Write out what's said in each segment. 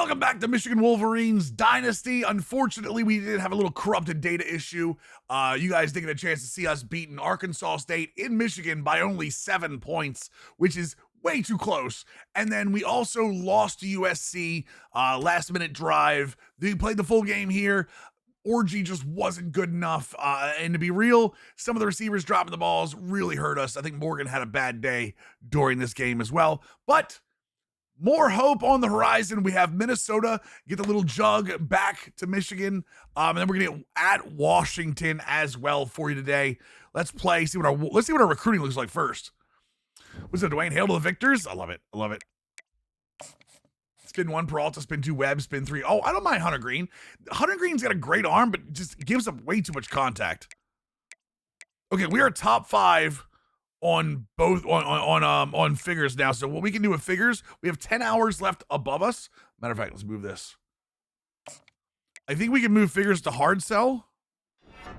Welcome back to Michigan Wolverines Dynasty. Unfortunately, we did have a little corrupted data issue. You guys didn't get a chance to see us beating Arkansas State in Michigan by only 7 points, which is way too close. And then we also lost to USC, last minute drive. They played the full game here. Orgy just wasn't good enough. And to be real, some of the receivers dropping the balls really hurt us. I think Morgan had a bad day during this game as well. But more hope on the horizon. We have Minnesota get the little jug back to Michigan. And then we're going to get at Washington as well for you today. Let's play. Let's see what our recruiting looks like first. What's it, Dwayne? Hail to the victors. I love it. I love it. Spin 1 Peralta, spin 2 Webb, spin 3. Oh, I don't mind Hunter Green. Hunter Green's got a great arm, but just gives up way too much contact. Okay, we are top 5 on both on figures now. So what we can do with figures, we have 10 hours left above us. Matter of fact, let's move this. I think we can move figures to hard sell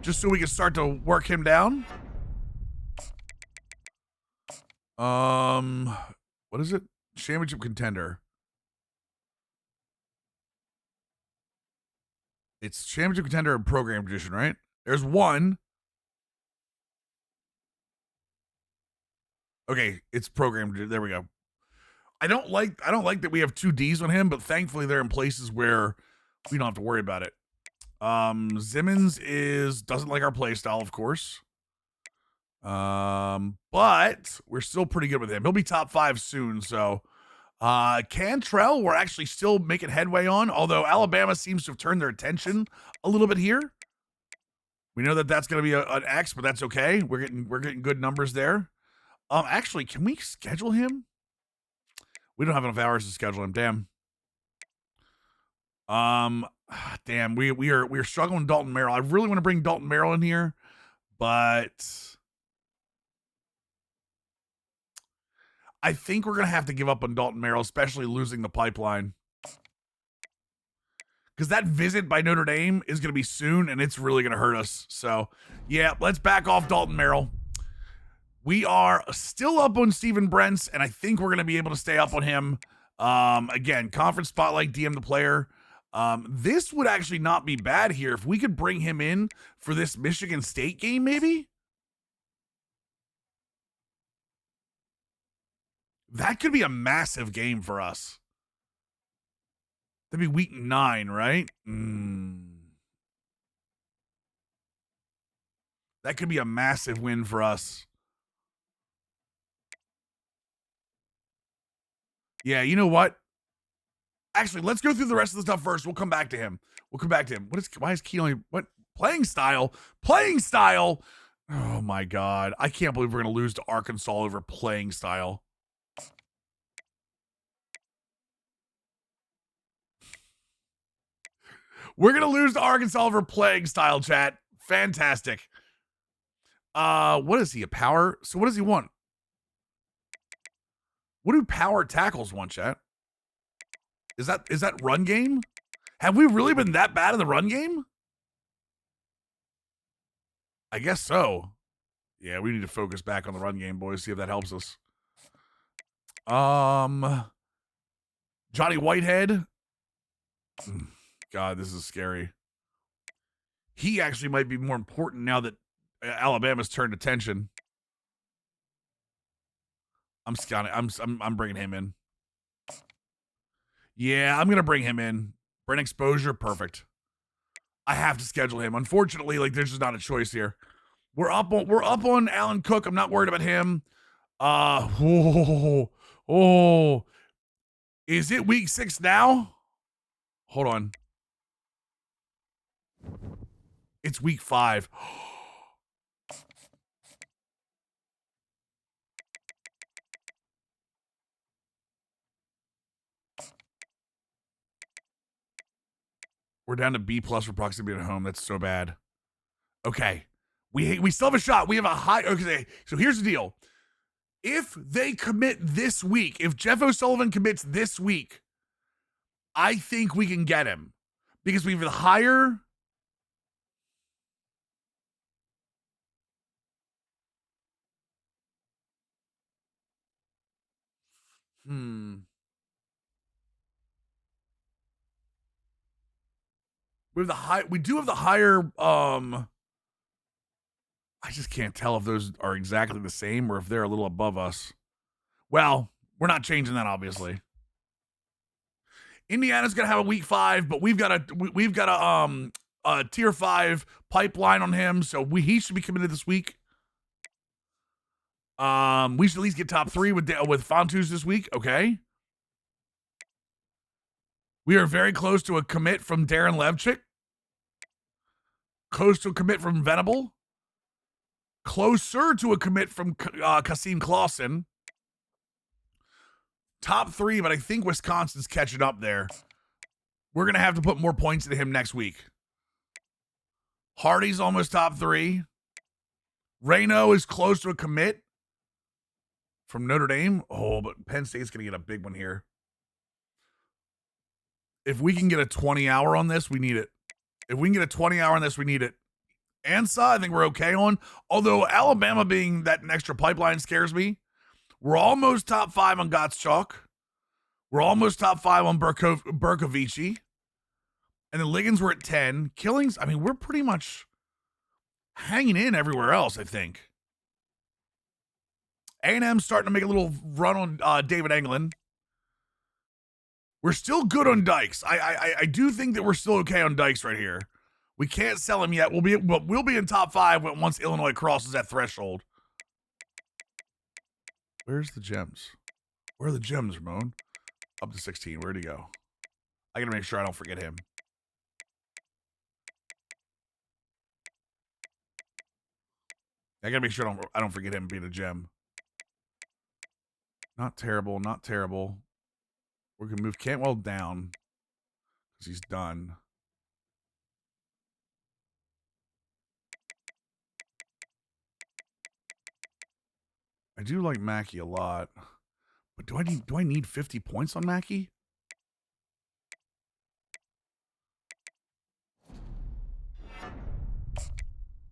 just so we can start to work him down. What is it? Championship contender. It's championship contender and program edition, right? There's one. Okay, it's programmed. There we go. I don't like that we have 2 Ds on him, but thankfully they're in places where we don't have to worry about it. Simmons doesn't like our play style, of course. But we're still pretty good with him. He'll be top 5 soon, so Cantrell, we're actually still making headway on, although Alabama seems to have turned their attention a little bit here. We know that that's going to be an X, but that's okay. We're getting good numbers there. Actually, can we schedule him? We don't have enough hours to schedule him. Damn. Damn. We're struggling with Dalton Merrill. I really want to bring Dalton Merrill in here, but I think we're gonna have to give up on Dalton Merrill, especially losing the pipeline. Because that visit by Notre Dame is gonna be soon, and it's really gonna hurt us. So, yeah, let's back off Dalton Merrill. We are still up on Steven Brents, and I think we're going to be able to stay up on him. Again, conference spotlight, DM the player. This would actually not be bad here. If we could bring him in for this Michigan State game, maybe? That could be a massive game for us. That'd be week 9, right? That could be a massive win for us. Yeah, you know what? Actually, let's go through the rest of the stuff first. We'll come back to him. Why is Key only, what? Playing style. Oh my God. I can't believe we're going to lose to Arkansas over playing style. We're going to lose to Arkansas over playing style, chat. Fantastic. What is he, a power? So what does he want? What do power tackles want, chat? Is that run game? Have we really been that bad in the run game? I guess so. Yeah, we need to focus back on the run game, boys. See if that helps us. Johnny Whitehead. God, this is scary. He actually might be more important now that Alabama's turned attention. I'm bringing him in. Yeah, I'm gonna bring him in. Brent exposure, perfect. I have to schedule him. Unfortunately, like there's just not a choice here. We're up on Alan Cook. I'm not worried about him. Is it week 6 now? Hold on. It's week 5. We're down to B+ for proximity at home. That's so bad. Okay. We still have a shot. We have a high. Okay. So here's the deal. If they commit this week, if Jeff O'Sullivan commits this week, I think we can get him because we have a higher. We do have the higher. I just can't tell if those are exactly the same or if they're a little above us. Well, we're not changing that, obviously. Indiana's gonna have a week 5, but we've got a tier 5 pipeline on him, so he should be committed this week. We should at least get top 3 with Fontus this week. Okay. We are very close to a commit from Darren Levchik. Close to a commit from Venable. Closer to a commit from Kasim Clausen. Top 3, but I think Wisconsin's catching up there. We're going to have to put more points into him next week. Hardy's almost top 3. Reno is close to a commit from Notre Dame. Oh, but Penn State's going to get a big one here. If we can get a 20-hour on this, we need it. If we can get a 20-hour on this, we need it. Ansa, I think we're okay on. Although Alabama being that extra pipeline scares me. We're almost top 5 on Gottschalk. We're almost top 5 on Berkovici. And the Liggins were at 10. Killings, I mean, we're pretty much hanging in everywhere else, I think. A&M's starting to make a little run on David Englund. We're still good on Dykes. I do think that we're still okay on Dykes right here. We can't sell him yet. We'll be in top 5 once Illinois crosses that threshold. Where's the gems? Where are the gems, Ramon? Up to 16. Where'd he go? I gotta make sure I don't forget him. I gotta make sure I don't forget him being a gem. Not terrible, not terrible. We're gonna move Cantwell down because he's done. I do like Mackey a lot, but do I need 50 points on Mackey?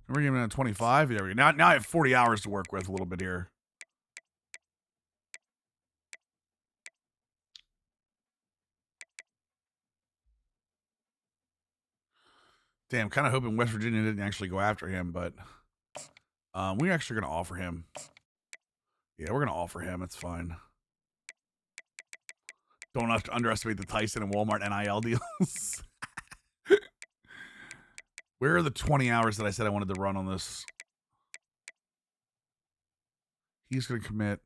We're giving it a 25. There we go. Now I have 40 hours to work with a little bit here. Damn, kind of hoping West Virginia didn't actually go after him, but we're actually going to offer him. Yeah, we're going to offer him. It's fine. Don't have to underestimate the Tyson and Walmart NIL deals. Where are the 20 hours that I said I wanted to run on this? He's going to commit.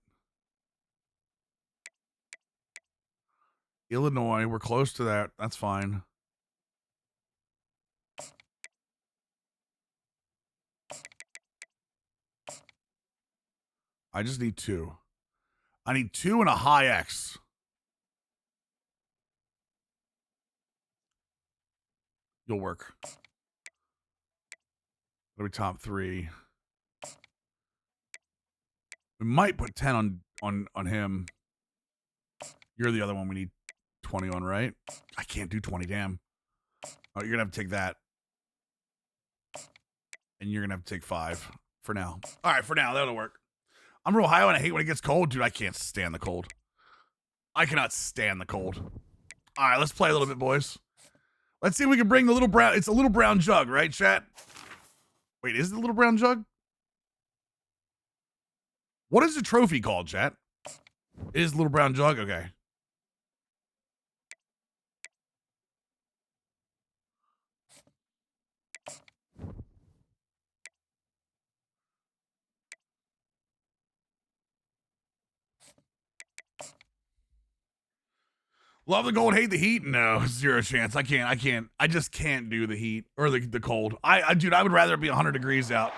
Illinois, we're close to that. That's fine. I just need 2. I need 2 and a high X. You'll work. That'll be top 3. We might put 10 on him. You're the other one we need 20 on, right? I can't do 20, damn. Oh, you're going to have to take that. And you're going to have to take 5 for now. All right, for now, that'll work. I'm from Ohio and I hate when it gets cold. Dude, I can't stand the cold. I cannot stand the cold. All right, let's play a little bit, boys. Let's see if we can bring the little brown. It's a little brown jug, right, chat? Wait, is it a little brown jug? What is the trophy called, chat? It is a little brown jug? Okay. Love the cold, hate the heat? No, 0 chance. I can't. I just can't do the heat or the cold. Dude, I would rather be 100 degrees out.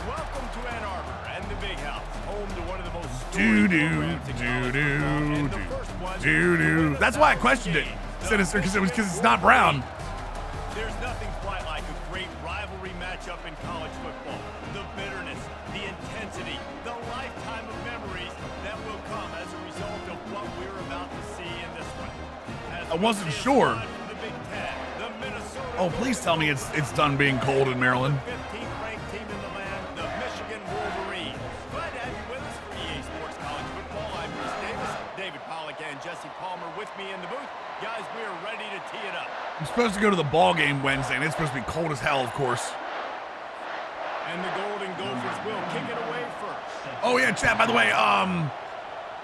Welcome to Ann Arbor and the Big House, home to one of the most do. That's why I questioned it, Sinister, because it's not brown. There's nothing quite like a great rivalry matchup in college football. The bitterness, the intensity, the lifetime of memories that will come as a result of what we're about to see in this one. I wasn't sure. Oh, please tell me it's done being cold in Maryland. 15th ranked team in the land, the Michigan Wolverines. Glad to have you with us for EA Sports College Football. I'm Bruce Davis, David Pollack and Jesse Palmer with me in the booth. Guys, we are ready to tee it up. I'm supposed to go to the ball game Wednesday, and it's supposed to be cold as hell, of course. And the Golden Gophers will kick it away first. Oh yeah, chat. By the way,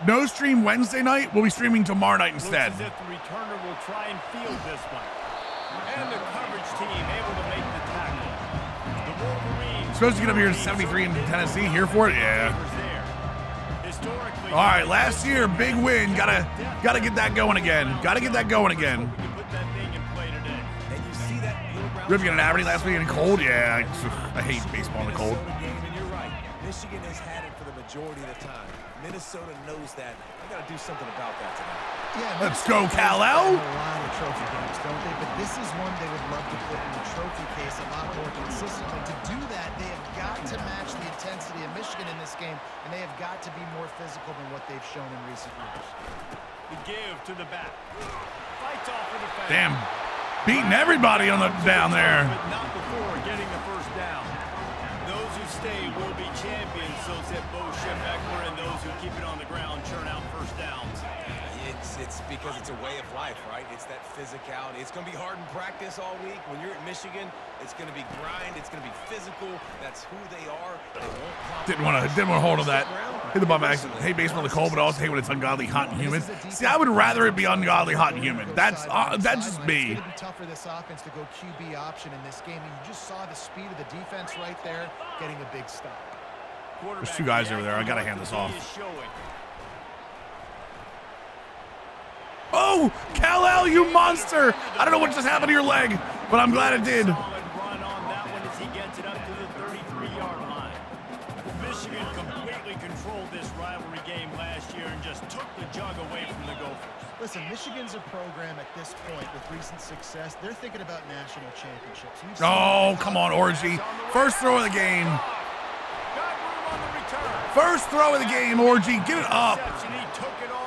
no stream Wednesday night. We'll be streaming tomorrow night instead. Looks as if the returner will try and field this one. And the coverage team able to make the tackle. The Wolverines Supposed to get up here to 73 in Tennessee. Here for it? Yeah. All right, last year, big win. Gotta get that going again. Gotta get that going again. Ripping an Aberdeen last week in cold. Yeah, I hate baseball in the cold. Michigan has had it for the majority of the time. Minnesota knows that. I got to do something about that tonight. Yeah, let's go, Kal-El. A lot of trophy games, don't they? But this is one they would love to put in the trophy case a lot more consistently. To do that, they have got to match the intensity of Michigan in this game, and they have got to be more physical than what they've shown in recent years. The give to the back. Fights off for the fans. Damn, beating everybody on the down there. But not before getting the first down. Those who stay will be champions, so said Bo Schembechler, and those who keep it on the ground churn out first downs. It's because it's a way of life, right? It's that physicality. It's going to be hard in practice all week. When you're at Michigan, it's going to be grind. It's going to be physical. That's who they are. They won't Didn't want to hold on that. Hit the bum accident. Hate baseball in the cold, but also hate when it's ungodly hot and humid. See, I would rather it be ungodly hot and humid. That's just me. It's going to be tough for this offense to go QB option in this game. And you just saw the speed of the defense right there, getting a big stop. There's two guys over there. I gotta hand this off. Oh, Kal-El, you monster! I don't know what just happened to your leg, but I'm glad it did. Solid run on that one as he gets it up to the 33-yard line. Michigan completely controlled this rivalry game last year and just took the jug away from the Gophers. Listen, Michigan's a program at this point with recent success. They're thinking about national championships. Oh, come on, Orgy. First throw of the game. First throw of the game, Orgy. Get it up.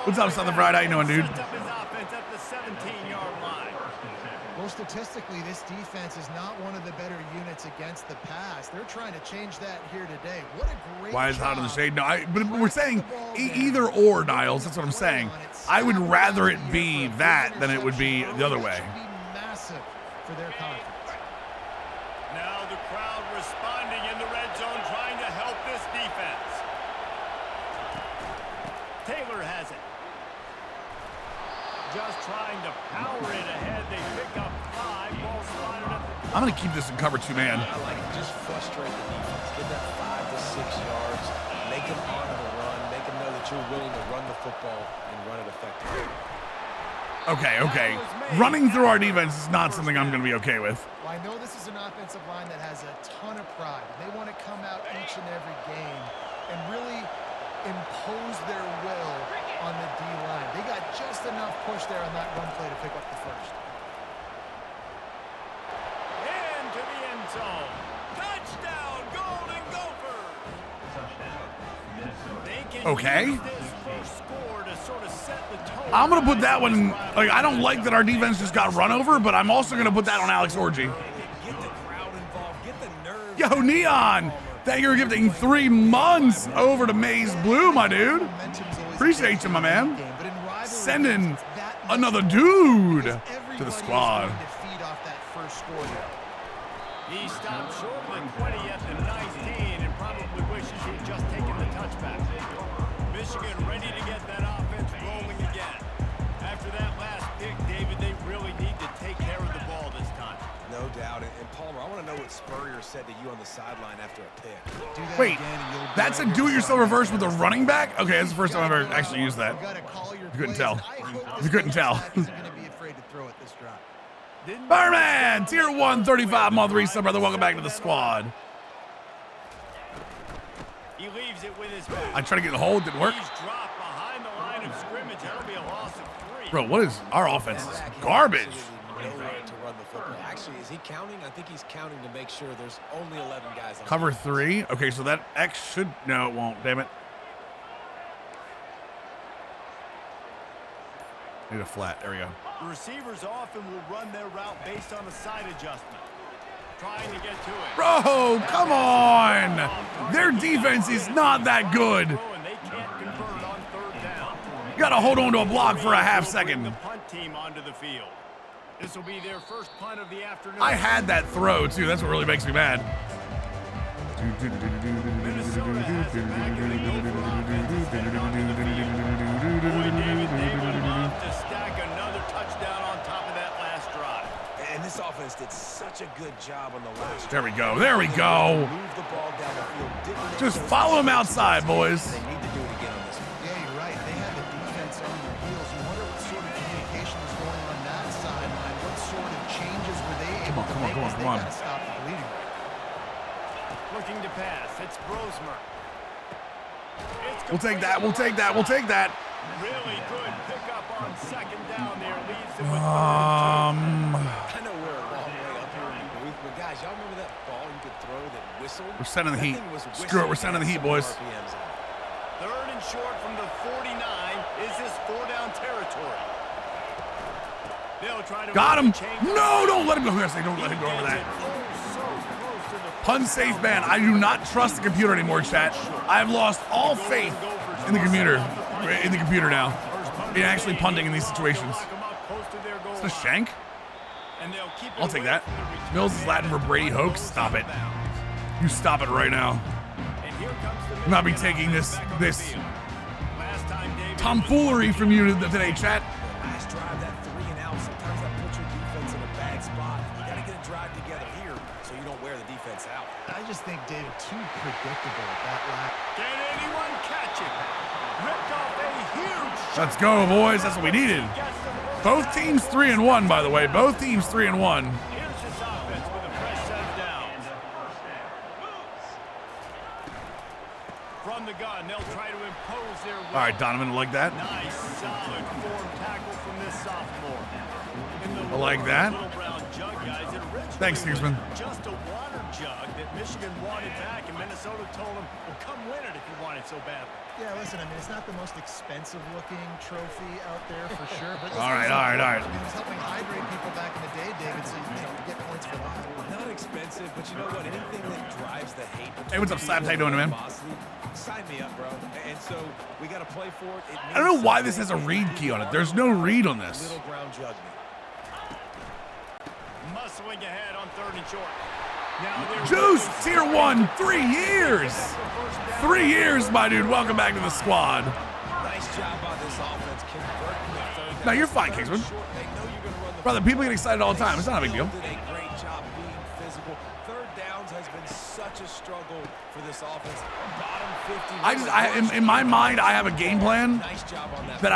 What's up, Southern Fried? How you doing, dude? Well, statistically, this defense is not one of the better units against the pass. They're trying to change that here today. What a great Why is it hot in the shade? No, but we're saying either or, Niles. That's what I'm saying. I would rather it be that than it would be the other way. Massive for their confidence. Now the crowd responding in the red zone, trying to help this defense. Taylor has it. Just trying to power it ahead. They pick up 5. Ball slided up. I'm going to keep this in cover 2 man. I like it. Just frustrate the defense. Get that 5 to 6 yards. Make them honor the run. Make them know that you're willing to run the football and run it effectively. Okay. Running through our defense is not something I'm going to be okay with. Well, I know this is an offensive line that has a ton of pride. They want to come out each and every game and really impose their will on the D-line. They got just enough push there on that run play to pick up the first. Into the end zone. Touchdown, Golden Gophers. They can Okay. use this first score to sort of set the tone. I'm going to put that one, like, I don't like that our defense just got run over, but I'm also going to put that on Alex Orgy. Get the crowd involved. Get the nerves. Yo, Neon, thank you for gifting 3 months over to Maize Blue, my dude. Appreciate you, my man. Sending another dude to the squad. He stopped short of the 20 at the 19 and probably wishes he'd just taken the touchback. Michigan ready to get that offense rolling again. After that last pick, David, they really need to take care of the ball this time. No doubt. And Palmer, I want to know what Spurrier said to you on the sideline after a pick. Wait, that's a do-it-yourself reverse with a running back? Okay, that's the first time I've ever actually used that. You couldn't tell. You couldn't tell. Fireman, tier 1, 35-month resub, brother. Welcome back to the squad. He leaves it with his back. I tried to get a hold, didn't work. He's dropped behind the line of scrimmage. That'll be a loss of 3. Bro, what is our offense? Is garbage. Nowhere to run the football. Actually, is he counting? I think he's counting to make sure there's only 11 guys on Cover 3. Okay, so that X should. No, it won't. Damn it. Need a flat. There we go. The receivers often will run their route based on a side adjustment. Trying to get to it. Bro, come on. Their defense is not that good. And they can't convert on 3rd down. You got to hold on to a block for a half second. The punt team onto the field. This will be their first punt of the afternoon. I had that throw too. That's what really makes me mad. Minnesota has it back and they go for offense. Boy, David, they would love to stack another touchdown on top of that last drive. And this offense did such a good job on the last There we drive. go. There we go. Move the ball down the field. Didn't Just make follow him those outside, boys. They need to do it again on this one. Yeah, you're right. They have the defense on their heels. You wonder what sort of communication was going on that sideline. What sort of changes were they able to make as they got to stop the bleeding? Looking to pass. It's Brosmer. We'll take that. We'll take that. We'll take that. Really good pickup on second down there. Leaves it with I know we're a long way up here in the booth, but guys, y'all remember that ball you could throw that whistled? We're sending the That heat. thing was Screw it. We're sending the heat, boys. RPMs on it. third and short from the 49. Is this 4-down territory? They'll try to Got him. change No, don't let him go. Don't let him go over that. Pun safe man. I do not trust the computer anymore, chat. I have lost all faith in the computer. In the computer now. In actually punting in these situations. It's a shank. I'll take that. Mills is Latin for Brady hoax. Stop it. You stop it right now. I'm not be taking this tomfoolery from you today, chat. Last drive, that 3 and out, sometimes that puts your defense in a bad spot. You got to get a drive together here so you don't wear the defense out. I just think, David, too predictable at that line. Can anyone catch it? Ripped off a huge shot. Let's go, boys. That's what we needed. Both teams 3-1, by the way. Both teams 3-1. Here's this offense with a fresh set of downs. From the gun, they'll try to impose their will. All right, Donovan, like that. Nice, solid form tackle from this sophomore. I like that. Little brown jug, guys. It originally Thanks, Kingsman. was just a water jug that Michigan wanted back, and Minnesota told them, well, come win it if you want it so badly. Yeah, listen, I mean, it's not the most expensive-looking trophy out there for sure. But All right. I mean, it was helping hydrate people back in the day, David, so you get points for that. Not expensive, but you know what? Anything that drives the hate. Hey, what's up, Slab? How you doing, man? Sign me up, bro. And so we got to play for it. I don't know why this has a read key on it. There's no read on this. Little brown jug. Muscling ahead on third and short. Now they're Juice, tier 1, 3 years. 3 years, my dude. Welcome back to the squad. Nice job by this offense converting the third down. No, you're fine, Kingsman. They know you're going to run the Brother, people get excited all the time. It's not a big deal. Did a great job being physical. Third downs has been such a struggle for this offense. Bottom 50. In my mind, I have a game plan Nice job on that. that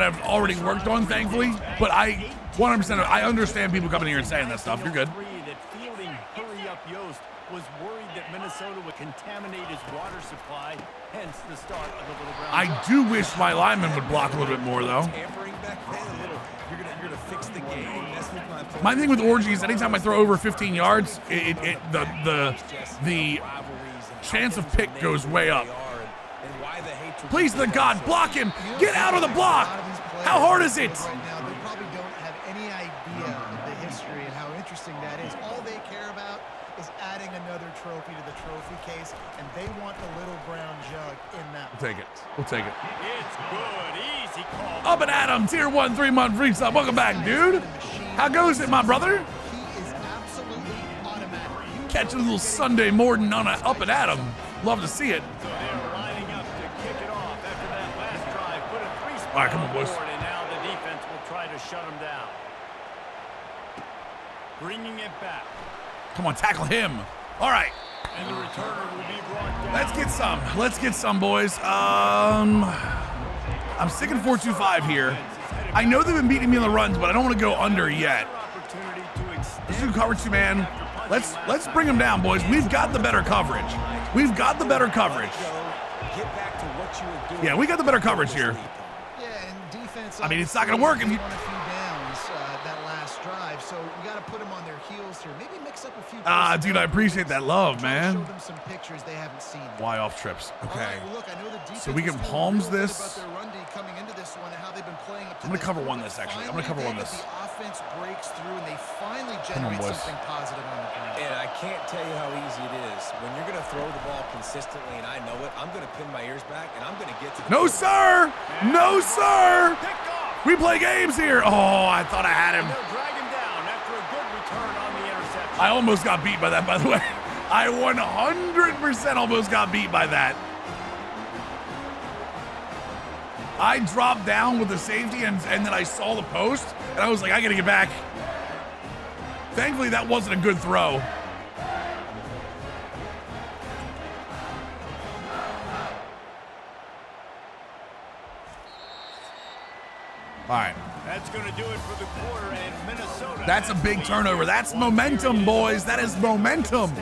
I've already worked on, thankfully. But I 100%, I understand people coming here and saying that stuff. You're good. That fielding hurry up Yost was worried that Minnesota would contaminate his water supply, hence the start of the little brown. I do wish my lineman would block a little bit more, though. Tampering back then a little. You're gonna fix the game. That's what My thing with Orgy is anytime I throw over 15 yards, the chance of pick goes way up. Please, the God, block him. Get out of the block. How hard is it? Right now, they probably don't have any idea of the history and how interesting that is. All they care about is adding another trophy to the trophy case, and they want the little brown jug in that. We'll take it. We'll take it. It's good, easy call. Up and Adam, tier 1, 3-month free sub. Welcome back, dude. How goes it, my brother? He is absolutely automatic. Catch a little Sunday morning on a Up and Adam. Love to see it. So they're lining up to kick it off after that last drive. Put a 3-spot All right, come on, boys. board, and now the defense will try to shut them down. Bringing it back. Come on, tackle him. All right. And the returner will be brought down. Let's get some. Let's get some, boys. I'm sticking 4-2-5 here. I know they've been beating me on the runs, but I don't want to go under yet. Opportunity to extend. Let's do coverage 2 man. Let's bring them down, boys. We've got the better coverage. We've got the better coverage. Get back to what you were doing. Yeah, we got the better coverage here. Yeah, and defense. I mean, it's not gonna work if you- on a few downs that last drive, so we got to put them on their heels here. Maybe mix up a few. Dude, I appreciate that love, Try to man. Show them some pictures they haven't seen. Why off trips? All Okay. right, well, look, I know the defense So we can was feeling palms real good this. about their run D coming into this one and how they've been playing up to I'm gonna this cover point. one this, actually. I'm Finally, gonna cover one David, this. The offense breaks through and they finally on, generate boys. something positive on the ground. And I can't tell you how easy it is. When you're going to throw the ball consistently, and I know it, I'm going to pin my ears back, and I'm going to get to the No, sir. No, sir. Picked off. We play games here. Oh, I thought I had him. They'll drag him down. I almost got beat by that, by the way. I 100% almost got beat by that. I dropped down with the safety and then I saw the post and I was like, I gotta get back. Thankfully, that wasn't a good throw. All right. That's going to do it for the quarter, and Minnesota. That's a big turnover. That's momentum, boys. That is momentum.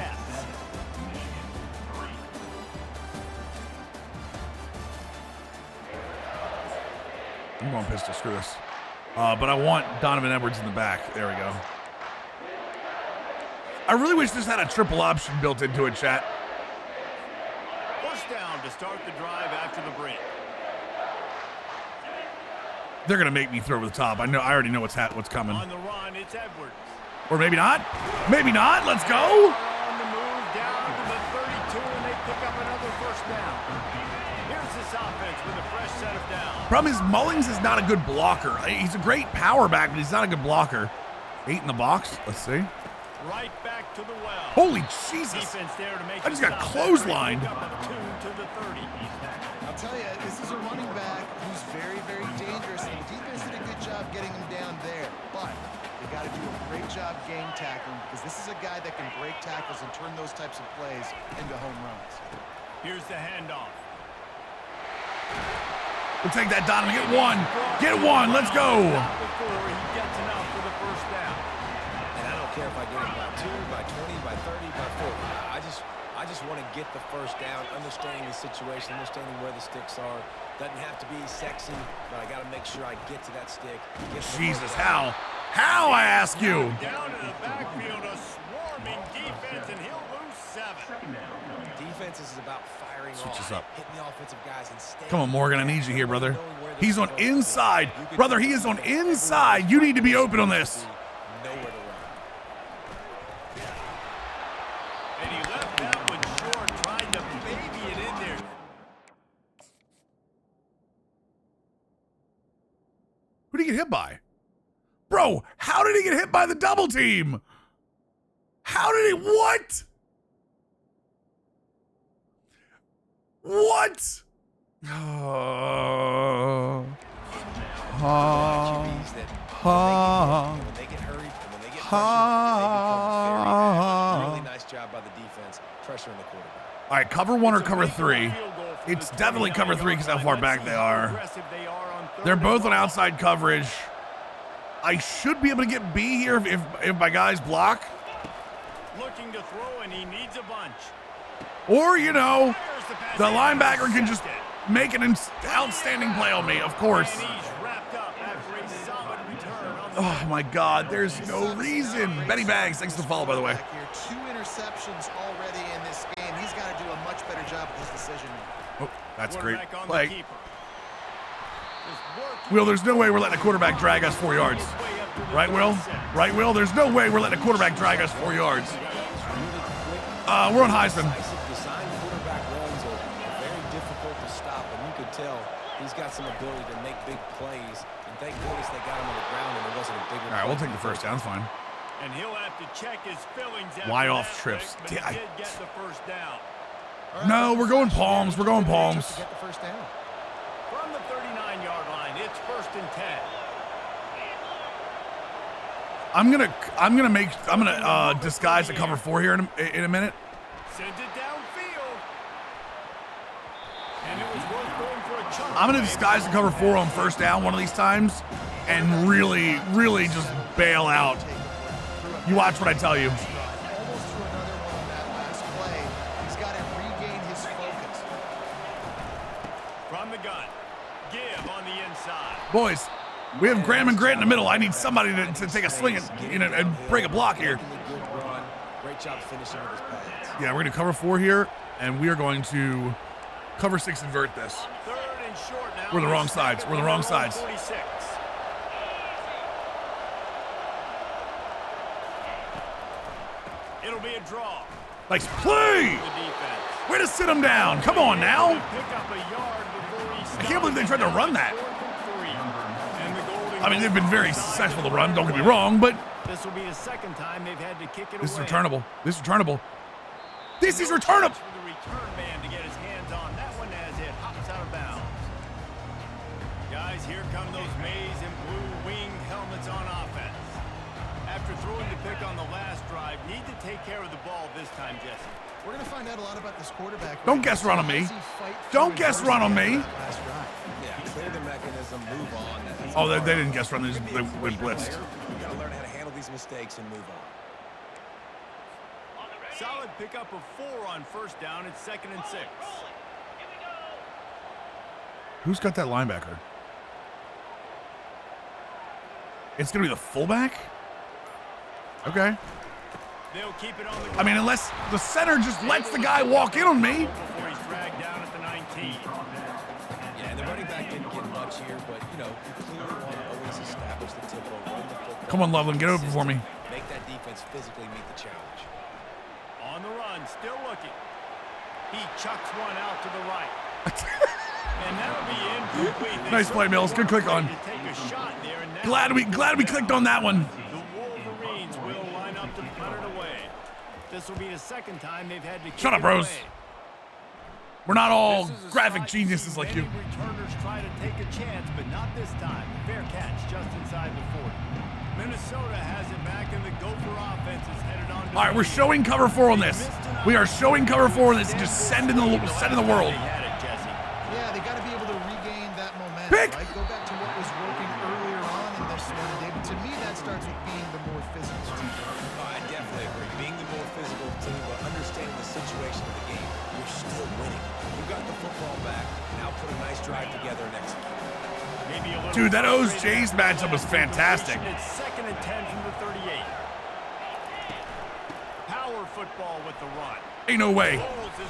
I'm going pistol. Screw this. But I want Donovan Edwards in the back. There we go. I really wish this had a triple option built into it, chat. First down to start the drive after the break. They're gonna make me throw over the top. I already know what's coming. On the run, it's Edwards. Or maybe not. Maybe not. Let's go. On the move down to the 32, and they pick up another first down. Here's this offense with a fresh set of downs. Problem is, Mullings is not a good blocker. He's a great power back, but he's not a good blocker. 8 in the box. Let's see. Right back to the well. Holy Jesus. Defense there to make I just got the stop. clotheslined. Pick up a 2 to the 30. I'll tell you, this is a running back who's very, very dangerous. And the defense did a good job getting him down there. But they got to do a great job game tackling because this is a guy that can break tackles and turn those types of plays into home runs. Here's the handoff. We'll take that, Donovan. Get one. Get one. Let's go. Not before he gets enough for the first down. And I don't care if I get it by 2, by 20, by 30, by 40. I just want to get the first down, understanding the situation, understanding where the sticks are. Doesn't have to be sexy, but I got to make sure I get to that stick. Jesus, how? How, I ask you? Down in the backfield, a swarming defense, and he'll lose 7. Defense is about firing Switch off, this up. hitting the offensive guys and staying. Come on, Morgan. I need you here, brother. He's on inside. Brother, he is on inside. You need to be open on this. Nowhere to run. And he left that one short, trying to baby it in there. Who did he get hit by? Bro, how did he get hit by the double team? How did he? What? What? When they get hurried, when they get pressured, they become very really nice job by the defense, pressuring the quarterback. All right, cover 1 or cover 3. It's definitely cover 3 because how far back they are. They're both on outside coverage. I should be able to get B here if my guys block. Looking to throw, and he needs a bunch. Or, you know, the linebacker can just make an outstanding play on me, of course. And he's wrapped up after a solid return on the Oh, my God. There's no reason. Benny Bags, thanks for the follow, by the way. Here, 2 interceptions already in this game. He's got to do a much better job with his decision. Oh, that's great quarterback on the play. keeper. Just Will, there's no way we're letting a quarterback drag us 4 yards. work his way up to the Right, Will? 36. Right, Will? There's no way we're letting a quarterback drag us 4 yards. We're on Heisman. Design quarterback runs are very difficult to stop, and you could tell he's got some ability to make big plays. And thank goodness they got him on the ground, and it wasn't a big one. All right, we'll take the first down. It's fine. And he'll have to check his fillings after Why that off trips? play, but he did get the first down. No, we're going palms. We're going palms. To get the first down. From the 39-yard line, it's 1st and 10. I'm gonna disguise a cover 4 here in a minute. Sends it downfield. And it was worth going for a chunk. I'm gonna disguise the cover 4 on first down one of these times and really just bail out. You watch what I tell you. Almost threw another one on that last play. He's got to regain his focus. From the gun. Give on the inside. Boys, we have Graham and Grant in the middle. I need somebody to take a swing and break a block here. Good run. Great job finishing with his pads. Yeah, we're gonna cover 4 here, and we are going to cover 6 invert this. 3rd and short now. We're the wrong sides. We're the wrong sides. 46. It'll be a draw. Nice play! The defense. Way to sit him down. Come on now. Pick up a yard before he I can't believe they tried to run that. And the Golden I mean, they've been very successful to run, don't get me wrong, but The This will be the second time they've had to kick it away. This is returnable. This is returnable. This is returnable. For the return man to get his hands on that one as it hops out of bounds. Guys, here come those maize and blue winged helmets on offense. After throwing the pick on the last drive, need to take care of the ball this time, Jesse. We're going to find out a lot about this quarterback. Don't guess run on me. Don't guess run on me. Yeah, clear the mechanism, move on. Oh, they didn't guess run. They went blitzed. You got to learn how to handle these mistakes and move on. Solid pickup of 4 on first down. It's 2nd and 6. Who's got that linebacker? It's going to be the fullback? Okay. They'll keep it on the I mean, unless the center just lets the guy walk in on me. before he's dragged down at the 19. Yeah, and the running back didn't get much here, but, you know, you clearly want to always establish the tempo, run the football. Come on, Loveland, get over for me. Make that defense physically meet the challenge. On the run, still looking. He chucks one out to the right. And that'll be incomplete. Nice play, Mills. Good click on. To take a shot there, and now Glad we clicked on that one. the Wolverines will line up to punt it away. This will be the second time they've had to kick Shut up, it bros. away. We're not all This is a graphic spot geniuses see like you. many returners try to take a chance, but not this time. Fair catch just inside the 40. Minnesota has it back, and the Gopher offense is headed on. All right, we're showing cover 4 on this. We are showing cover 4 on this and just sending the world. They had it, Jesse. Yeah, they got to be able to regain that momentum, Pick! right? Go back to what was working earlier on in this one, David. To me, that starts with being the more physical team. Oh, I definitely agree. Being the more physical team, but understanding the situation of the game, you're still winning. You got the football back. Now put a nice drive together and execute. Maybe a little Dude, that O's frustrated. Jays matchup was fantastic. It's 2nd and 10 from the 38. Power football with the run. Ain't no way.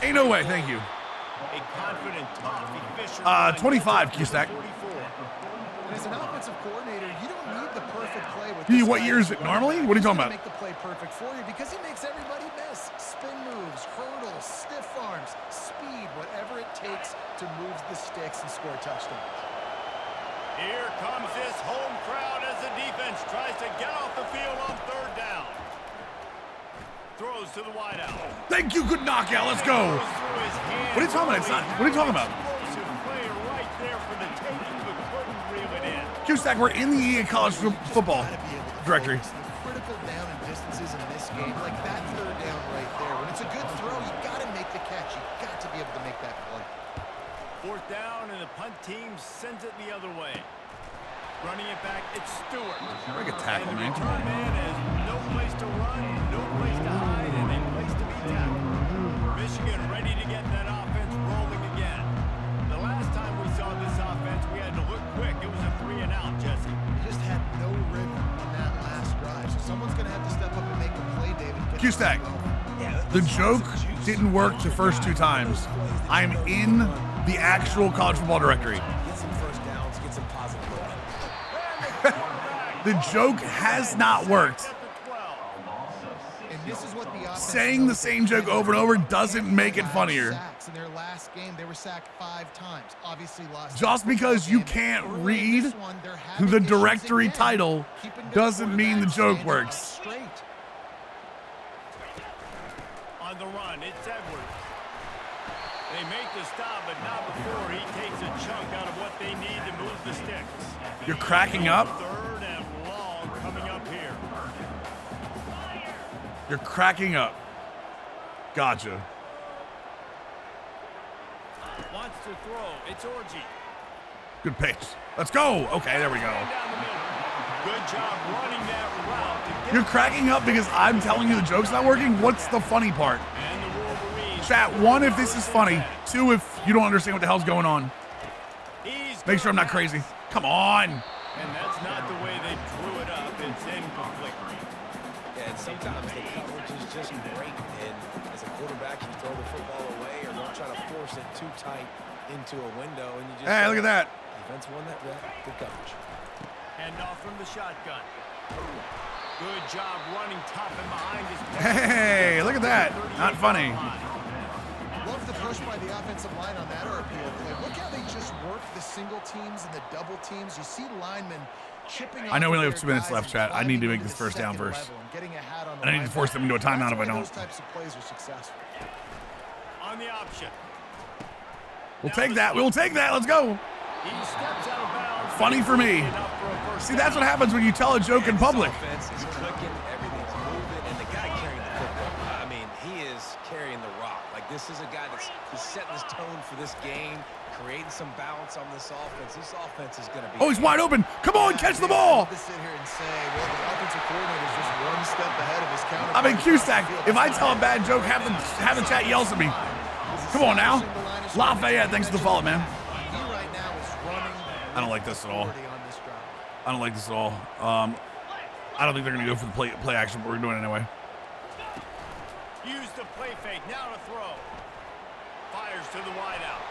Ain't no way. Thank you. A confident, tough, efficient 25, Cusack. 44. And as an offensive coordinator, you don't need the perfect play with You- this what guy. year is it normally? What are you He's talking gonna about? Make the play perfect for you because he makes everybody miss. Spin moves, hurdles, stiff arms, speed, whatever it takes to move the sticks and score touchdowns. Here comes this home crowd as the defense tries to get off the field on 3rd down. Throws to the wideout. Thank you. Good knockout. Let's go. Throws through his hands. What are you talking about? It's not. What are you talking about? Explosive play right there for the taking, but couldn't reel it in. Cusack, we're in the EA college football Gotta be able to directory. focus. The critical down and distances in this game, like that 3rd down right there. When it's a good throw, you got to make the catch. You got to be able to make that play. 4th down, and the punt team sends it the other way. Running it back, it's Stewart. Break a tackle, And the man. return man has no place to run, no place to hide, and a place to be tackled. Michigan ready to get that offense rolling again. The last time we saw this offense, we had to look quick. It was a 3 and out, Jesse. He just had no rhythm on that last drive. So someone's going to have to step up and make a play, David. Get Cusack, going. the joke didn't work the first 2 times. I'm in the actual college football directory. Get some first downs, get some positive momentum. The joke has not worked. At the 12. And this is what the offense Saying the does. same joke over and over doesn't make it funnier. Sacks. In their last game, they were sacked 5 times. Obviously lost. Just the because you game. can't Early in read this one, they're having the issues directory again, title keeping their doesn't mean the quarterback joke standing works. up straight. On the run, it's Edwards. They make the stop, but not before he takes a chunk out of what they need to move the sticks. You're cracking up. 3rd and long coming up here. You're cracking up. Gotcha. Wants to throw. It's Orji. Good pitch. Let's go. Okay, there we go. Down the middle. Good job running that route to get You're cracking up because I'm telling you the joke's not working? What's the funny part? and the Wolverines. Chat, 1, if this is funny. 2, if you don't understand what the hell's going on. He's Make sure I'm not crazy. Come on. And that's not the way they drew it up. It's incomplete. Yeah, and sometimes the coverage is just great. And as a quarterback, you throw the football away or don't try to force it too tight into a window. And you just Hey, look at that. Defense won that rep. Good coverage. Hand off from the shotgun. Good job running top and behind his Hey, look at that. Not funny. Love the push by the offensive line on that RPO play. Look how they just work the single teams and the double teams. You see linemen chipping. I know we only have 2 minutes left, chat. I need to make this first down first. And I need to force them into a timeout if I don't. Those types of plays are successful. On the option. We'll take that. We'll take that. Let's go. He steps out of bounds. Funny for me. See, that's what happens when you tell a joke in public. Offense is clicking, everything's moving, and the guy carrying the football, I mean, he is carrying the rock. Like, this is a guy that's setting this tone for this game, creating some balance on this offense. This offense is going to be... Oh, he's wide open. Come on, catch the ball. To sit here and say, well, the offensive coordinator is just one step ahead of his counterpart. I mean, Q-Stack, if I tell a bad joke, have the chat yells at me. Come on now. Lafayette, thanks for the follow, man. He right now is running. I don't like this at all. I don't like this at all. I don't think they're going to go for the play action, but we're doing it anyway. Use the play fake. Now to throw. Fires to the wideout.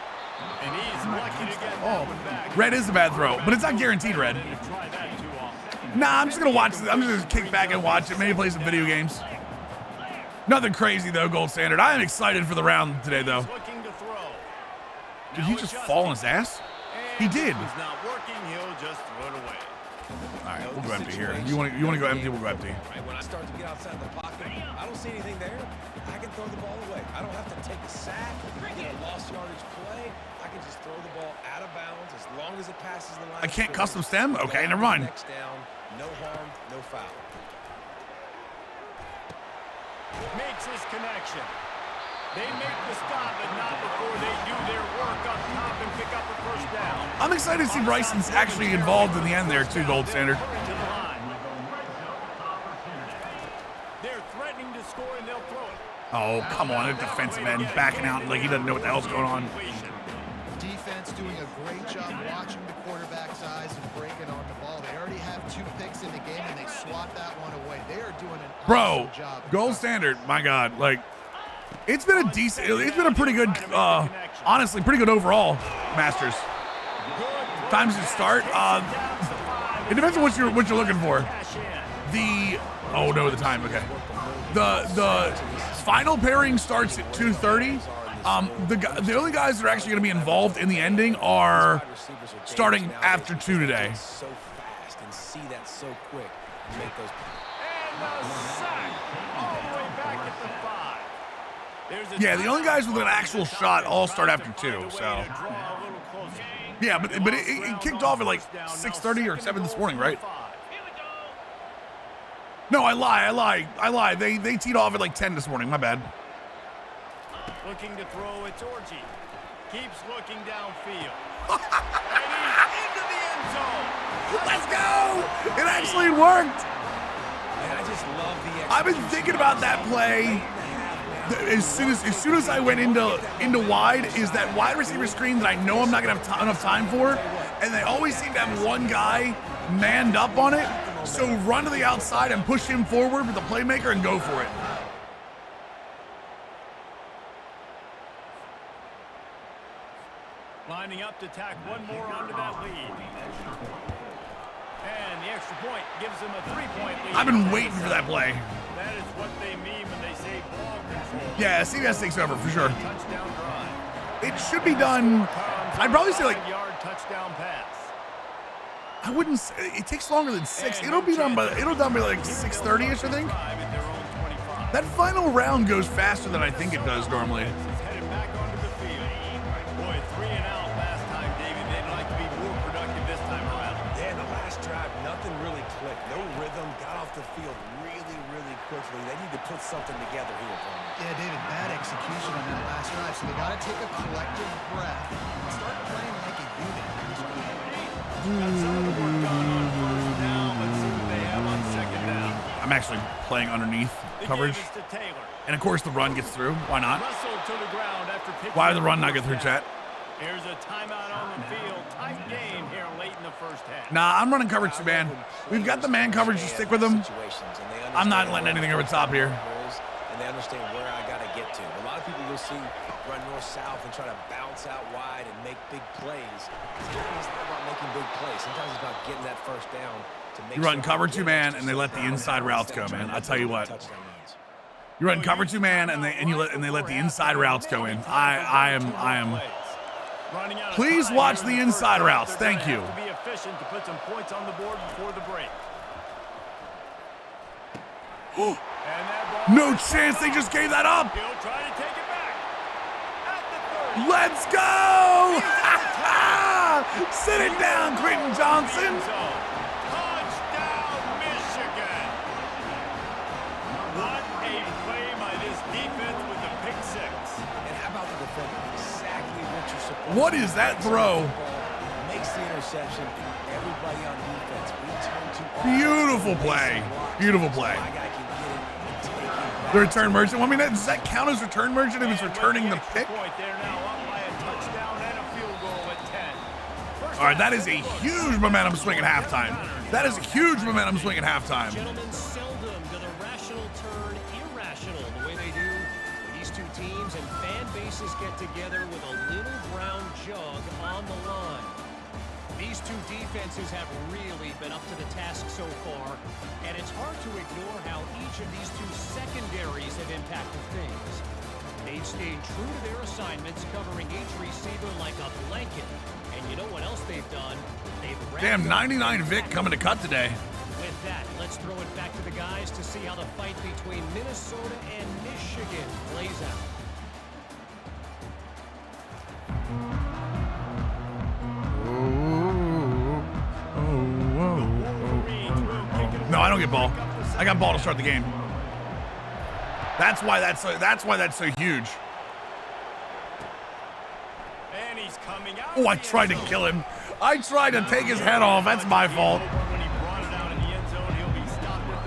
And he's lucky to get that one back. Red is a bad throw, but it's not guaranteed red. Try that too often. Nah, I'm just going to watch it. I'm just going to kick back and watch it. Maybe play some video games. Nothing crazy, though, Gold Standard. I am excited for the round today, though. Looking to throw. Did he just fall on his ass? He did. It's not working. He'll just throw it away. All right, we'll go empty here. You want to go empty? We'll go empty. Right, when I start to get outside the pocket, I don't see anything there. I can throw the ball away. I don't have to take a sack, get a lost yardage play. I can just throw the ball out of bounds as long as it passes the line. I can't custom stem? Okay, never mind. Next down, no harm, no foul. Makes his connection. They make the stop, but not before they do their work up top and pick up a first down. I'm excited to see Bryson's actually involved in the end there, too, Gold Standard. They're threatening to score, and they'll throw it. Oh, come on. A defensive end backing out like he doesn't know what the hell's going on. Defense doing a great job watching the quarterback's eyes and breaking on the ball. They already have 2 picks in the game, and they swat that one away. They are doing an awesome job. Gold Standard, my God. Like, it's been a pretty good, honestly, pretty good overall, Masters. Times to start. It depends on what you're looking for. The time. Okay. The final pairing starts at 2:30. The only guys that are actually going to be involved in the ending are starting after 2 today. So fast and see that so quick. Make those. And the sack all the way back at the 5. Yeah, the only guys with an actual shot all start after 2. So. Yeah, but it kicked off at like 6:30 or 7 this morning, right? No, I lie. They teed off at like 10 this morning. My bad. Looking to throw, it's Orgy. Keeps looking downfield. And he's into the end zone. Let's go! It actually worked. And I just love the. I've been thinking about that play. As soon as I went into wide, is that wide receiver screen that I know I'm not gonna have enough time for, and they always seem to have one guy manned up on it. So run to the outside and push him forward with the playmaker and go for it. Lining up to tack one more onto that lead. And the extra point gives them a 3-point lead. I've been waiting for that play. That is what they mean when they say ball control. Yeah, CBS takes over for sure. Touchdown drive. It should be done. I'd probably say like 5-yard touchdown pass. I wouldn't say it takes longer than 6. It'll be done by like 6:30ish, I think. That final round goes faster than I think it does normally. Headed back onto the field. Boy, 3 and out last time, David. They'd like to be more productive this time around. Yeah, the last drive, nothing really clicked. No rhythm. Got off the field really, really quickly. They need to put something together here, Tony. Yeah, David, bad execution on that last drive. So they got to take a collective breath and start playing like a unit. I'm actually playing underneath coverage. And of course the run gets through. Why not? Why would the run not get through, chat? Here's a timeout on the field. Tight game here late in the first half. Nah, I'm running coverage to man. We've got the man coverage to stick with them. I'm not letting anything over the top here. And they understand where I got to get to. A lot of people you'll see run north-south and try to bounce out wide and make big plays. It's not about making big plays. Sometimes it's about getting that first down to make. You run cover 2 man and they let the inside routes go, man. I tell you what. You run cover 2 man and they let the inside routes go in. I am. Please watch the inside routes. Thank you. To be efficient to put some points on the board before the break. No chance they just gave that up. He'll try to take it back. At the 30. Let's go. Sit it down, Quentin Johnson. Touchdown, Michigan. What a play by this defense with the pick six. And how about the defender? Exactly what you're supposed to do. What is that throw? Makes the interception. Everybody on defense return to Beautiful play. Beautiful play. My guy can get it and take it back. The return merchant. Well, I mean, does that count as return merchant if he's returning the pick? Point, they're now up by a touchdown and a field goal at 10. All right, that is a huge momentum swing at halftime. That is a huge momentum swing at halftime. Gentlemen, seldom do the rational turn irrational the way they do when these two teams and fan bases get together with a little brown jug on the line. These two defenses have really been up to the task so far, and it's hard to ignore how each of these two secondaries have impacted things. They've stayed true to their assignments, covering each receiver like a blanket. And you know what else they've done? They've Damn, 99 Vic coming to cut today. With that, let's throw it back to the guys to see how the fight between Minnesota and Michigan plays out. No, I don't get ball. I got ball to start the game. That's why that's so huge. And he's coming out. Oh, I tried to kill him. I tried to take his head off. That's my fault. When he brought it out in the end zone, he'll be stopped at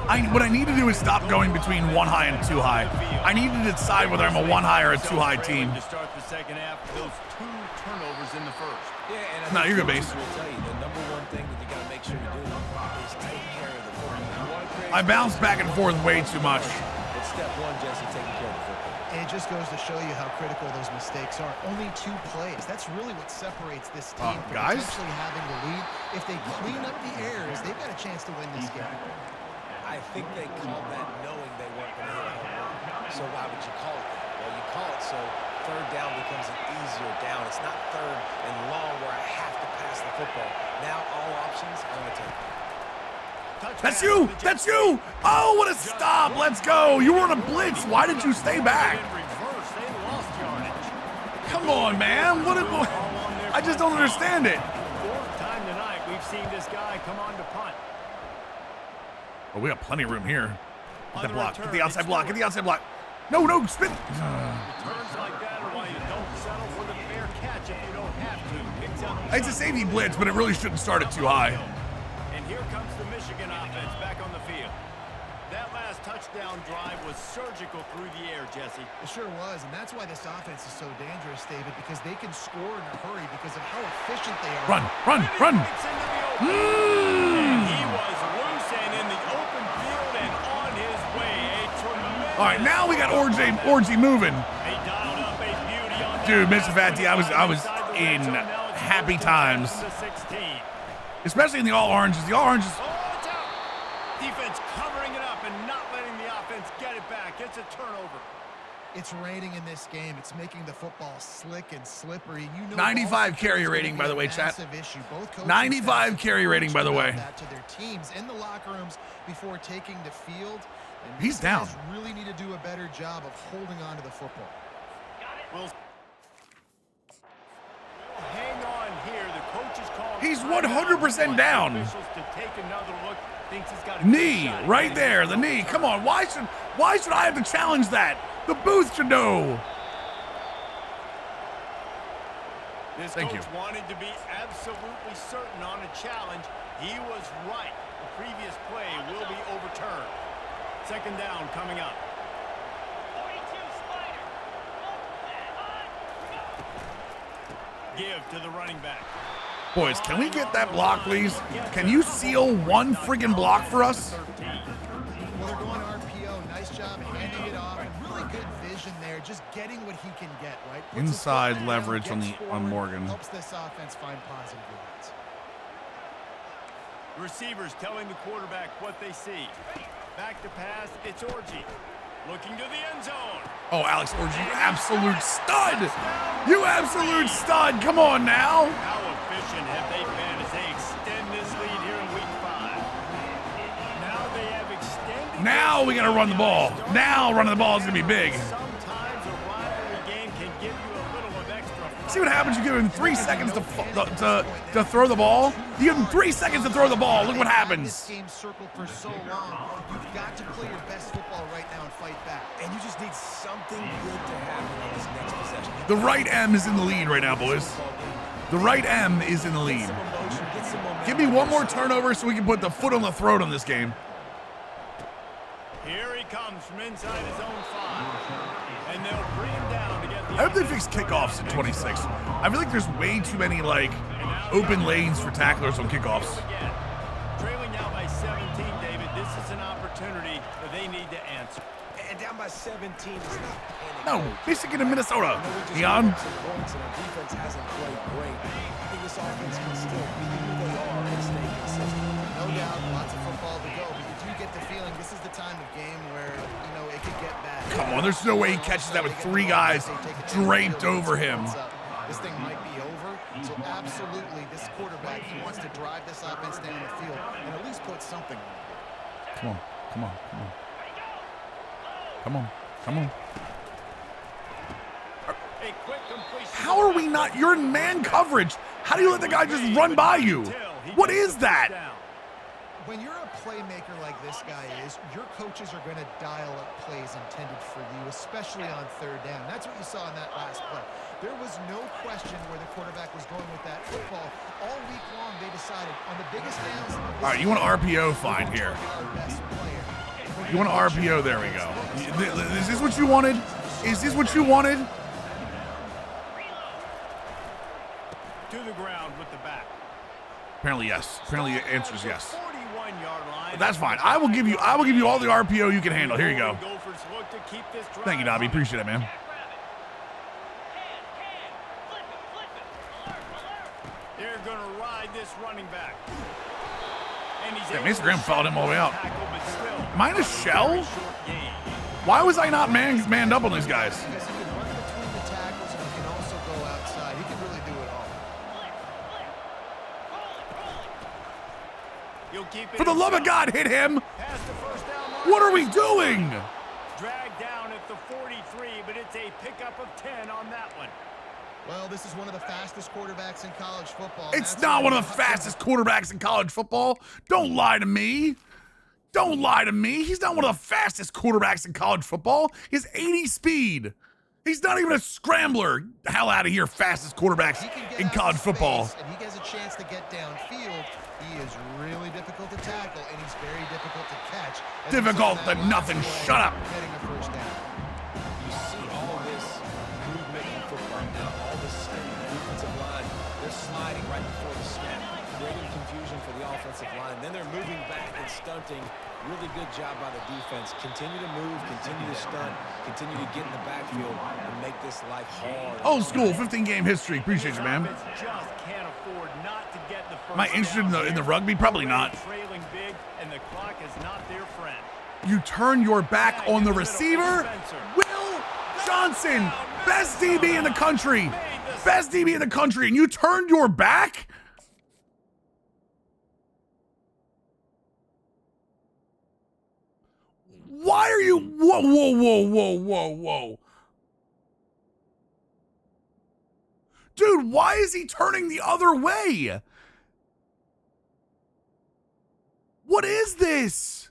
the 15. What I need to do is stop going between 1 high and 2 high. I need to decide whether I'm a 1 high or a 2 high team. To start the second half, those 2 turnovers in the first. Yeah, and No, you're good, base. will tell you the number one thing that you got to make sure you do is take care of the football. You want to create I bounce back and forth way too much. It's step one, Jesse, taking care of the football. And it just goes to show you how critical those mistakes are. Only 2 plays. That's really what separates this team from guys? potentially having the lead. If they clean up the errors, they've got a chance to win this game. I think they called that knowing they weren't going to hit a home run. So why would you call it that? Well, you call it so third down becomes an easier down. It's not third and long where I have to pass the football. Now all options on the table. That's you! That's you! Oh, what a stop! Let's go! You were on a blitz. Why did you stay back? Come on, man! I just don't understand it. 4th time tonight we've seen this guy come on to punt. Oh, we got plenty of room here. Get that block. Get the outside block. Get the outside block. No, no, spin. Turns like that are why you don't settle for the fair catch if you don't have to. Picks up the It's a safety blitz, but it really shouldn't start it too high. And here comes the Michigan offense back on the field. That last touchdown drive was surgical through the air, Jesse. It sure was, and that's why this offense is so dangerous, David, because they can score in a hurry because of how efficient they are. Run, run, run. Gets into the open. And he was loose and in the open field and on his way. A tremendous. All right, now we got Orgy moving. He dialed up a beauty on that. Dude, Mr. Fatty, I was in happy times. Especially in the all oranges. The all oranges. Oh, it's out. Defense covering it up and not letting the offense get it back. It's a turnover. It's raining in this game. It's making the football slick and slippery. You know, 95 carry rating, by the way, chat. Issue. Both coaches 95 carry rating, by the way. that to their teams in the locker rooms before taking the field. And He's these guys down. really need to do a better job of holding on to the football. We'll hang on here. The coach is calling. He's 100% down. Officials to take another look. Thinks he's got a Knee, good shot at right getting there, the knee. Come on, why should I have to challenge that? The booth should know. This Thank coach you. wanted to be absolutely certain on a challenge. He was right. The previous play will be overturned. 2nd down coming up. Give to the running back. Boys, can we get that block, please? Can you seal one friggin' block for us? Well, they're going RPO. Nice job handing it off. And really good vision there. Just getting what he can get, right? Puts his Inside foot down, leverage on gets on forward, Morgan. Helps this offense find positive yards. Receivers telling the quarterback what they see. Back to pass. It's Orgy. Looking to the end zone. Oh, Alex Orgy, you absolute stud. You absolute stud. Come on now. How efficient have they been as they extend this lead here in week 5? Now they have extended. Now we got to run the ball. Now running the ball is going to be big. Sometimes a rivalry game can give you a little of extra. See what happens? You give him 3 seconds to throw the ball. You give him 3 seconds to throw the ball. Look what happens. This game circled for so long. You've got to play your best football right now and fight back. And you just need something good to happen on this next possession. The right M is in the lead right now, boys. The right M is in the lead. Give me one more turnover so we can put the foot on the throat on this game. Here he comes from inside his own 5. And they'll bring him down to get the. I hope they fix kickoffs in 26. I feel like there's way too many like open lanes for tacklers on kickoffs. Again. Trailing now by 17, David. This is an opportunity that they need to answer. And down by 17 is not panic. No, Michigan and Minnesota. I know we just Leon. scored some points and our defense hasn't played great. I think this offense can still be who they are and stay consistent. No doubt, lots of football to go, but you do get the feeling this is the time of game where, you know, it could get bad. Come on, there's no way he catches that with 3 guys draped over him. This thing might be over, so absolutely, this quarterback, he wants to drive this offense down the field and at least put something on it. Come on, come on, come on. Come on, come on. A quick completion. How are we not? You're in man coverage. How do you let the guy just run by you? What is that? When you're a playmaker like this guy is, your coaches are going to dial up plays intended for you, especially on 3rd down. That's what you saw in that last play. There was no question where the quarterback was going with that football. All week long, they decided on the biggest downs. All right, you want RPO? Fine, here. You want an RPO? There we go. Is this what you wanted? Is this what you wanted? To the ground with the back. Apparently, yes. Apparently, the answer is yes. 41-yard line. That's fine. I will give you all the RPO you can handle. Here you go. Gophers look to keep this drive Thank you, Dobby. Appreciate it, man. They're going to ride this running back. And he's Yeah, able Mason to Graham fouled him all the way out. tackle, but still, Am I in a shell? very short gain. Why was I not manned up on these guys? Because he can run between the tackles and he can also go outside. He can really do it all. You'll keep it For the love of God, hit him! past the first down line. What are we doing? Dragged down at the 43, but it's a pickup of 10 on that one. Well, this is one of the fastest quarterbacks in college football. It's not one of the fastest quarterbacks in college football. Don't lie to me. Don't lie to me. He's not one of the fastest quarterbacks in college football. He has 80 speed. He's not even a scrambler. Hell out of here, fastest quarterbacks in college football. And he has a chance to get downfield. He is really difficult to tackle, and he's very difficult to catch. As we Difficult saw to in that last nothing. play, Shut up. Getting a first down. You see all this movement in football now, all this steady defensive line. They're sliding right before the snap, creating confusion for the offensive line. Then they're moving back and stunting. Really good job by the defense. Continue to move, continue to stunt, continue to get in the backfield and make this life hard. Old school, 15-game history. Appreciate you, man. Offense just can't afford not to get the first Am I interested down. in the rugby? Probably not. Trailing big, and the clock is not their friend. You turn your back on the receiver. Will Johnson, best DB in the country. Best DB in the country, and you turned your back? Why are you? Whoa, whoa, whoa, whoa, whoa, whoa. Dude, why is he turning the other way? What is this?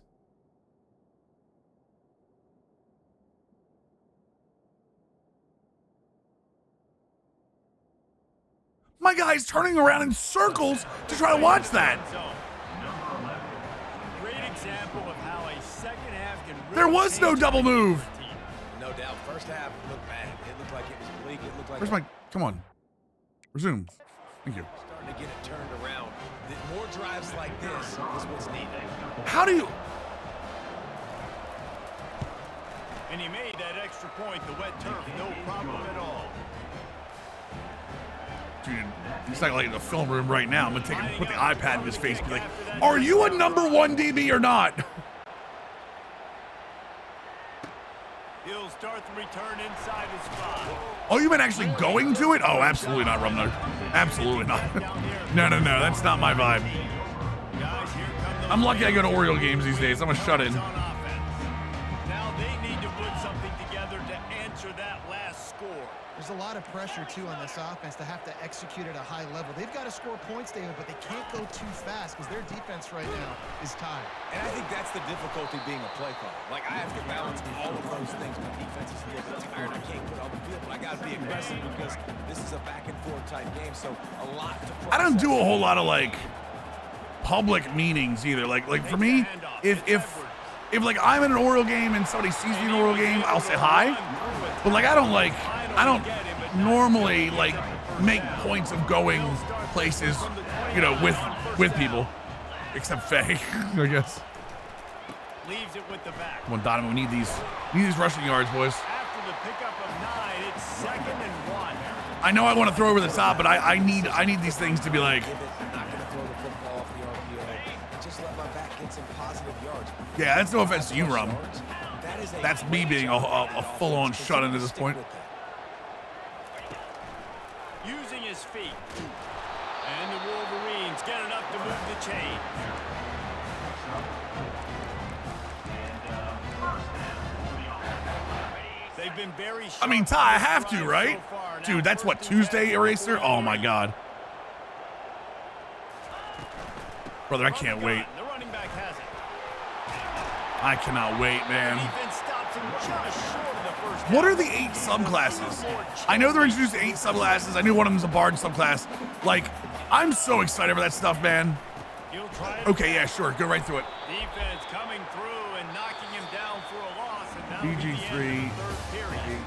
My guy's turning around in circles to try to watch that. Great example of how a second half can really There was no change double the move. team. No doubt. First half looked bad. It looked like it was bleak. It looked like Where's my, come on. Resume. Thank you. starting to get it turned around. More drives like this is what's needed. How do you? And he made that extra point, the wet turf, no problem at all. Dude, he's not like in the film room right now. I'm gonna take him, put the iPad in his face, and be like, "Are you a number 1 DB or not?" He'll start the return inside his 5. Oh, you meant actually going to it? Oh, absolutely not, Rumner. Absolutely not. No, that's not my vibe. Guys, here come the I'm lucky I go to Oriole games these days. I'm a shut-in. on offense. Now they need to put something together to answer that last score. There's a lot of pressure, too, on this offense to have to execute at a high level. They've got to score points, David, but they can't go too fast because their defense right now is tired. And I think that's the difficulty being a play caller. Like, I have to balance all of those things. My defense is a little bit tired. I can't put all the field, but I got to be aggressive because this is a back-and-forth type game, so a lot to process. I don't do a whole lot of, like, public meetings either. Like for me, if like I'm in an Oriole game and somebody sees me in an Oriole game, I'll say hi. But like I don't normally like make points of going places, you know, with people, except Faye, I guess. Leaves it with the back. Come on, Donovan, we need these rushing yards, boys. After the pickup of 9, it's 2nd and 1. I know I want to throw over the top, but I need these things to be like, I'm not going to throw the football off the RPO and just let my back get some positive yards. yeah, that's no offense to you, Rum. That's me being a full-on shut-in at this point. Using his feet. And the Wolverines get enough to move the chain. They've been very I mean, sharp Ty, I on this have to, drive right? so far. Now Dude, that's what, 1st and 10 Tuesday Eraser? for the Oh my God. Brother, I can't wait. The running back has it. I cannot wait, man. Defense stops him just short of the first What down. are the 8 subclasses? I know they're introducing 8 subclasses. I knew one of them's a Bard subclass. Like, I'm so excited for that stuff, man. He'll try it. Okay, yeah, sure. Go right through it. Defense coming through and knocking him down for a loss. And that'll be the end BG3. of the 3rd period.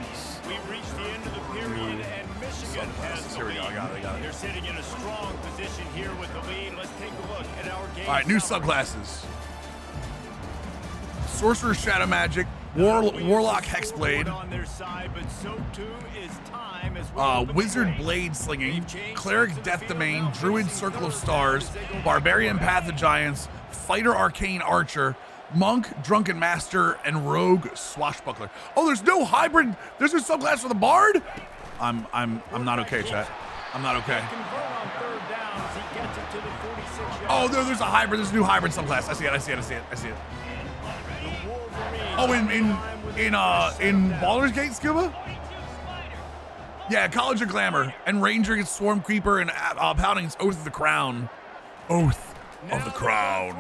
We've reached the end of the period, and Michigan has the Here we go. lead. I got it. They're sitting in a strong position here with the lead. Let's take a look at our game. All right, new summary. subclasses. Sorcerer Shadow Magic, Warlock Hexblade, On their side, but so too is time as well. Wizard Blade Slinging, Cleric Death Domain, Druid Circle of Stars, Barbarian Path of Giants, Fighter Arcane Archer, Monk Drunken Master, and Rogue Swashbuckler. Oh, there's no hybrid. There's no subclass for the Bard. I'm not okay, chat. I'm not okay. Convert on 3rd down as he gets it to the 46-yard. Oh, there's a hybrid. There's a new hybrid subclass. I see it. Oh, in Baldur's Gate, Scuba? Yeah, College of Glamour. And Ranger gets Swarm Creeper and Pounding's Oath of the Crown. Oath of the Crown.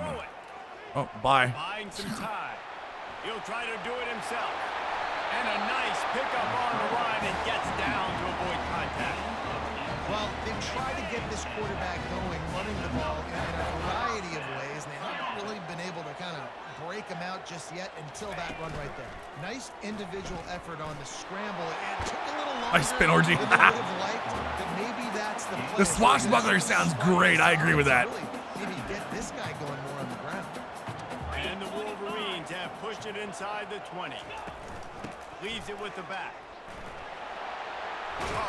Oh, bye. Buying some time. He'll try to do it himself. And a nice pickup on the line and gets down to avoid contact. Well, they've tried to get this quarterback going, running the ball in a variety of ways, and they haven't really been able to kind of break him out just yet until that run right there. Nice individual effort on the scramble. It took a little longer Nice spin orgy. than they would have liked, but maybe that's the play. The swashbuckler sounds great. I agree with that. Really, maybe get this guy going more on the ground. And the Wolverines have pushed it inside the 20. Leaves it with the back.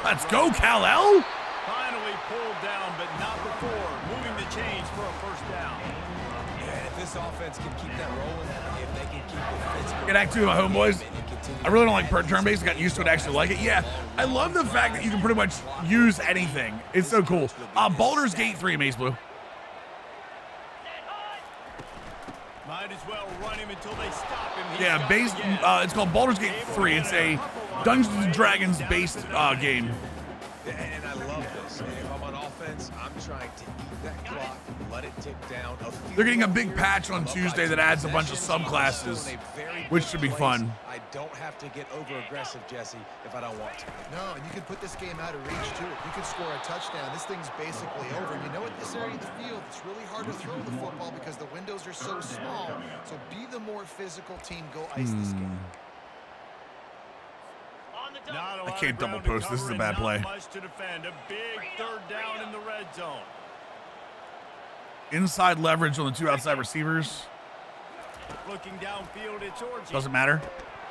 Let's go, Kal-El. Finally pulled down, but not before moving the chains for a 1st down. And if this offense can keep that rolling, if they can keep the physical... Get back to my homeboys. I really don't like turn-based. I got used to it. I actually like it. Yeah, I love the fact that you can pretty much use anything. It's so cool. Baldur's Gate 3, Mace Blue. Might as well run him until they stop him. He's Yeah, got based. it again. It's called Baldur's Gate 3. It's a Dungeons and Dragons based game. And I love this. And if I'm on offense, I'm trying to eat that clock, let it tick down. They're getting a big patch on Tuesday that adds a bunch of subclasses, which should be fun. I don't have to get over-aggressive, Jesse, if I don't want to. No, and you can put this game out of reach, too. If you can score a touchdown, this thing's basically over. And you know, at this area of the field, it's really hard to throw the football because the windows are so small. So be the more physical team. Go ice this game. Not a I lot can't of double ground to post. This is cover a bad and play. not much to defend. A big 3rd down in the red zone. Inside leverage on the 2 outside receivers. Looking downfield, it's Orgy. Doesn't matter.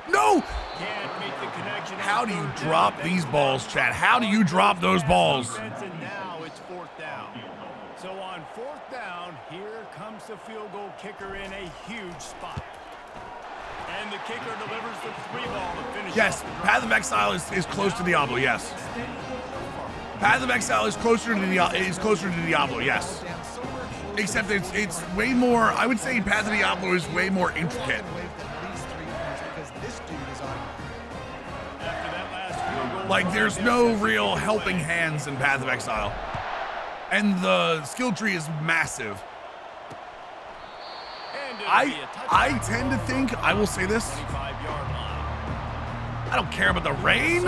No! Can't make the connection. How do you drop these balls, Chad? How do you drop those balls? And now it's 4th down. So on 4th down, here comes the field goal kicker in a huge spot. And the kicker delivers the 3-ball to finish. Yes, Path of Exile is close to Diablo. Yes. Path of Exile is closer to Diablo. Yes. Except it's way more. I would say Path of Diablo is way more intricate. Like there's no real helping hands in Path of Exile, and the skill tree is massive. I tend to think, I will say this, I don't care about the rain.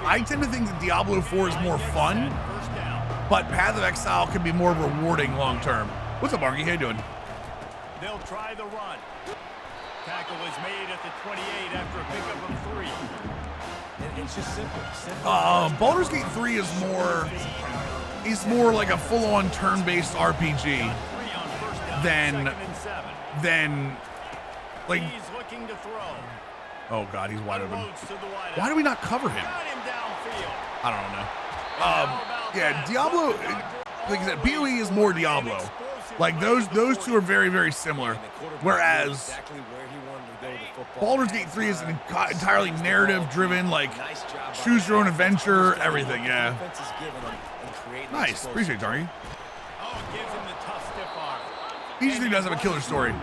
I tend to think that Diablo 4 is more fun, but Path of Exile can be more rewarding long term. What's up, Marky? How you doing? They'll try the run. Tackle is made at the 28 after a pickup of 3. It's just simple. Baldur's Gate 3 is more like a full-on turn-based RPG than like. He's looking to throw. Oh God, he's wide open. Unloads to the wideout. Why do we not cover him? Got him downfield. I don't know. Yeah, Diablo. Like I said, BOE is more Diablo. Like those two are very, very similar. Whereas Baldur's Gate 3 is an entirely narrative-driven, like choose your own adventure, everything. Yeah. Nice. Appreciate it, Darky. Oh, gives him the tough stiff arm. BG3 does have a killer story.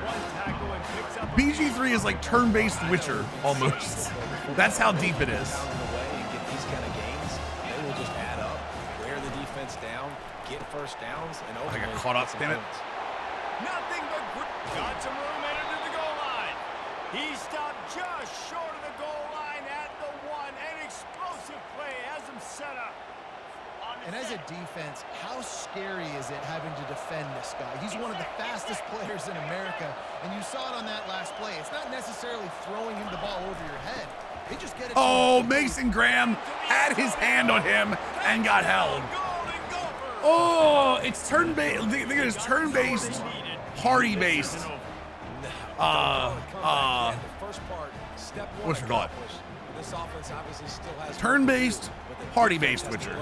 BG3 is like turn-based Witcher almost. That's how deep it is. First downs and I got caught up, damn it. Nothing but got some room headed to the goal line. He stopped just short of the goal line at the 1. An explosive play has him set up. And as a defense, how scary is it having to defend this guy? He's one of the fastest players in America, and you saw it on that last play. It's not necessarily throwing him the ball over your head. They just get it. Oh, Mason Graham had his hand on him and got held. Oh, it's turn-based. Think of it as turn-based, party-based. What's it called? Turn-based, party-based Witcher.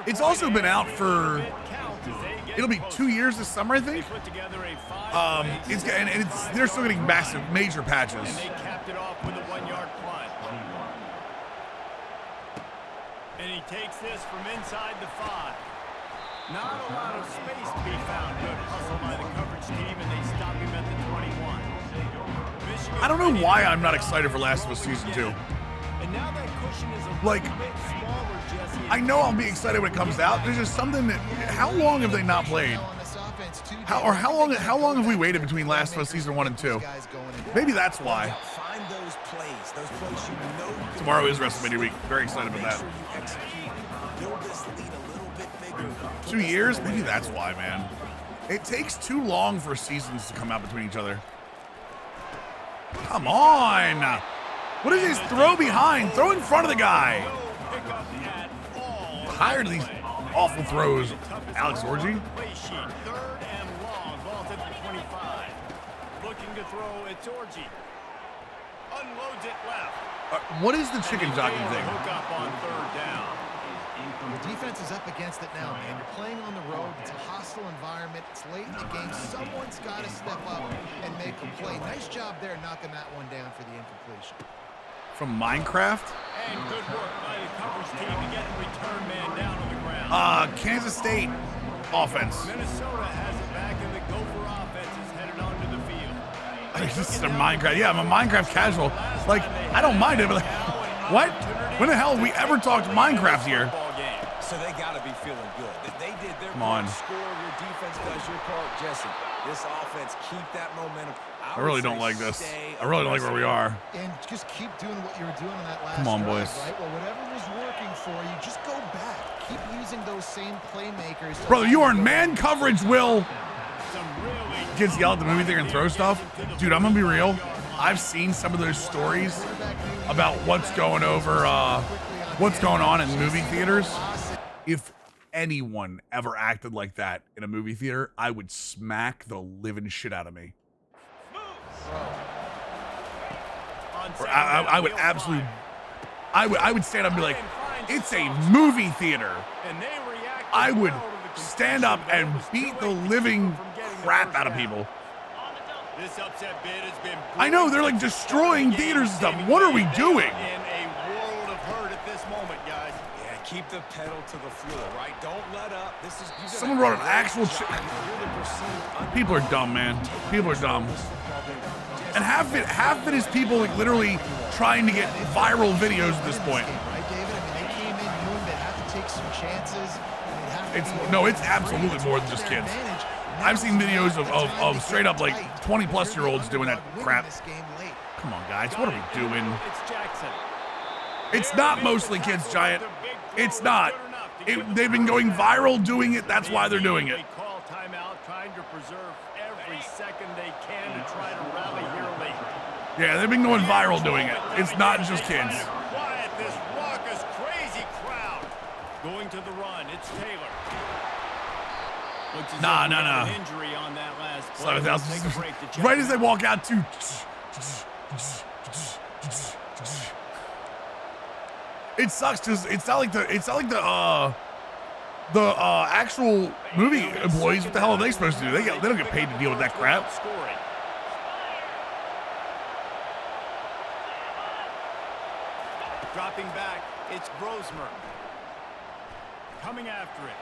It's also been out for. It'll be 2 years this summer, I think. They're still getting major patches. And they capped it off with a 1-yard punt. And he takes this from inside the 5. Not a lot of space to be found. Good hustle by the coverage team, and they stop him at the 21. I don't know why I'm not excited for Last of Us Season 2. And now that cushion is a Like, bit smaller, Jesse. I know I'll be excited when it comes out. There's just something that. How long have they not played? How long have we waited between Last of Us Season 1 and 2? Maybe that's why. Find those plays you know. Tomorrow is WrestleMania week. Very excited about that. 2 years? Maybe that's why, man. It takes too long for seasons to come out between each other. Come on! What is this throw behind? Throw in front of the guy. Tired of these awful throws. Alex Orgy. Third and long. Ball's at the 25. Looking to throw, it's Orgy. Unloads it left. What is the chicken jockey thing? Hook up on 3rd down. The defense is up against it now, man. You're playing on the road. It's a hostile environment. It's late in the game. Someone's got to step up and make a play. Nice job there knocking that one down for the incompletion. From Minecraft? And good work by the coverage team to get the return man down on the ground. Kansas State offense. Minnesota has it back, and the Gopher offense is headed onto the field. This is a Minecraft. Yeah, I'm a Minecraft casual. Like, I don't mind it, but like, what? When the hell have we ever talked Minecraft here? So they got to be feeling good. They did their part. Score, your defense does your part, Jesse. This offense, keep that momentum. I really don't like this. I really don't like where we are. And just keep doing what you were doing on that last Come on, drive, boys. right? Well, whatever was working for you, just go back. Keep using those same playmakers. Brother, you are in man coverage, Will. Kids yell at the movie theater and throw stuff. Dude, I'm gonna be real. I've seen some of those stories about what's going on in movie theaters. If anyone ever acted like that in a movie theater, I would smack the living shit out of me. Or I would absolutely, I would stand up and be like, it's a movie theater. I would stand up and beat the living crap out of people. This upset bid has been I know, they're like destroying theaters and stuff. What are we doing? In a world of hurt at this moment, guys. Yeah, keep the pedal to the floor, right? Don't let up. This is Someone brought an actual people are dumb, man. People are dumb. And half it is people like literally trying to get viral videos at this point. Right, David? I mean, they came in knowing they have to take some chances. It's absolutely more than just kids. I've seen videos of straight up like 20-plus-year-olds doing that crap. Come on, guys, what are we doing? It's Jackson. It's not mostly kids, Giant. It's not. They've been going viral doing it. That's why they're doing it. They call timeout, trying to preserve every second they can to try to rally here late. Yeah, they've been going viral doing it. It's not just kids. Quiet, this raucous, crazy crowd. Going to the run, it's Taylor. Nah. Injury on that last play. 7,000. Right as they walk out, too. It sucks because it's not like the actual movie employees. What the hell are they supposed to do? They don't get paid to deal with that crap. Dropping back, it's Brosmer. Coming after it.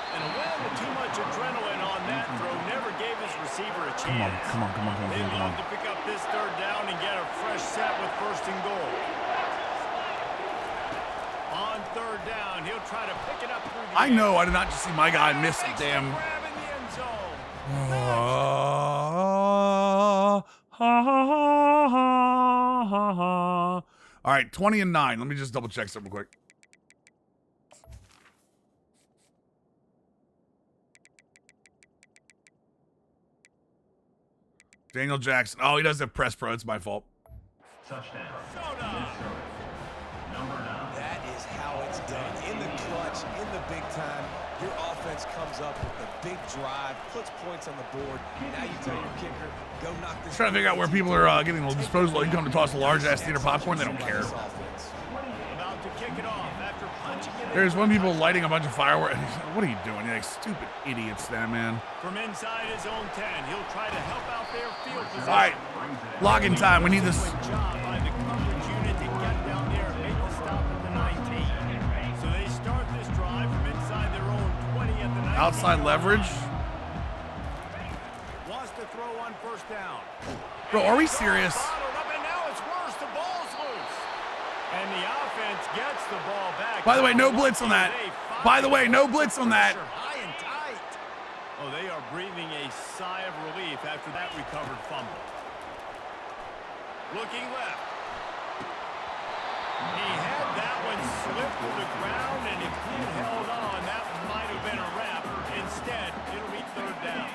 And a little too much adrenaline on that throw never gave his receiver a chance. Come on. They love to pick up this third down and get a fresh set with first and goal. On third down, he'll try to pick it up through the I know, I did not just see my guy miss a damn. All right, 20-9. Let me just double check something quick. Daniel Jackson. Oh, he doesn't have press pro. It's my fault. Touchdown. That is how it's done. In the clutch, in the big time, your offense comes up with a big drive, puts points on the board. Now you tell your kicker, go knock this. Trying to figure out where people are getting the disposable income to toss a large-ass theater popcorn. They don't care. About to kick it off after punching it. There's one people lighting a bunch of fireworks. What are you doing? You're like stupid idiots, there, man. From inside his own 10, he'll try to help out their field position. All right, login time. We need this. Job by the coverage unit to get down there and make the stop at the 19. So they start this drive from inside their own 20 at the 19. Outside leverage. Wants to throw on first down. Bro, are we serious? And now it's worse. The ball's loose. And the offense gets the ball back. By the way, no blitz on that. By the way, no blitz on that. High and tight. Oh, they are breathing a sigh of relief after that recovered fumble. Looking left. He had that one slip to the ground, and if he had held on, that might have been a wrap. Instead, it'll be third down.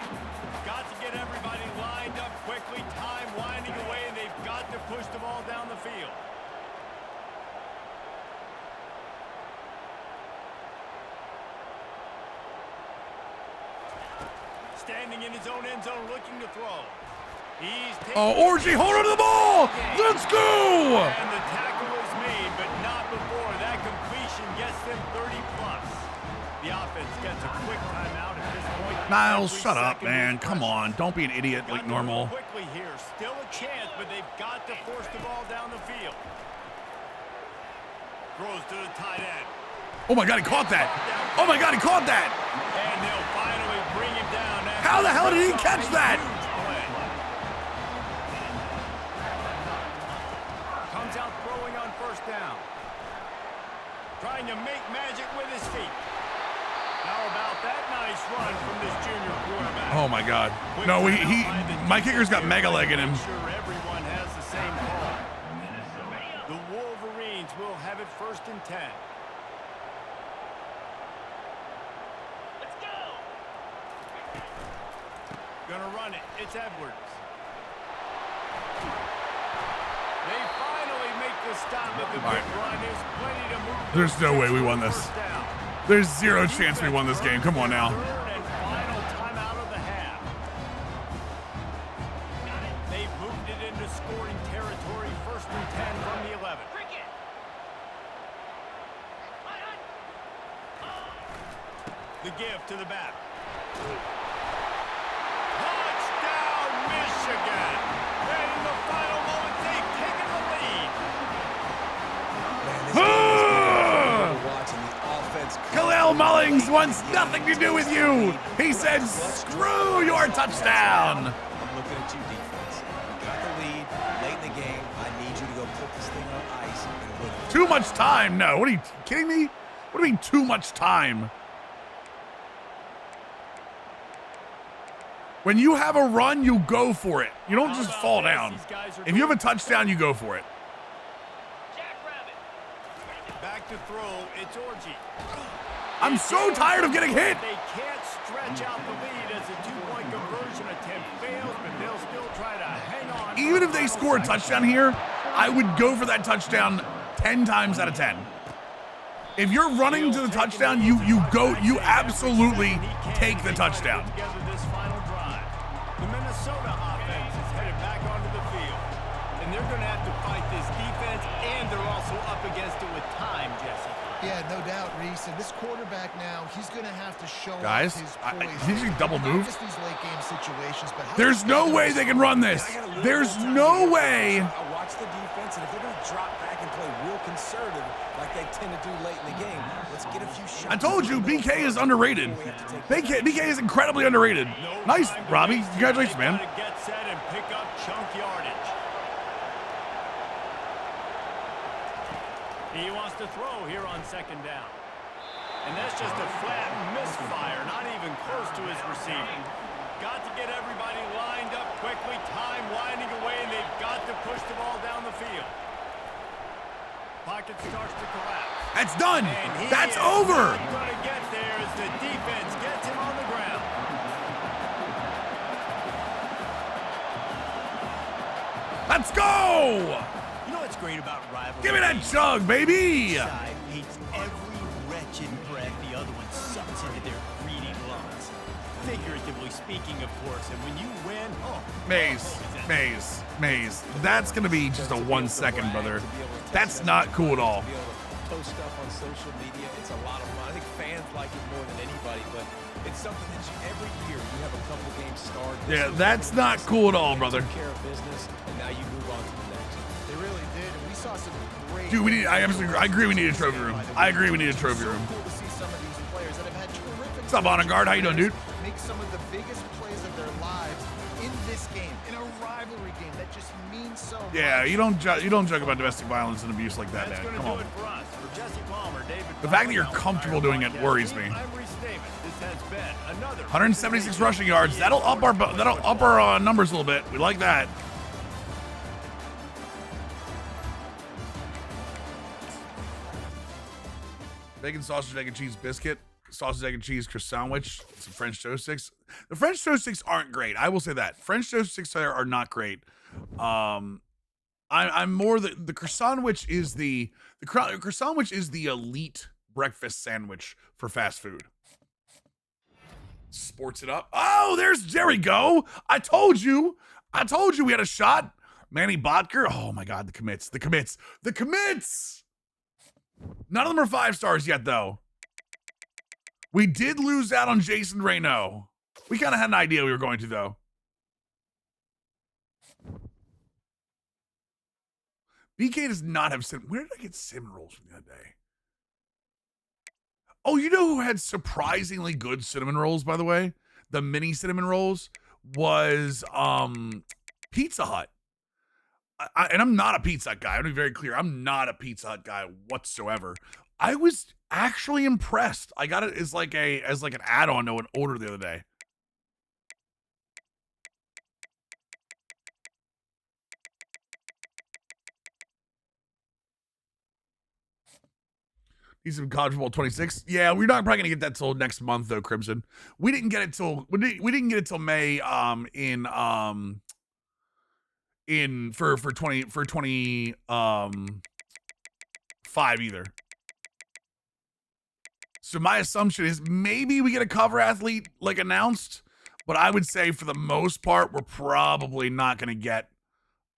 Got to get everybody lined up quickly, time winding away, and they've got to push the ball down the field. Standing in his own end zone, looking to throw. He's Orgy, hold on to the ball! Let's go! And the tackle is made, but not before that completion gets them 30+. The offense gets a quick timeout at this point. Niles, shut up, man. Come on. Don't be an idiot like normal. Quickly here. Still a chance, but they've got to force the ball down the field. Throws to the tight end. Oh my God, he caught that. Oh my God, he caught that. And they'll finally bring him down. How the hell did he catch that? Comes out throwing on first down. Trying to make magic with his feet. How about that nice run from this junior quarterback? Oh my God. No, my kicker's got mega leg in him. Sure everyone has the same call. The Wolverines will have it 1st and 10. Gonna run it. It's Edwards. They finally make the stop at the big run. There's plenty to move. There's no way we won this. There's zero chance we won this game. Come on now. Third and final timeout of the half. They've moved it into scoring territory. 1st and 10 from the 11. The give to the back. Touchdown, Michigan! And in the final moments, they've taken the lead. Khalil Mullings wants nothing to do with you. He said, screw your touchdown. I'm looking at you, defense. You got the lead late in the game. I need you to go put this thing on ice and win. Too much time? No. What are you kidding me? What do you mean too much time? When you have a run, you go for it. You don't just fall down. If you have a touchdown, you go for it. Back to throw, it's Orgy. I'm so tired of getting hit. They can't stretch out the lead as a two-point conversion attempt fails, but they'll still try to hang on. Even if they score a touchdown here, I would go for that touchdown 10 times out of 10. If you're running to the touchdown, you absolutely take the touchdown. The Minnesota offense is headed back onto the field, and they're going to have to fight this defense, and they're also up against it with time, Jesse. Yeah, no doubt, Reese. And this quarterback now, he's going to have to show Guys, his poise. did you double move? Not just these late game situations, but There's no way they can run this. There's no way. I watch the defense, and if they're going to drop back and play real conservative like they tend to do late in the game, let's get a few shots. I told you, BK is underrated. BK is incredibly underrated. Nice, Robbie. Congratulations, man. Get set and pick up chunk yardage. He wants to throw here on second down. And that's just a flat misfire, not even close to his receiver. Got to get everybody lined up quickly, time winding away, and they've got to push the ball down the field. Pocket starts to collapse. That's done. That's over. He's going to get there as the defense gets him on the ground. Let's go! You know what's great about rivalry? Give me that chug, baby! Side hates every wretched breath the other one sucks into their greedy lungs. Figuratively speaking, of course, and when you win, Maze. That's gonna be just a 1 second, brother. That's not cool at all. Post stuff on social media, it's a lot of fun. I think fans like it more than anybody, but it's something that every year you have a couple games start. Yeah, that's not cool at all, brother. Take care of business, and now you move on to the next. They really did, and we saw some great. Dude, I agree we need a trophy room. I agree we need a trophy room. Cool to see some of these players that have had terrific. What's up, Honor Guard? How you doing, dude? Make some of the biggest plays of their lives in this game, in a rivalry game that just means so much. Yeah, you don't joke about domestic violence and abuse like that, man. Come on. The fact that you're comfortable doing it worries me. 176 rushing yards. That'll up our numbers a little bit. We like that. Bacon, sausage, egg, and cheese biscuit. Sausage, egg, and cheese croissant sandwich. Some French toast sticks. The French toast sticks aren't great. I will say that. French toast sticks are not great. I'm more the croissant sandwich is the croissant sandwich is the elite breakfast sandwich for fast food. Sports it up. Oh, there we go. I told you we had a shot. Manny Botker. Oh my God, the commits. None of them are 5 stars yet, though. We did lose out on Jason Reynaud. We kind of had an idea we were going to, though. BK does not have cinnamon. Where did I get cinnamon rolls from the other day? Oh, you know who had surprisingly good cinnamon rolls, by the way? The mini cinnamon rolls was Pizza Hut. And I'm not a Pizza Hut guy. I want to be very clear. I'm not a Pizza Hut guy whatsoever. I was actually impressed. I got it as like an add-on to an order the other day. He's in College Football 26. Yeah, we're not probably gonna get that till next month though, Crimson. We didn't get it till May for 25 either. So my assumption is maybe we get a cover athlete like announced, but I would say for the most part we're probably not gonna get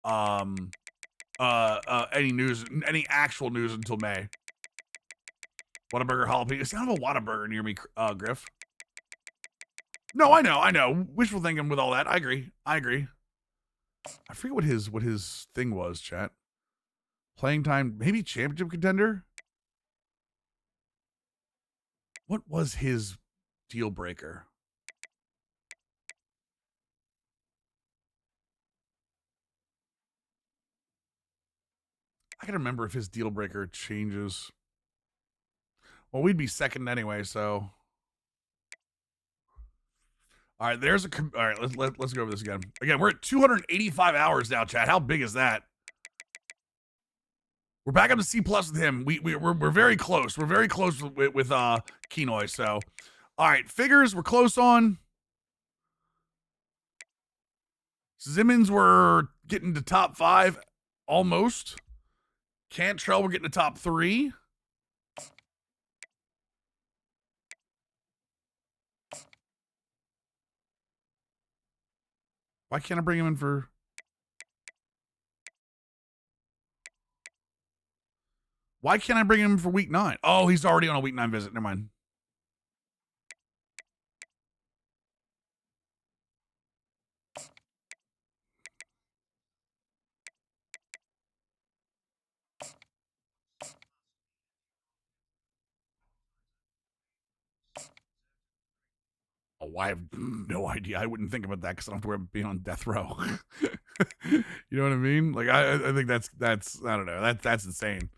any actual news until May. Whataburger jalapeno. It's kind of a Whataburger near me, Griff. No, I know. Wishful thinking with all that. I agree. I forget what his thing was, chat. Playing time, maybe championship contender? What was his deal breaker? I gotta remember if his deal breaker changes. Well, we'd be second anyway, so. All right, all right, let's go over this again. Again, we're at 285 hours now, chat. How big is that? We're back up to C+ with him. We're very close. We're very close with Kenoy. So, all right, figures we're close on. Simmons we're getting to top 5 almost. Cantrell we're getting to top 3. Why can't I bring him in for? Why can't I bring him for week 9? Oh, he's already on a week 9 visit. Never mind. Oh, I have no idea. I wouldn't think about that because I don't have to worry about being on death row. You know what I mean? Like I think that's I don't know. That's insane.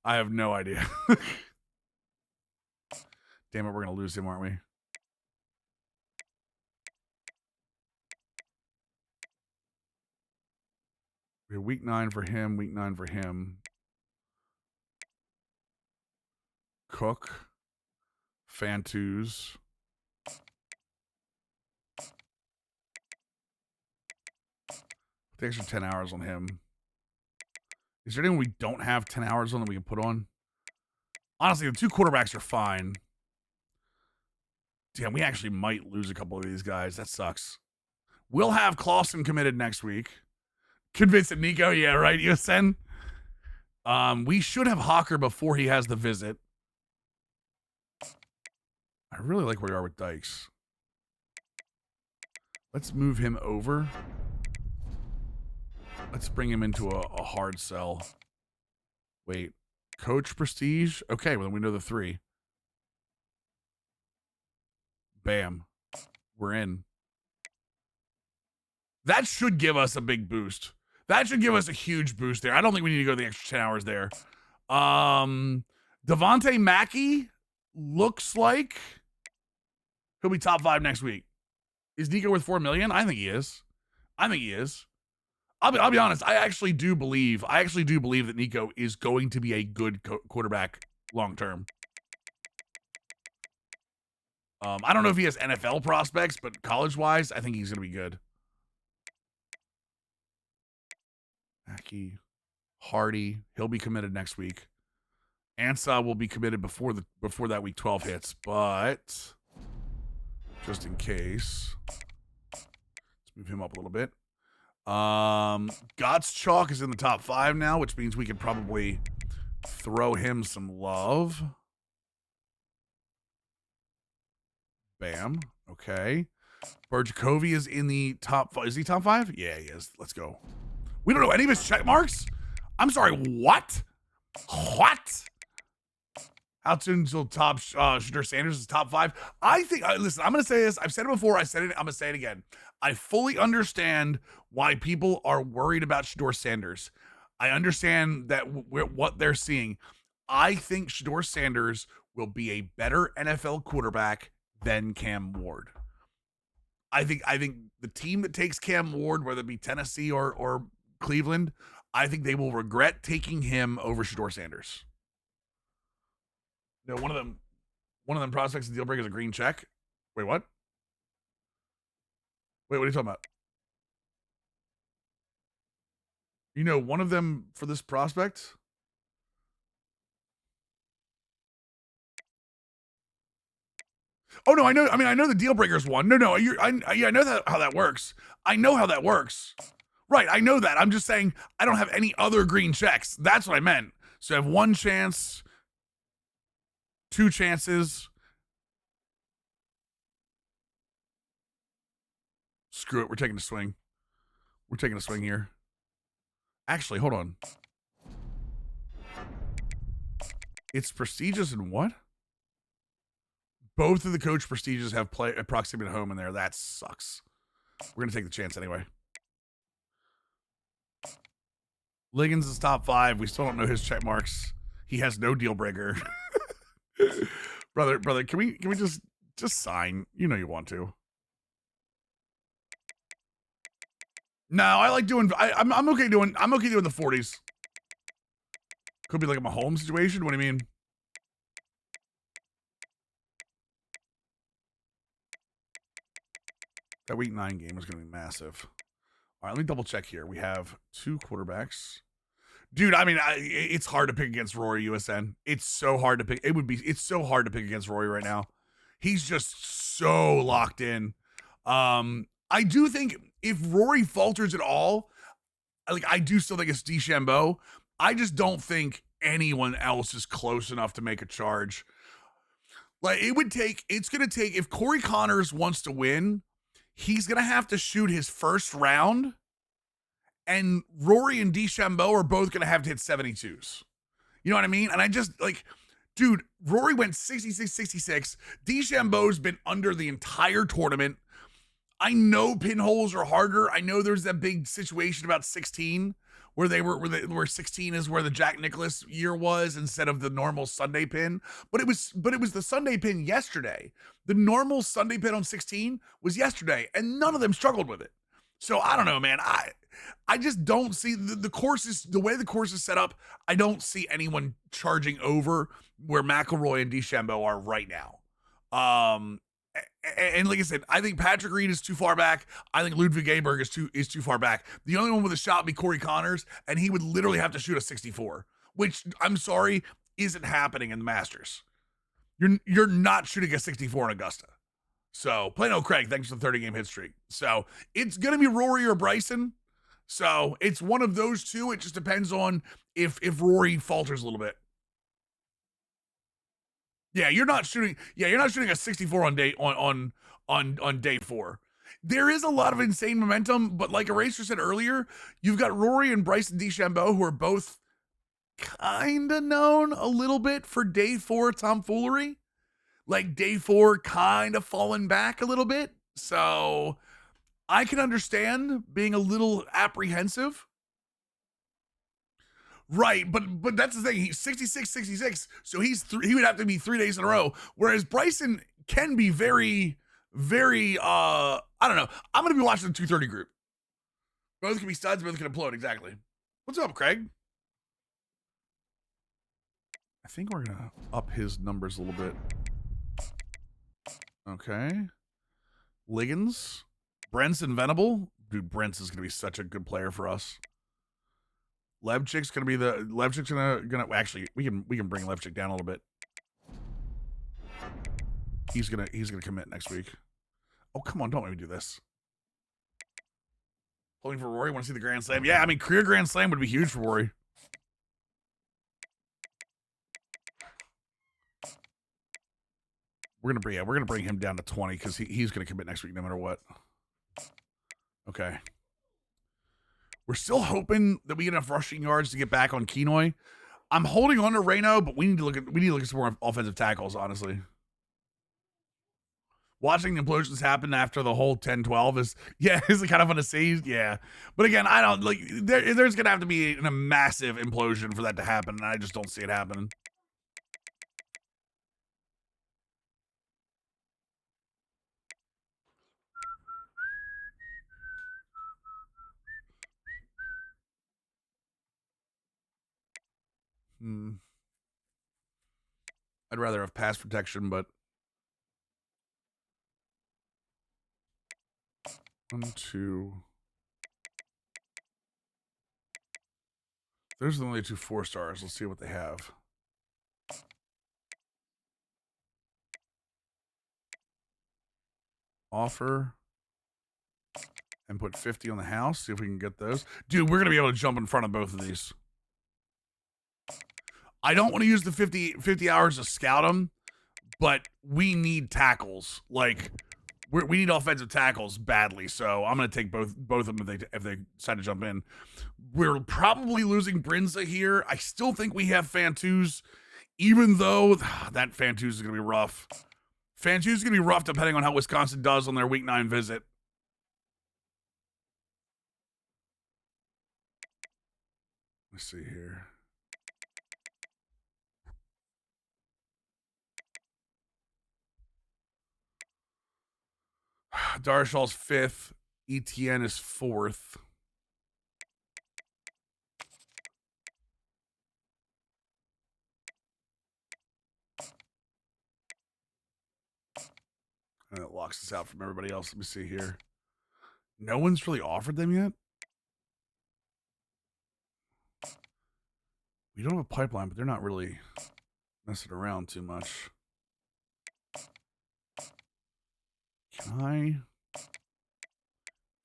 I have no idea. Damn it, we're gonna lose him, aren't we? We have week 9 for him. Week 9 for him. Cook. Fantus. The extra 10 hours on him. Is there anyone we don't have 10 hours on that we can put on? Honestly, the 2 quarterbacks are fine. Damn, we actually might lose a couple of these guys. That sucks. We'll have Clausen committed next week. Convincing Nico, yeah, right, USN? We should have Hawker before he has the visit. I really like where we are with Dykes. Let's move him over. Let's bring him into a hard sell. Wait. Coach Prestige? Okay, well, then we know the 3. Bam. We're in. That should give us a big boost. That should give us a huge boost there. I don't think we need to go the extra 10 hours there. Devontae Mackey looks like he'll be top 5 next week. Is Nico worth $4 million? I think he is. I'll be honest. I actually do believe that Nico is going to be a good quarterback long term. I don't know if he has NFL prospects, but college wise, I think he's going to be good. Mackey, Hardy, he'll be committed next week. Ansah will be committed before that week 12 hits, but just in case, let's move him up a little bit. Gottschalk is in the top 5 now, which means we could probably throw him some love. Bam. Okay. Burjakovi is in the top 5. Is he top 5? Yeah, he is. Let's go. We don't know any of his check marks? I'm sorry, what? What? How soon until top Shedeur Sanders is top 5? I think, listen, I'm going to say this. I've said it before. I said it. I'm going to say it again. I fully understand why people are worried about Shedeur Sanders. I understand that what they're seeing. I think Shedeur Sanders will be a better NFL quarterback than Cam Ward. I think the team that takes Cam Ward, whether it be Tennessee or Cleveland, I think they will regret taking him over Shedeur Sanders. No, one of them prospects and deal breaker is a green check. Wait, what? Wait, what are you talking about? You know, one of them for this prospect. Oh no, I know. I mean, I know the deal breaker's one. No, I know how that works. I know how that works. Right, I know that. I'm just saying I don't have any other green checks. That's what I meant. So I have 1 chance, 2 chances. Screw it. We're taking a swing. We're taking a swing here. Actually, hold on. It's prestigious and what? Both of the coach prestigious have proximity to home in there. That sucks. We're going to take the chance anyway. Liggins is top 5. We still don't know his check marks. He has no deal breaker. brother, can we just sign? You know you want to. No, I like doing I'm okay doing the 40s. Could be like a Mahomes situation. What do you mean? That week 9 game is going to be massive. All right, let me double check here. We have 2 quarterbacks. Dude, I mean, it's hard to pick against Rory USN. It's so hard to pick. It's so hard to pick against Rory right now. He's just so locked in. I do think if Rory falters at all, like I do still think it's DeChambeau. I just don't think anyone else is close enough to make a charge. Like it's going to take, if Corey Connors wants to win, he's going to have to shoot his first round, and Rory and DeChambeau are both going to have to hit 72s. You know what I mean? And I just, like, dude, Rory went 66-66. DeChambeau's been under the entire tournament. I know pinholes are harder. I know there's that big situation about 16 where 16 is where the Jack Nicklaus year was instead of the normal Sunday pin. But it was the Sunday pin yesterday. The normal Sunday pin on 16 was yesterday, and none of them struggled with it. So I don't know, man. I just don't see the courses, the way the course is set up. I don't see anyone charging over where McIlroy and DeChambeau are right now. And like I said, I think Patrick Reed is too far back. I think Ludwig Aberg is too far back. The only one with a shot would be Corey Connors, and he would literally have to shoot a 64, which I'm sorry isn't happening in the Masters. You're not shooting a 64 in Augusta. So Plano Craig, thanks for the 30-game hit streak. So it's gonna be Rory or Bryson. So it's one of those two. It just depends on if Rory falters a little bit. Yeah, you're not shooting a 64 on day 4. There is a lot of insane momentum, but like Eraser said earlier, you've got Rory and Bryson DeChambeau, who are both kind of known a little bit for day 4 tomfoolery. Like day 4 kind of falling back a little bit. So I can understand being a little apprehensive. Right, but that's the thing. He's 66, so he would have to be 3 days in a row. Whereas Bryson can be very, very, I don't know. I'm going to be watching the 230 group. Both can be studs, both can implode, exactly. What's up, Craig? I think we're going to up his numbers a little bit. Okay. Liggins. Brent's Venable. Dude, Brent's is going to be such a good player for us. Levchik's gonna actually we can bring Levchik down a little bit. He's gonna commit next week. Oh, come on, don't make me do this. Pulling for Rory, want to see the Grand Slam? Yeah, I mean, career Grand Slam would be huge for Rory. We're gonna bring him down to 20 because he's gonna commit next week no matter what. Okay. We're still hoping that we get enough rushing yards to get back on Kenoy. I'm holding on to Reno, but we need to look at some more offensive tackles, honestly. Watching the implosions happen after the whole 10-12 is kind of fun to see. Yeah. But again, I don't like there's gonna have to be a massive implosion for that to happen, and I just don't see it happening. I'd rather have pass protection, but 1, 2. Those are the only 2 4-stars. Let's see what they have. Offer and put 50 on the house. See if we can get those. Dude, we're going to be able to jump in front of both of these. I don't want to use the 50 hours to scout them, but we need tackles. Like, we need offensive tackles badly, so I'm going to take both of them if they decide to jump in. We're probably losing Brinza here. I still think we have Fantus, even though that Fantus is going to be rough. Fantus is going to be rough depending on how Wisconsin does on their Week 9 visit. Let's see here. Darshall's 5th. ETN is 4th. And it locks us out from everybody else. Let me see here. No one's really offered them yet? We don't have a pipeline, but they're not really messing around too much. Can I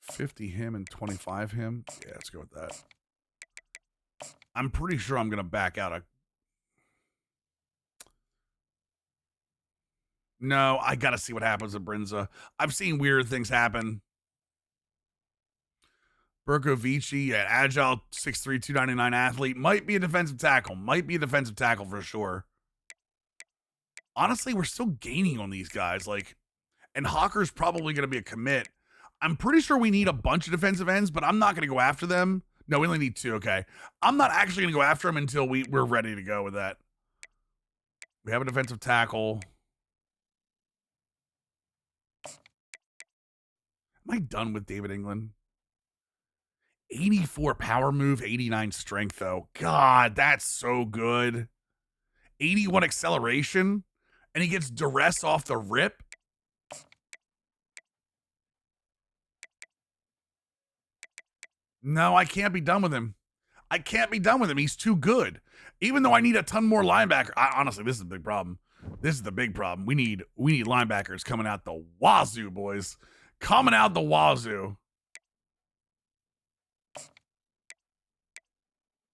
50 him and 25 him? Yeah, let's go with that. I'm pretty sure I'm going to back out. No, I got to see what happens at Brinza. I've seen weird things happen. Berkovici, agile 6'3", 299 athlete. Might be a defensive tackle. Might be a defensive tackle for sure. Honestly, we're still gaining on these guys. And Hawker's probably going to be a commit. I'm pretty sure we need a bunch of defensive ends, but I'm not going to go after them. No, we only need 2. Okay. I'm not actually going to go after them until we're ready to go with that. We have a defensive tackle. Am I done with David England? 84 power move, 89 strength, though. God, that's so good. 81 acceleration, and he gets duress off the rip. No, I can't be done with him. I can't be done with him. He's too good. Even though I need a ton more linebacker. Honestly, this is a big problem. This is the big problem. We need linebackers coming out the wazoo, boys. Coming out the wazoo.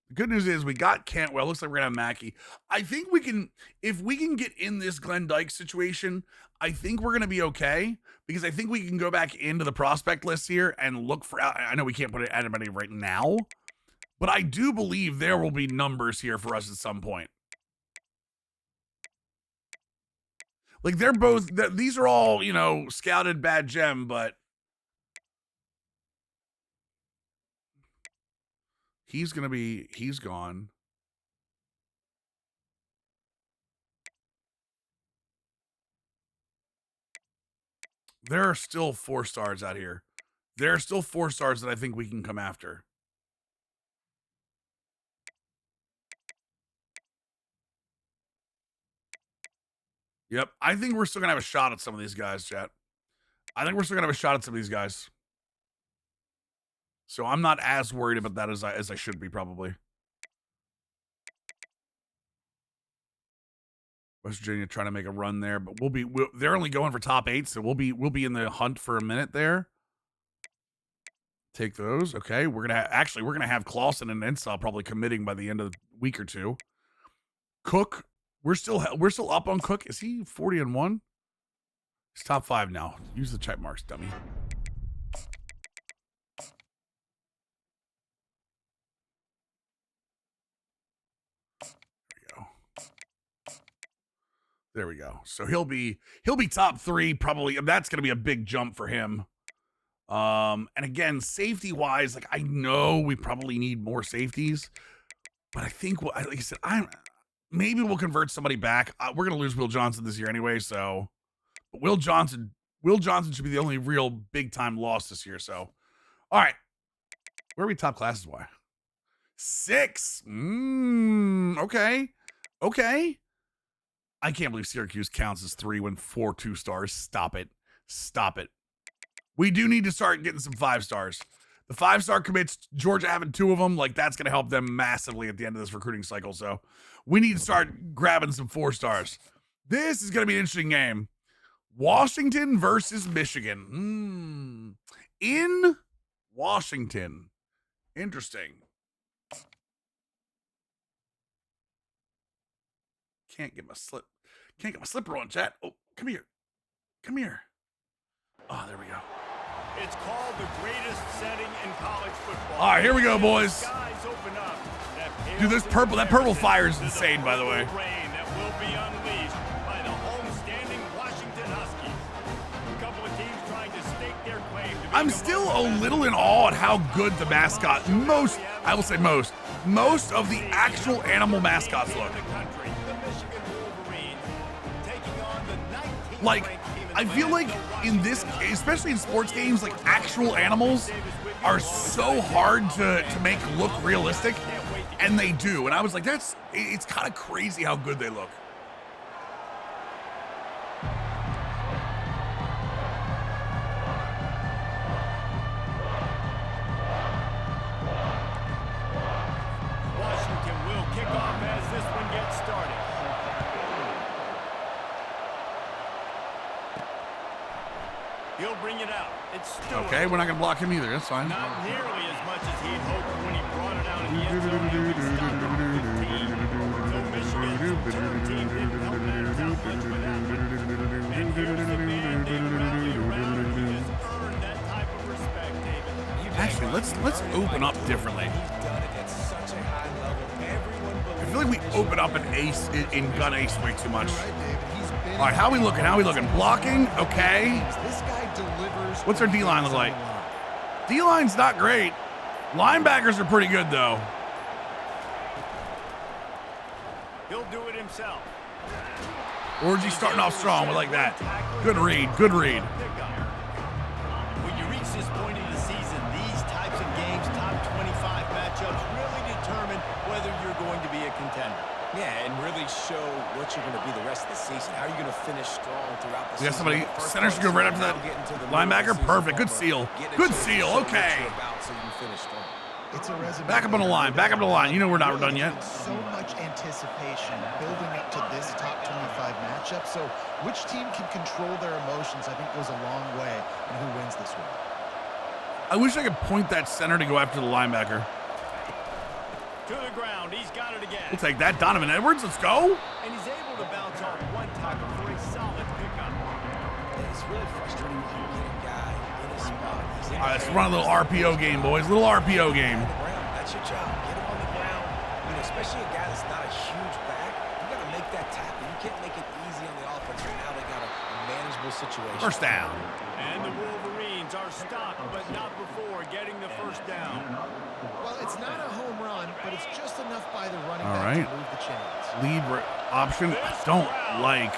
The good news is we got Cantwell. Looks like we're going to have Mackey. I think we can, if we can get in this Glenn Dyke situation, I think we're going to be okay, because I think we can go back into the prospect list here and look for, I know we can't put it at anybody right now, but I do believe there will be numbers here for us at some point. They're both, these are all, scouted bad gem, but he's gone. There are still 4 stars out here. There are still 4 stars that I think we can come after. Yep. I think we're still going to have a shot at some of these guys, chat. I think we're still going to have a shot at some of these guys. So I'm not as worried about that as I should be, probably. West Virginia trying to make a run there, but they're only going for top 8, so we'll be in the hunt for a minute there. Take those. Okay, we're gonna have Clausen and Ensel probably committing by the end of the week or 2. Cook, we're still up on Cook. Is he 40-1? He's top 5 now. Use the check marks, dummy. There we go. So he'll be top 3 probably. That's going to be a big jump for him. And again, safety wise, I know we probably need more safeties, but I think like I said, maybe we'll convert somebody back. We're going to lose Will Johnson this year anyway, so but Will Johnson should be the only real big time loss this year. So, all right, where are we top classes? Why 6? Okay. I can't believe Syracuse counts as 3 when 4 2 stars. Stop it. We do need to start getting some 5 stars. The 5-star commits, Georgia having 2 of them, that's going to help them massively at the end of this recruiting cycle. So we need to start grabbing some 4 stars. This is going to be an interesting game. Washington versus Michigan. In Washington. Interesting. Can't get my slipper on, chat. Oh, come here. Oh, there we go. It's called the greatest setting in college football. All right, here we go, boys. Skies open up. Dude, that purple fire is insane, by the way. Rain that will be unleashed by the homestanding Washington Huskies. A couple of teams trying to stake their claim to I'm still a little in awe at how good the mascot, I will say most of the actual animal mascots look. Like, I feel like in this, especially in sports games, like actual animals are so hard to make look realistic, and they do. And I was like, it's kind of crazy how good they look. Washington will kick off as this one gets started. He'll bring it out. It's Stewart. Okay, we're not gonna block him either. That's fine. Not nearly as much as he'd hoped when he brought it out in the end zone. He was stopped at 15. So Michigan's return team didn't help matters out much with that one. And here's the man they rally around. He has earned that type of respect, David. Actually, let's open up differently. He's done it at such a high level. Everyone I feel like we open up an ace in gun ace way too much. Right, David. He's been All right, how we looking? How we looking? Blocking, okay. This guy delivers. What's our D-line look like? D-line's not great. Linebackers are pretty good though. He'll do it himself. Orgy starting off strong. We like that. Good read. Good read. When you reach this point in the season, these types of games, top 25 matchups, really determine whether you're going to be a contender. Yeah, and really show what you're going to be the rest of the season. How are you going to finish strong throughout the We got season? somebody, First center should go right after that. now get into the Linebacker, middle of the perfect. Good season, seal. get a Good chance to seal, show what okay. you're about so you finish strong. It's a resume. Back up on the line. Back up on the line. You know we're not done yet. So much anticipation building up to this top 25 matchup. So which team can control their emotions, I think, goes a long way in who wins this one. I wish I could point that center to go after the linebacker. To the ground, he's got it again. We'll take that. Donovan Edwards, let's go. And he's able to bounce off one tackle for a solid pickup. It's really frustrating when you get a guy in a spot. He's in All right, let's run a little RPO game, boys. Little RPO game. on the ground. That's your job. Get him on the ground. You know, especially a guy that's not a huge back. You got to make that tackle. You can't make it easy on the offense. Right now they got a manageable situation. First down. And the Wolverines are stopped, but not before getting the first down. Well, it's not a home run, but it's just enough by the running All back right. to move the chains. Lead option. I don't like.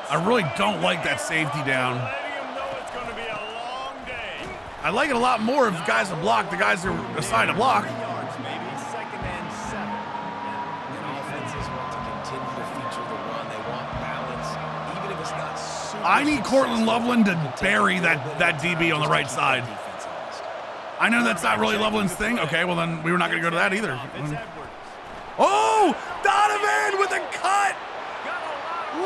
I I really don't like that safety down. Letting him know it's going to be a long day. I like it a lot more if guys are blocked, the guys are assigned to block. Yards, maybe 2nd and 7. And offenses want to continue to feature the run. They want balance, even if it's not super. I need Cortland Loveland to successful. bury that DB on the right side. Defense honest. I know that's not really Loveland's thing. Okay, well then we were not going to go to that either. It's Edwards. Oh, Donovan with a cut.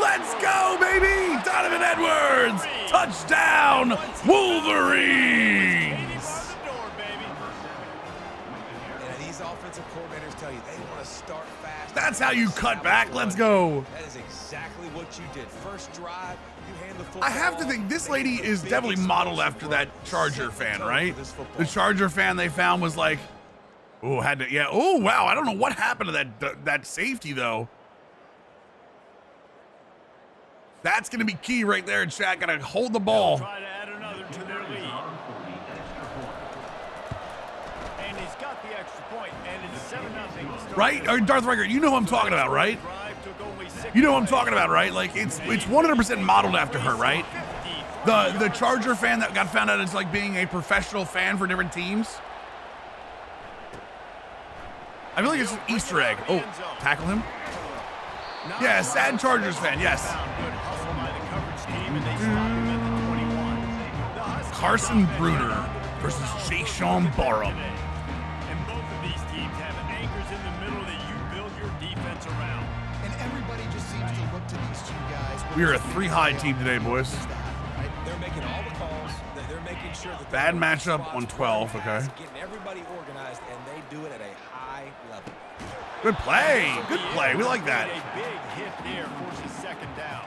Let's go, baby. Donovan Edwards. Touchdown, Wolverines. And these offensive coordinators tell you they want to start fast. That's how you cut back. Let's go. That is exactly what you did. First drive, you hand the football. I have to think this lady is definitely modeled after that Charger fan, right? The Charger fan they found was like, oh, had to, yeah. Oh, wow. I don't know what happened to that safety though. That's going to be key right there. Shaq got to hold the ball. Try to add another to their lead. And he's got the extra point, and it's 7-0. Right? Or Darth Riker, you know who I'm talking about, right? You know who I'm talking about, right? Like it's 100% modeled after her, right? The Charger fan that got found out as like being a professional fan for different teams. I feel like it's an Easter egg. Oh, tackle him. Yeah, sad Chargers fan, yes. Carson Bruner versus Jayshawn Barham. And both of these teams have anchors in the middle that you build your defense around. And everybody just seems to look to these two guys. We are a 3-high team today, boys. They're making all the calls. They're making sure that Bad matchup on 12, okay. Getting everybody organized, and they do it at a high level. Good play. Good play. We like that. A big hit there forces 2nd down.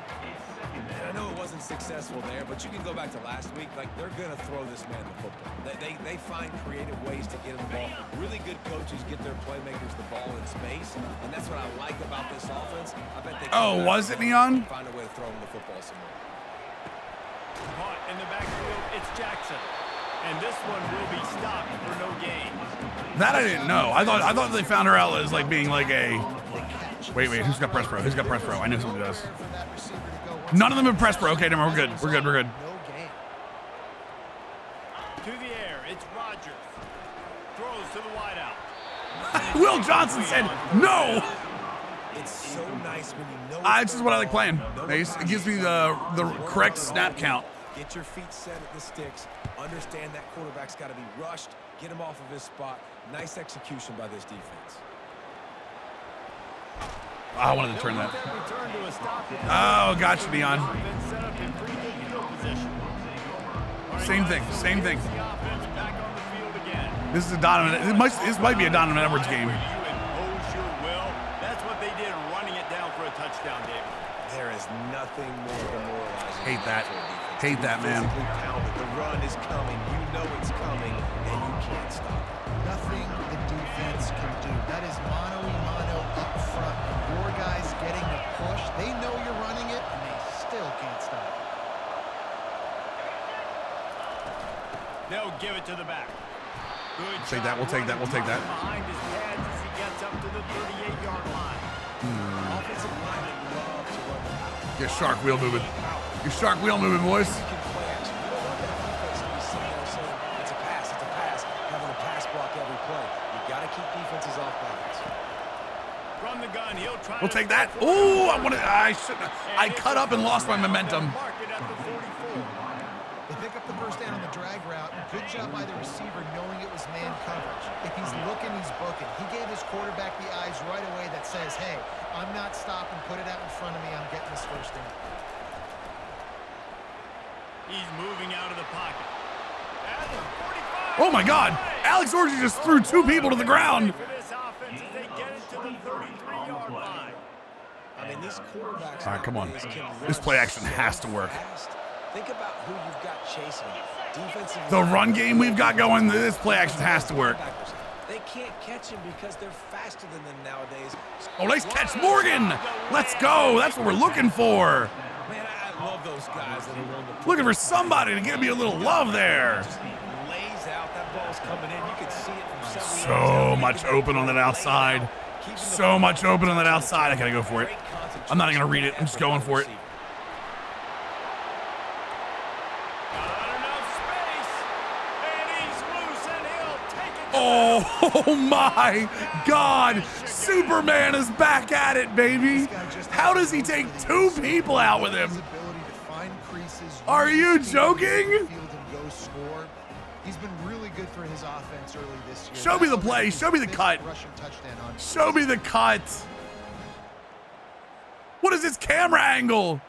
And I know it wasn't successful there, but you can go back to last week. Like, they're going to throw this man the football. They find creative ways to get him the ball. Really good coaches get their playmakers the ball in space, and that's what I like about this offense. I bet they Oh, was it Neon? Find a way to throw him the football somewhere. Caught in the backfield, it's Jackson. And this one will be stopped for no gain. That I didn't know. I thought they found her out as like being like a. Wait, who's got press pro? Who's got press pro? I know someone does. None of them have press pro. Okay, no, we're good. We're good. We're good. To the air, it's Rodgers. Throws to the wideout. Will Johnson said no. It's so nice when you know. This is what I like playing. It gives me the correct snap count. Get your feet set at the sticks. Understand that quarterback's got to be rushed. Get him off of his spot. Nice execution by this defense. I wanted to turn that. Oh, gotcha, Neon. Same thing. Same thing. This is a Donovan. This might be a Donovan Edwards game. That's what they did, running it down for a touchdown, David. There is nothing more demoralizing. Hate that. Hate that, man. The run is coming. You know it's coming, and you can't stop it. Nothing the defense can do. That is mano-a-mano up front. Your guys getting the push. They know you're running it, and they still can't stop it. They'll give it to the back. Good Take that. We'll take that. We'll take that. Behind his pads as he gets up to the 38-yard line. Offensive linemen love to run the power. Get shark wheel moving. Your shark wheel moving, boys. You can play action. You don't want that defense to be sitting there saying, it's a pass, having a pass block every play. You got to keep defenses off balance. From the gun, he'll try. We'll take that. Oh, I shouldn't. I cut up and lost my momentum. Mark it at the 44. They pick up the first down on the drag route. Good job by the receiver knowing it was man coverage. If he's looking, he's booking. He gave his quarterback the eyes right away that says, hey, I'm not stopping. Put it out in front of me. I'm getting this first down. He's moving out of the pocket. At the 45. Oh my God! Alex Orji just threw two people to the ground. For this offense as they get it to the 33-yard line. I mean, these quarterbacks. All right, come on. nowadays can This run play action so has to work. fast. Think about who you've got chasing you. Defensive The line- run game we've got going, this play action has to work. They can't catch him because they're faster than them nowadays. Oh, nice catch, Morgan. Let's go. That's what we're looking for. Man, I love those guys that are willing to Looking for somebody to give me a little love there. just lays out. That ball's coming in. You can see it from several So yards out. much open on that outside. Keeping the So ball much open on that touching outside. I gotta go for it. Great I'm not even gonna read concentration it. I'm just effort going by the for it. receiver. Not enough space. And he's loose and he'll take it. Oh my God. Superman is back at it, baby. How does he take two people out with him? His ability to find creases, Are use you his speed joking? in the field and go score. He's been really good for his offense early this year. Show me the play. Show me the cut. Rushing touchdown on. Show me the cut. What is this camera angle?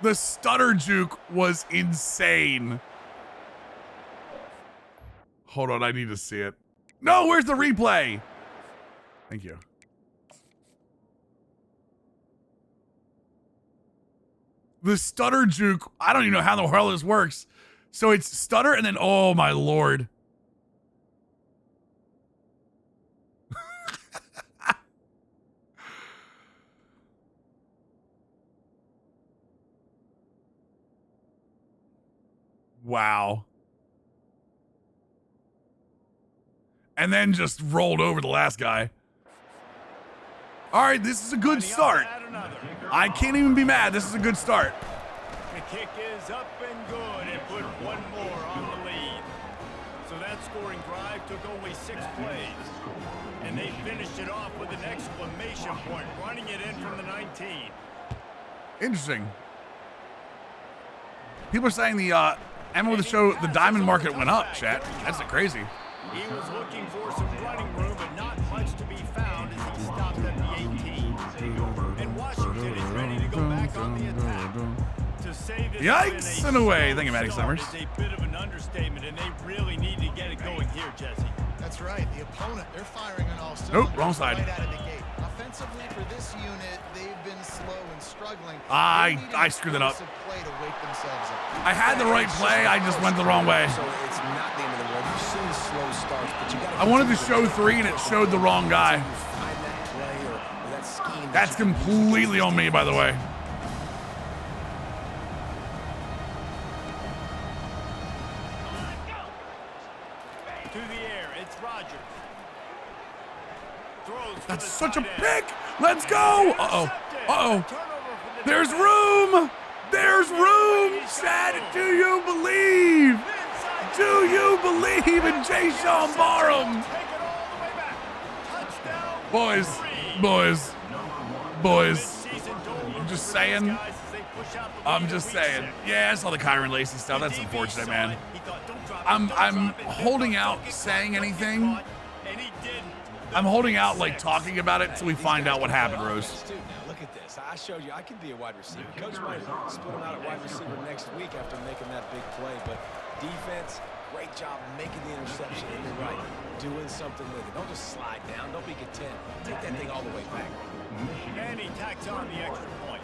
The stutter juke was insane. Hold on, I need to see it. No, where's the replay? Thank you. The stutter juke, I don't even know how the hell this works. So it's stutter and then, oh my Lord. Wow. And then just rolled over the last guy. All right, this is a good start. I can't even be mad. This is a good start. The kick is up and good and put one more on the lead. So that scoring drive took only 6 plays. And they finished it off with an exclamation point, running it in from the 19. Interesting. People are saying the Emma with the show, the diamond market went up, chat. That's crazy. He was looking for some running room, but not much to be found as he stopped at the 18. And Washington is ready to go back on the attack. To save this Yikes and away. Thank you, Matty Summers. It's a bit of an understatement, and they really need to get it going here, Jesse. That's right. The opponent, they're firing on all cylinders. Nope, wrong side. Right out of the gate. Offensively, for this unit, they've been slow and struggling. I screwed it up. Play to wake themselves up. I had the right play. I just went the wrong way. So it's not the end of the world. You've seen slow starts, but you got to. I wanted to show 3 and it showed the wrong guy. Find that play or that scheme. That's completely on me, by the way. To the air, it's Rodgers. Throws for That's the such a tight end. pick. Let's go. Uh-oh. Uh-oh. Turnover from the There's defense. room. There's room. Chad, do you believe? Do you believe in Jay Sean Barham? Take it all the way back. Touchdown. Boys, Three. boys, boys. Midseason goal I'm just for these saying. guys as they push out the I'm lead just in week saying. 6. Yeah, I saw the Kyron Lacey stuff. The That's DB unfortunate, saw man. it. He thought, "Don't drop it, I'm don't I'm drop it." holding Don't out get saying caught, don't get anything. caught. And he didn't. The I'm holding pick out like 6. talking about it till we find out what happened, Rose. Too. Now look at this. I showed you I can be a wide receiver. Coach might split him out at wide receiver next week after making that big play, but defense, great job making the interception. And you're right, doing something with it. Don't just slide down. Don't be content. Take that thing all the way back. And he tacks on the extra point.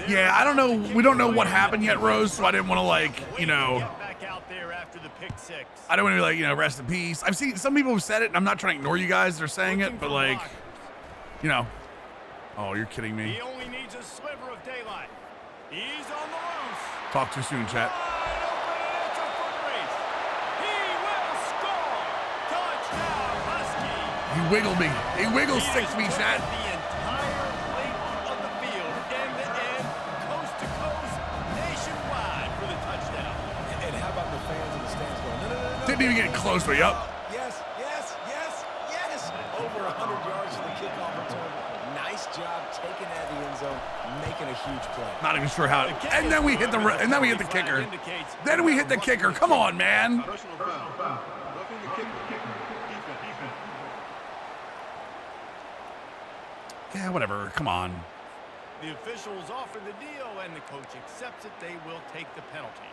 Yeah, I don't know. We don't know what happened yet, Rose. So I didn't want to like, you know, Get back out there after the pick 6. I don't want to be like, you know, rest in peace. I've seen some people have said it, and I'm not trying to ignore you guys that are saying it, but like, you know. Oh, you're kidding me. He only needs a sliver of daylight. He's on the loose. Talk too soon, chat. Wide open, and it's a foot race. He will score. Touchdown, Husky. He wiggled me. He wiggled stick to me, He has chat. covered the entire length of the field, end to end, coast to coast, nationwide for the touchdown. And how about the fans in the stands going, no, no, no, no. Didn't even get close, but yup. Yes, yes, yes, yes. Over 100 yards to the kickoff return. Nice job taking that to the end zone, making a huge play. Not even sure how. And then we hit the kicker. Then we hit the kicker. Come on, man. Personal foul. Roughing the kicker. Defense. Yeah, whatever. Come on. The officials offer the deal, and the coach accepts it. They will take the penalty.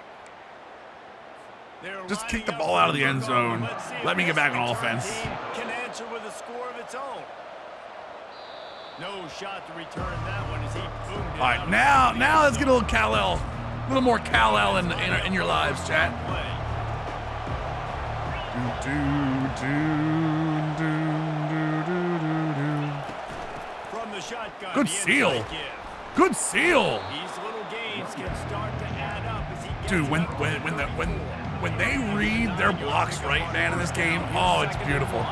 They're Just kick lining the up ball out of the for end kickoff. zone. Let's see if Let me get this back on return offense. team can answer with a score of its own. No shot to return that one as he boomed it. All right, now let's get a little Kal-El. A little more Kal-El in your lives, chat. From the shotgun. Good the seal. inside give. Good seal. These little gains can start to add up as he gets Dude, it up to when they read their blocks right, man, in this game, oh, it's beautiful.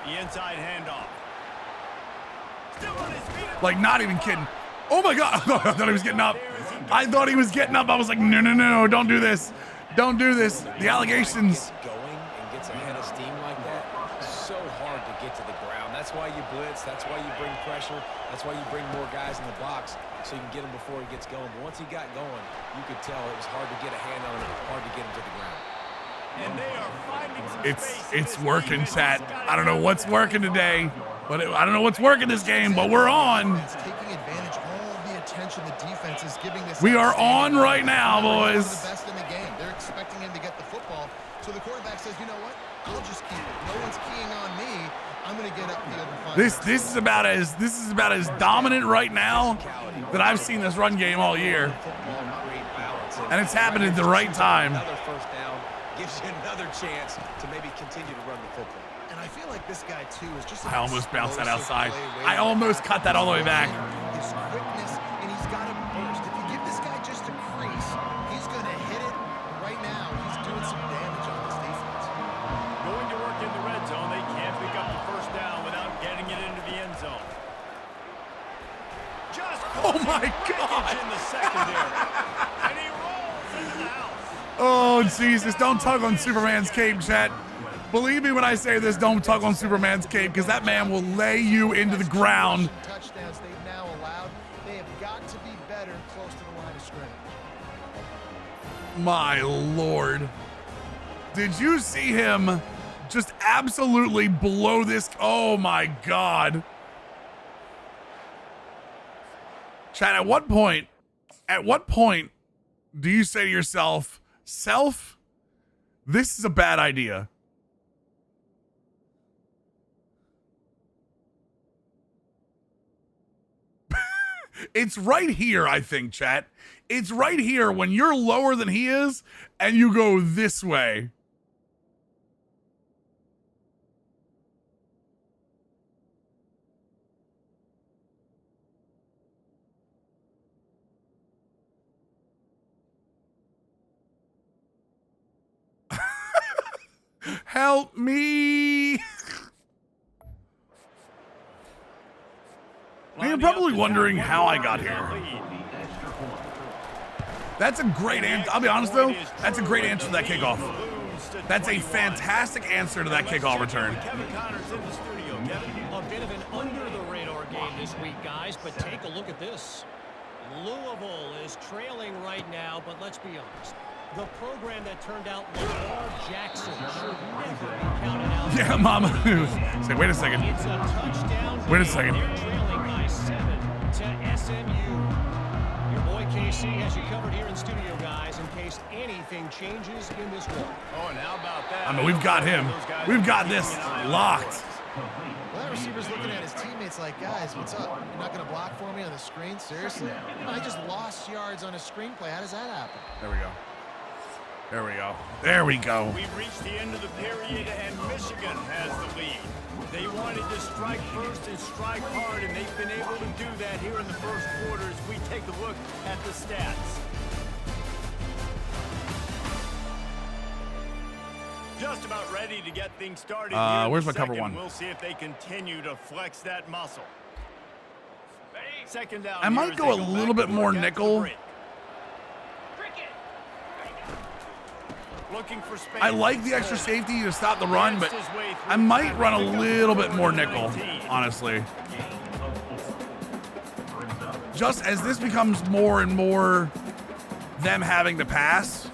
The inside handoff. Still on his feet. Like, not even kidding. Oh my God, I thought he was getting up. I thought he was getting up. I was like, no, don't do this. Don't do this. The allegations. Gets going and gets ahead of steam like that. So hard to get to the ground. That's why you blitz. That's why you bring pressure. That's why you bring more guys in the box so you can get him before he gets going. But once he got going, you could tell it was hard to get a hand on him, hard to get him to the ground. And they are finding some space. It's working, chat. I don't know what's working today, but I don't know what's working this game, but we're on. It's taking advantage of all the attention the defense is giving this. We are on outstanding right now, one of boys. the best in the game. They're expecting him to get the football, so the quarterback says, "You know what? I'll just keep it. No one's keying on me. I'm going to get upfield and find This is about as dominant right now that I've seen this run game all year, Great balance. and it's happening at the right time. Another first down gives you another chance to maybe continue to run the football. And I feel like this guy too is just. I almost bounced that outside. explosive play I almost cut that all the way back. His quickness, and he's got a burst. If you give this guy just a crease, he's going to hit it. Right now, he's doing some damage on this defense. Going to work in the red zone. They can't pick up the first down without getting it into the end zone. Just Oh my package God. in the secondary. And he rolls into the house. Oh, Jesus. Don't tug on Superman's cape, chat. Believe me when I say this, don't tug on Superman's cape, because that man will lay you into the ground. Touchdowns they've now allowed. They have got to be better close to the line of scrimmage. My Lord. Did you see him just absolutely blow this? Oh, my God. Chat, at what point do you say to yourself, self, This is a bad idea. It's right here, I think, chat. It's right here when you're lower than he is and you go this way. Help me. You're probably wondering how I got here. That's a great answer. I'll be honest though, that's a great answer to that kickoff. That's a fantastic answer to that kickoff return. A bit of an under-the-radar game this week, guys, but take a look at this. Louisville is trailing right now, but let's be honest. The program that turned out Lamar Jackson should never be counted out. Yeah, mama. Say, wait a second. It's a touchdown. Wait a second. They're trailing by 7 to SMU. Your boy KC has you covered here in studio, guys, in case anything changes in this one. Oh, and how about that? I mean, we've got him. We've got this locked. Well, that receiver's looking at his teammates like, guys, what's up? You're not going to block for me on the screen? Seriously? I just lost yards on a screenplay. How does that happen? There we go. There we go. There we go. We've reached the end of the period, and Michigan has the lead. They wanted to strike first and strike hard, and they've been able to do that here in the first quarter as we take a look at the stats. Just about ready to get things started. Where's my cover one? We'll see if they continue to flex that muscle. Second down. I might go a little bit more nickel. Looking for space. I like the extra safety to stop the run, but I might run a little bit more nickel, honestly. Just as this becomes more and more them having to pass,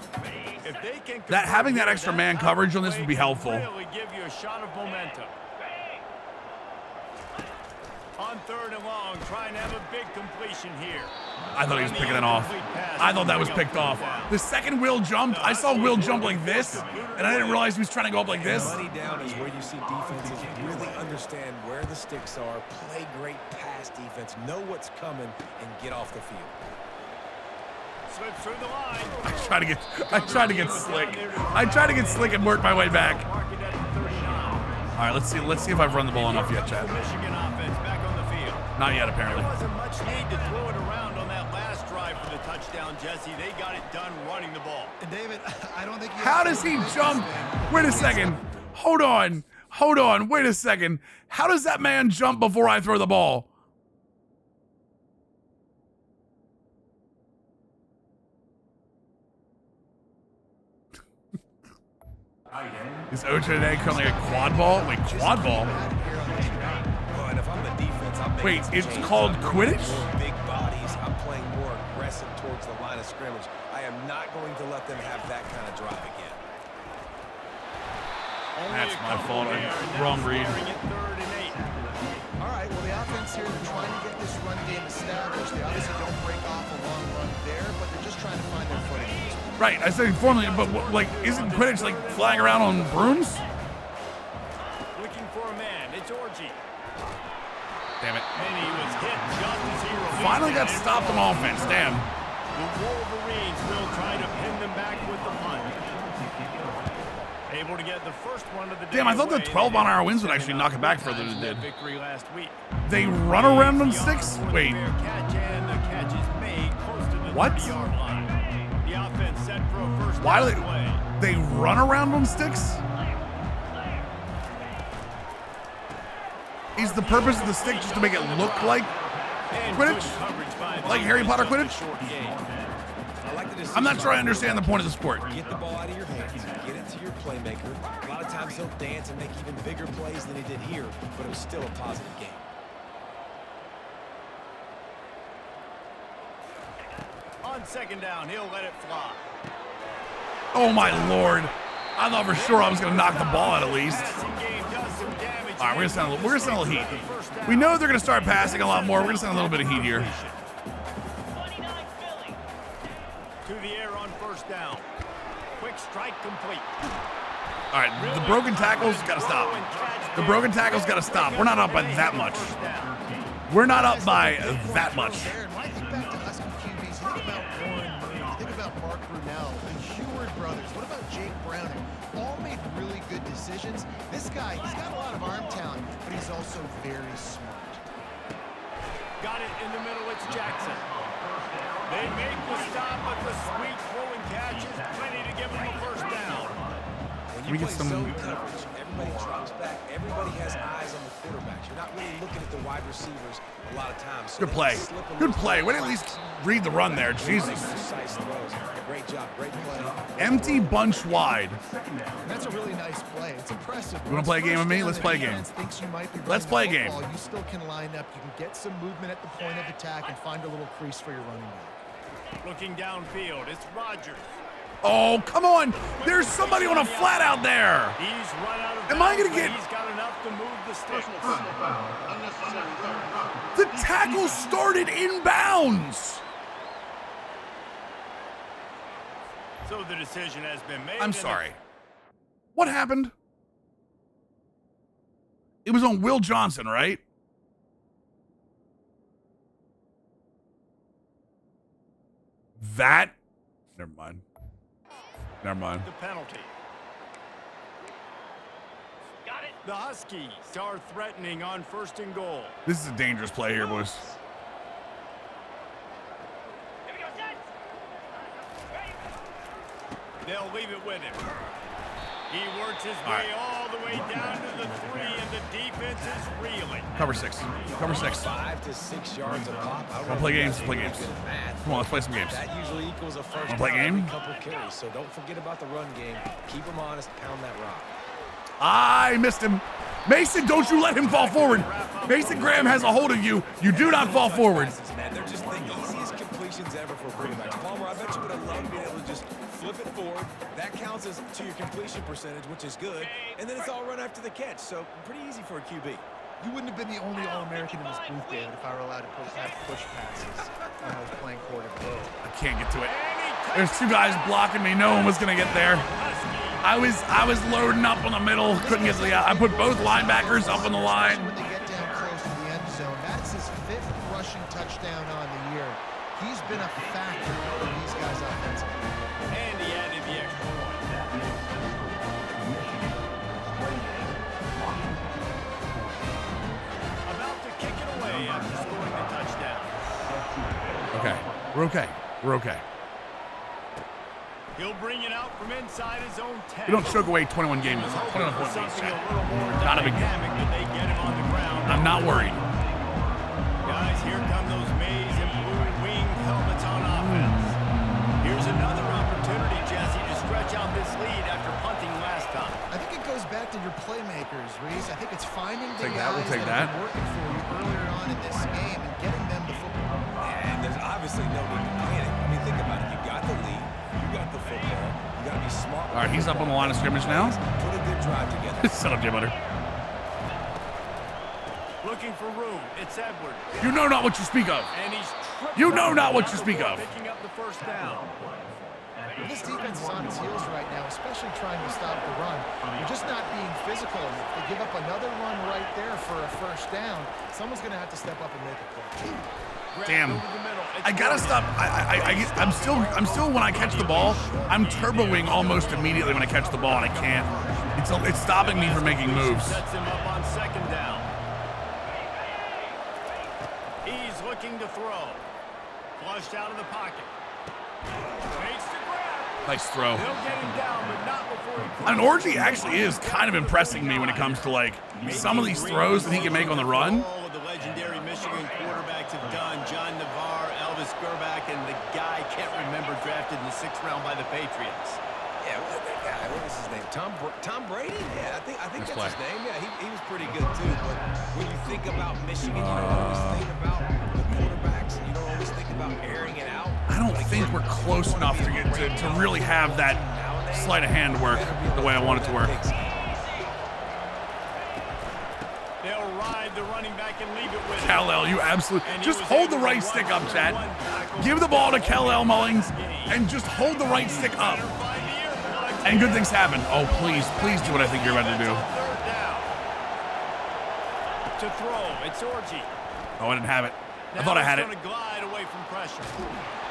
that having that extra man coverage on this would be helpful. Really give you a shot of momentum. On third and long, trying to have a big completion here. I thought he was picking that off. I thought that was picked off. The second Will jumped, I saw Will jump like this, and I didn't realize he was trying to go up like this. Money down is where you see defenses really understand where the sticks are, play great pass defense, know what's coming, and get off the field. Slips through the line. I tried to get slick. I tried to get slick and work my way back. All right, let's see if I've run the ball enough yet, Chad. Michigan offense back on the field. Not yet, apparently. There wasn't much need to throw it around on that last drive for the touchdown, Jesse. They got it done running the ball. And David, I don't think you How does he jump? Wait a second. Hold on. Hold on. Wait a second. How does that man jump before I throw the ball? Is Ocho-Today currently a quad ball? Wait, quad ball? Oh, and if I'm the defense, I'm Wait, it's called Quidditch? big bodies. I'm playing more aggressive towards the line of scrimmage. I am not going to let them have that kind of drive again. That's my fault. Wrong read. All right, well, the offense here, they're trying to get this run game established. They obviously don't break off a long run there, but they're just trying to find their footing. Right, I said formally, but like, isn't Quidditch like flying around on brooms? Looking for a man. It's Orgy. Damn it. And he was hit just as he released Finally got it. stopped on offense. Damn. The Wolverines will try to pin them back with the punt. Able to get the first one of the day. Damn, I thought the away. 12-mile-an-hour winds would actually knock it back further than it did. Victory last week. They run around on sticks? Wait. Catch, and the catch is made close to the What? 30-yard line. The offense set for a first Why do down play. they run around on sticks? Is the purpose of the stick just to make it look like And Quidditch? good coverage by the Like Harry Potter defense. Quidditch? Short game. I like the decision. I'm not sure I understand the point of the sport. Get the ball out of your hands, get it to your playmaker. A lot of times he'll dance and make even bigger plays than he did here, but it was still a positive game. On second down, he'll let it fly. Oh my lord. I thought for sure I was gonna knock the ball out at least. Passing game does some damage. All right, we're gonna send a little heat. We know they're gonna start passing a lot more. We're gonna send a little bit of heat here. To the air on first down. Quick quick strike complete. All right, the broken tackles got to stop. The broken tackles got to stop. We're not up by that much. We're not up by that much. When I think back to Husky QBs, you think about Warren Moon, you think about Mark Brunell, the Heward brothers, what about Jake Browning? All made really good decisions. This guy, he's got a lot of arm talent, but he's also very smart. Got it in the middle, it's Jackson. They make the stop, but the sweet throw and catch is plenty to give them a first down. When We you get play some- zone coverage, everybody drops back. Everybody has eyes on the quarterbacks. You're not really looking at the wide receivers a lot of times. So Good they play. slip a Good little play. bit. Way to at least read the run there. Jesus. Precise throws. Great job. Great play. Empty bunch wide. And that's a really nice play. It's impressive. You wanna play a game with me? Let's play a game. Let's play a game. You still can line up. You can get some movement at the point of attack and find a little crease for your running back. Looking downfield, it's Rodgers. Oh, come on. There's somebody on a flat out there. He's run out of Am I gonna bounds, get- but he's got enough to move the sticks. Unnecessary third down. The tackle started in bounds. So the decision has been made. I'm and sorry. What happened? It was on Will Johnson, right? That? Never mind. Never mind. The penalty. Got it. The Huskies are threatening on 1st and goal. This is a dangerous play here, boys. Here we go, Jets. They'll leave it with him. He works his way all the way down to the 3, and the defense is reeling. Cover 6. Cover 6. 5 to 6 yards a pop. I don't Wanna know play if you games? guys are Play really games. good at math. Come on, let's play some games. That usually equals a first Wanna play down game? every couple carries. So don't forget about the run game. Keep them honest. Pound that rock. I missed him. Mason, don't you let him fall forward. Mason Graham has a hold of you. You do not fall forward. Man, they're just the easiest completions ever for quarterbacks. Palmer, I bet you would have loved being able to just flip it forward. That counts as to your completion percentage, which is good. And then it's all run after the catch. So pretty easy for a QB. You wouldn't have been the only All-American in this booth, David, if I were allowed to have push passes when I was playing quarterback. I can't get to it. There's 2 guys blocking me. No one was gonna get there. I was loading up on the middle. Couldn't get to the. I put both linebackers up on the line. When they get down close to the end zone, that's his 5th rushing touchdown on the year. He's been a factor for these guys offensively. And he added the extra point. About to kick it away after scoring the touchdown. Okay, we're okay. We're okay. He'll bring it out from inside his own 10. We don't choke away 21 games. He was hoping 21 for point leads. something a little more Not a big deal. dynamic, but they get him on the ground. I'm not worried. Guys, here come those maize and blue winged helmets on offense. Here's another opportunity, Jesse, to stretch out this lead after punting last time. I think it goes back to your playmakers, Reese. I think it's finding the Take that, guys we'll take that that. are working for you earlier on in this game and getting them the football. And there's obviously no need to panic. I mean, think about it. You got the lead. You got the football. You got to be smart. All right, he's up on the line of scrimmage now. Put a good drive together. Shut up, Jay Butter. Looking for room. It's Edwards. You know not what you speak of. And he's tripped You know up not what you before speak of. Picking up the first down. This defense is on its heels right now, especially trying to stop the run. They're just not being physical. And if they give up another run right there for a first down, someone's going to have to step up and make a play. Damn. Over the middle. It's I gotta Gordon. stop. I'm still when I catch the ball, I'm turboing almost immediately when I catch the ball, and I can't. It's stopping me from making moves. Sets him up on 2nd down. He's looking to throw. Flushed out of the pocket. Makes the grab. Nice throw. He'll get him down, but not before he And Orgy actually is kind of impressing me when it comes to like some of these throws that he can make on the run. All of the legendary Michigan quarterbacks have done. John Navarre, Elvis Gerbach, and the guy can't remember drafted in the 6th round by the Patriots. Yeah, what that guy? What was his name? Tom Brady? Yeah, I think Nice that's play. his name. Yeah, he was pretty good too. But when you think about Michigan, you don't always think about the quarterbacks. You don't always think about airing it out. I don't think we're close enough to get to really have that sleight of hand work the way I want it to work. They'll ride the running back and leave it with him. Kal-El, you absolutely And he just was hold the able to right run stick up, through Chad. one tackle. Give the ball to Kal-El Mullings and just hold the right stick up. By the year, like And good things happen. Oh, please do what I think you're about to do. Third down. To throw, it's Orji. Oh, I didn't have it. I thought I had it. Glide away from pressure.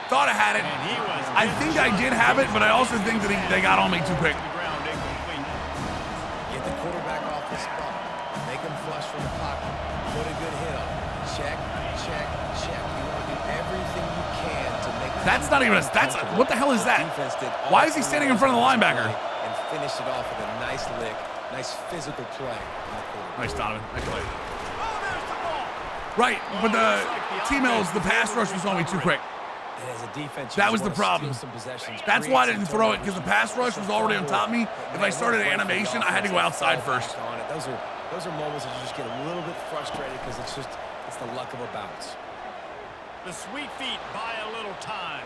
Thought I had it. And he was I think I did have it, but I also think that they got on me too quick. the ground incomplete. Get the quarterback off the spot. Make him flush from the pocket. Put a good hit on him. Check. You want to do everything you can to make. That's not even what the hell is that? Why is he standing in front of the linebacker? And finish it off with a nice lick, nice physical play. Nice, Donovan. Nice play. Oh, there's the ball. Right, but the T-Mills, the pass rush was on me too quick. And as a defense, That was the problem. That's why I didn't throw it, because the pass rush was already on top of me. If I started animation, I had to go outside first. Those are moments that you just get a little bit frustrated because it's the luck of a bounce. The sweet feet buy a little time.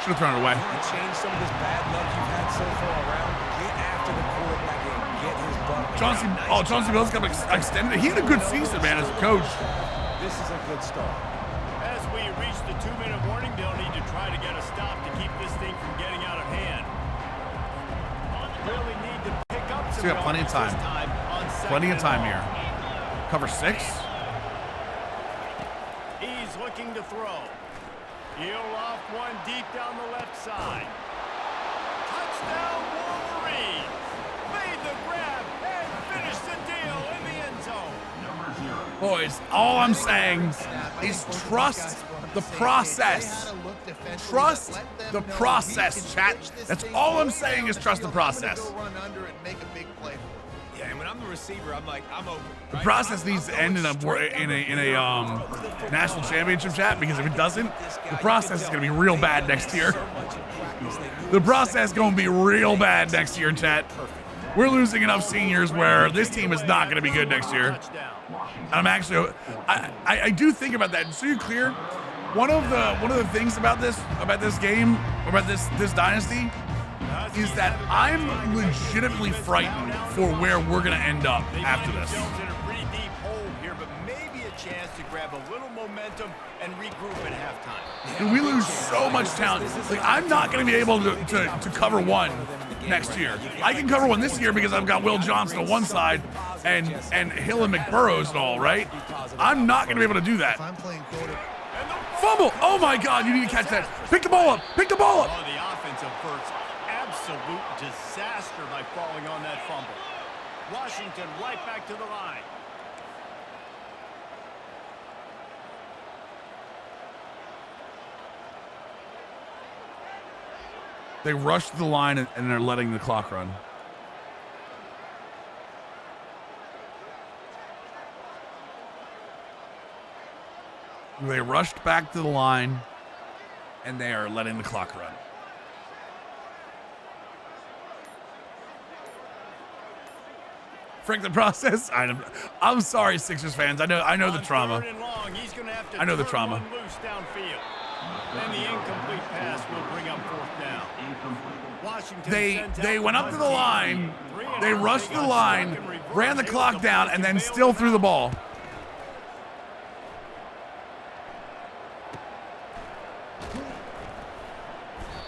Should have thrown it away. You want to change some of this bad luck you've had so far around? Get after the quarterback and get his butt. Chauncey Billups got extended. He had a good season, man, as a coach. This is a good start. As we reach the 2-minute warning, they'll need to try to get a stop to keep this thing from getting out of hand. Really need to pick up some Still got plenty of time. Plenty of time here. Cover 6. He's looking to throw. He'll off one deep down the left side. Touchdown Wolverines! Made the grab and finished the deal in the end zone. Boys, all I'm saying is trust the process. Trust the process, chat. That's all I'm saying is trust the process. Yeah, and when I'm the receiver, I'm like, I'm open. The process needs to end in a national championship, chat, because if it doesn't, the process is going to be real bad next year. The process is going to be real bad next year, chat. We're losing enough seniors where this team is not going to be good next year. I'm actually, I do think about that. So you're clear. One of the things about this game, about this dynasty, is that I'm legitimately frightened for where we're gonna end up after this. In a pretty deep hole here, but maybe a chance to grab a little momentum and regroup at halftime. Dude, we lose so much talent. Like, I'm not gonna be able to cover one next year. I can cover one this year because I've got Will Johnson on one side and Hill and McBurrows and all, right? I'm not gonna be able to do that. Fumble! Oh my God, you need to catch that. Pick the ball up! Pick the ball up! Oh, the offense averts absolute disaster by falling on that fumble. Washington right back to the line. They rushed the line and they're letting the clock run. They rushed back to the line and they are letting the clock run. Frank, the process. I'm sorry, Sixers fans. I know the trauma. I know the trauma. And the incomplete pass will bring up fourth down. Washington they went up to the line, they rushed the line, ran the clock down, and then still threw the ball.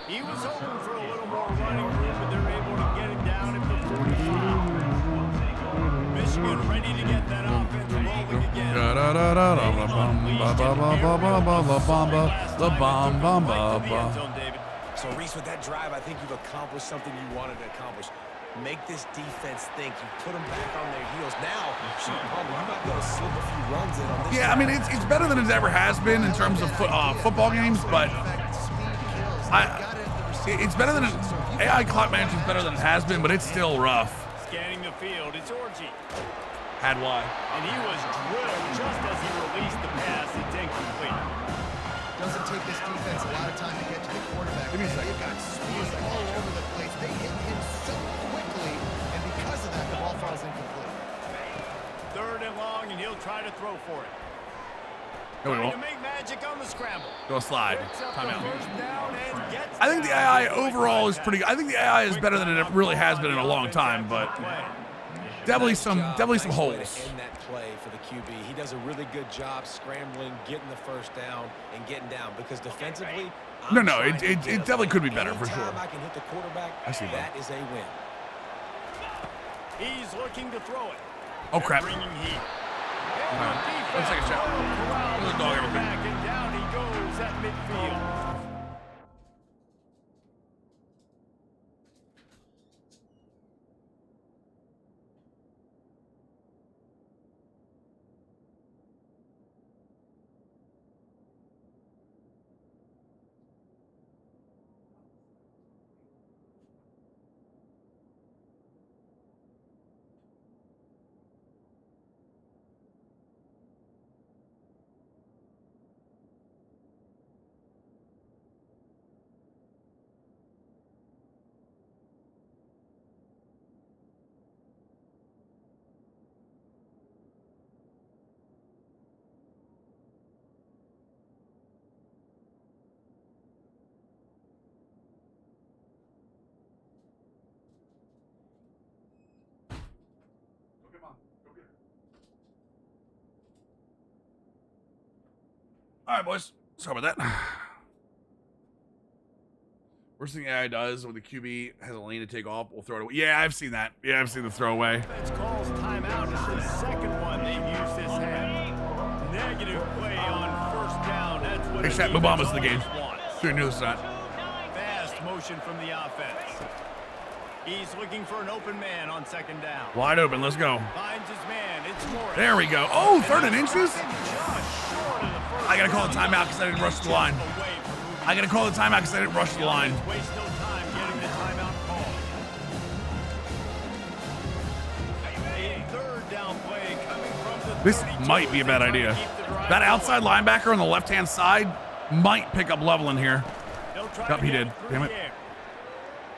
He was hoping for a little more running room, but they're able to get him down at the 45. Michigan ready to get that offense rolling again. So, Reese, with that drive, I think you've accomplished something you wanted to accomplish. Make this defense think. You put them back on their heels. Now, shoot, you might be able to slip a few runs in on this. Yeah, I mean, it's better than it ever has been in terms of football games, but it's better than AI clock management is better than it has been, but it's still rough. Scanning the field, it's Orji. Had why? And he was drilled just as he released the pass. It's incomplete. Doesn't take this defense a lot of time to get to the quarterback. Give me a second. They've got speed all over the place. They hit him so quickly, and because of that, the ball falls incomplete. Third and long, and he'll try to throw for it. No, we Trying won't. to make magic on the scramble. Go slide. Picks up the Timeout. first down and gets I think the AI overall is pretty good. I think the AI is better than it really has been in a long time, but Definitely Nice some job. definitely some Nice way to holes. end that play for the QB. He does a really good job scrambling, getting the first down, and getting down. Because defensively, No, I'm no, trying it to get definitely us could be out. better, for Anytime sure. I can hit the quarterback, I see that. is a win. He's looking to throw it. Oh, crap. Bringing heat. Let's take a shot. There's a dog everywhere. Back and down he goes at midfield. All right, boys. Sorry about that. Worst thing AI does when the QB has a lane to take off, we'll throw it away. Yeah, I've seen that. Yeah, I've seen the throwaway. Defense calls timeout. It's the second one they've used this half. Negative play on first down. That's what Hey, Shaq, Obama's the game. So you knew this not. Fast motion from the offense. He's looking for an open man on second down. Wide open. Let's go. Finds his man. It's Morris. There we go. Oh, 3rd and inches. Just short of the first I got to call a timeout because I didn't rush the line. away from moving. I got to call a timeout because I didn't rush the line. Waste no time getting the timeout call. A third down play coming from the This 32 might be a as bad they try to idea. keep the drive That outside going. linebacker on the left-hand side might pick up level in here. They'll try Yup, to he get did. through Damn the it. air.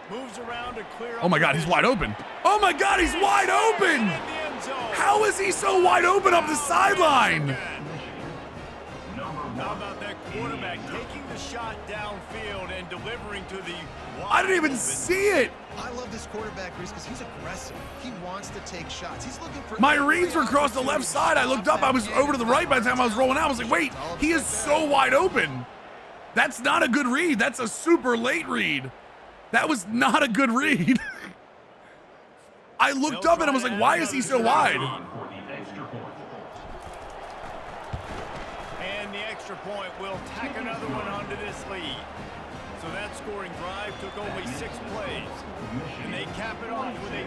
Moves around to clear Oh my God, he's wide open. Oh my God, he's wide open. How is he so wide open up the sideline? How about that quarterback taking the shot downfield and delivering to the I didn't even wide see it. I love this quarterback, Reese, because he's aggressive. He wants to take shots. He's looking for My reads were across the left side. I looked up, I was over to the right by the time I was rolling out. I was like, wait, he is so wide open. That's not a good read. That's a super late read. That was not a good read. I looked up and I was like, why is he so wide? And the extra point will tack another one onto this lead. So that scoring drive took only 6 plays. And they cap it off with a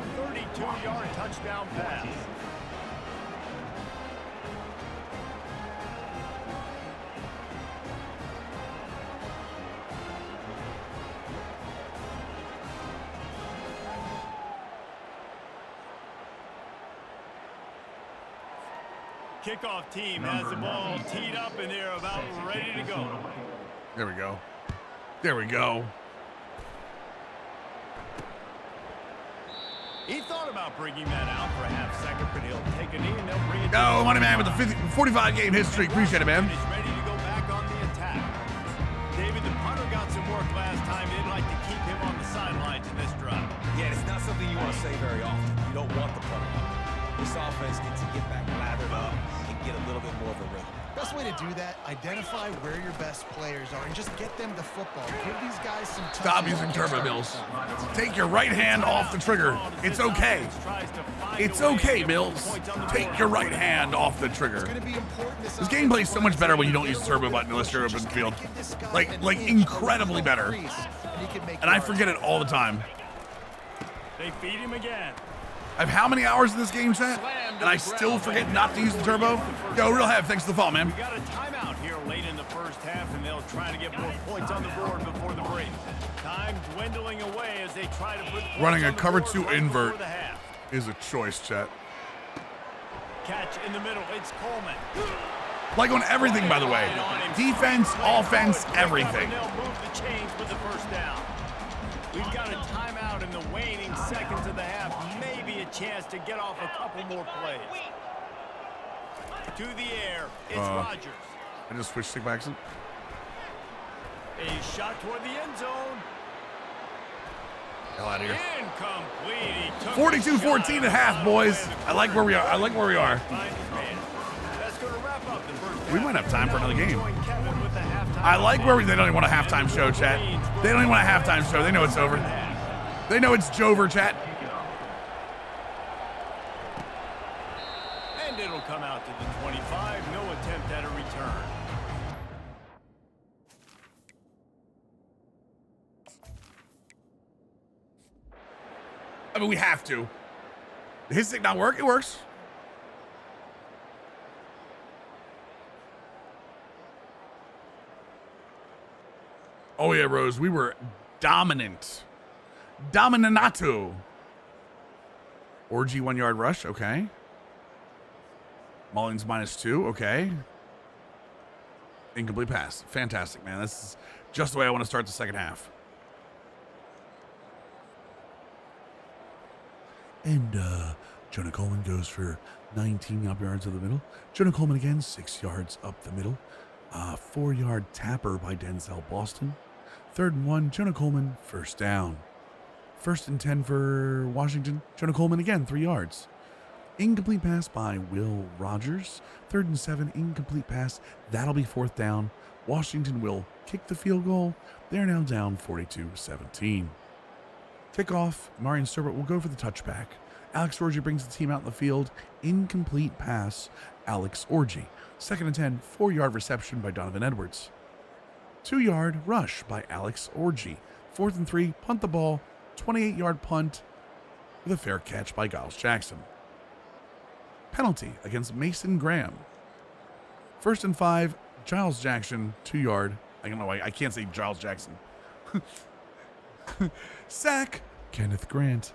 32-yard touchdown pass. Kickoff team has the ball teed up and they're about ready to go. There we go. There we go. He thought about bringing that out for a half second, but he'll take a knee and they'll bring it Go, down. money man with the 45 game hit streak. Appreciate it, man. He's ready to go back on the attack. David, the punter got some work last time. They'd like to keep him on the sidelines in this drive. Yeah, it's not something you want to say very often. You don't want the punter. This offense needs to get back lathered up and get a little bit more of a rhythm. Best way to do that, identify where your best players are and just get them the football. Give these guys some touches. Stop using turbo Mills. Take your right hand off the trigger. It's okay. It's okay, Mills. Take your right hand off the trigger. It's going to be important This game plays so much better when you don't use the turbo button unless you're open field. Like incredibly better. And I forget it all the time. They feed him again. I have how many hours in this game, chat? And I still forget not to use the turbo? Yo, Real Have, thanks for the follow, man. We got a timeout here late in the first half, and they'll try to get more points on the board before the break. Time dwindling away as they try to put points Running a on the cover board 2 right invert before the half. is a choice, chat. Catch in the middle. It's Coleman. Like on everything, by the way. Defense, offense, everything. They'll move the chains with the first down. We've got a timeout in the waning seconds of the half. Maybe a chance to get off a couple more plays. To the air, it's Rodgers. I just switched stick by accident. A shot toward the end zone. Hell out of here. Incomplete. He took 42-14 and a half, boys. I like where we are. I like where we are. That's going to wrap up the first We might have time for another game. I like where they don't even want a halftime show, chat. They don't even want a halftime show. They know it's over. They know it's Jover, chat. And it'll come out to the 25. No attempt at a return. I mean, we have to. Did his stick not work? It works. Oh yeah, Rose. We were dominant. Dominato. Orgy 1 yard rush. Okay. Mullins -2. Okay. Incomplete pass. Fantastic, man. This is just the way I want to start the second half. And Jonah Coleman goes for 19 up yards of the middle. Jonah Coleman again, 6 yards up the middle. 4-yard tapper by Denzel Boston. 3rd and 1, Jonah Coleman, first down. 1st and 10 for Washington. Jonah Coleman again, 3 yards. Incomplete pass by Will Rogers. 3rd and 7, incomplete pass. That'll be 4th down. Washington will kick the field goal. They're now down 42-17. Kickoff, Marion Serbert will go for the touchback. Alex Orji brings the team out in the field. Incomplete pass, Alex Orji. 2nd and 10, 4-yard reception by Donovan Edwards. 2-yard rush by Alex Orji. 4th and 3, punt the ball. 28-yard punt with a fair catch by Giles Jackson. Penalty against Mason Graham. 1st and 5, Giles Jackson, 2-yard. I don't know why I can't say Giles Jackson. Sack, Kenneth Grant.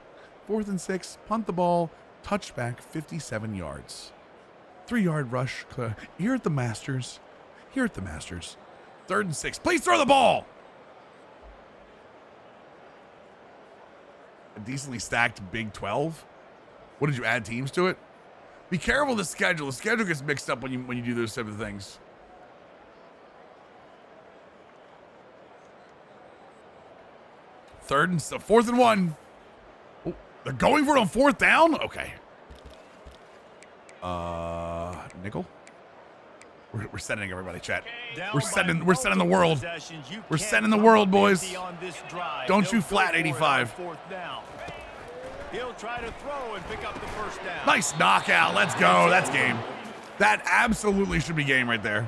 4th and 6, punt the ball, touchback, 57 yards. 3-yard rush here at the Masters. 3rd and 6, please throw the ball. A decently stacked Big 12. What did you add teams to it? Be careful the schedule. The schedule gets mixed up when you do those type of things. 4th and 1. Oh, they're going for it on 4th down? Okay. Nickel? We're sending everybody, chat. We're sending the world. We're sending the world, boys. Don't you flat 85. He'll try to throw and pick up the first down. Nice knockout. Let's go. That's game. That absolutely should be game right there.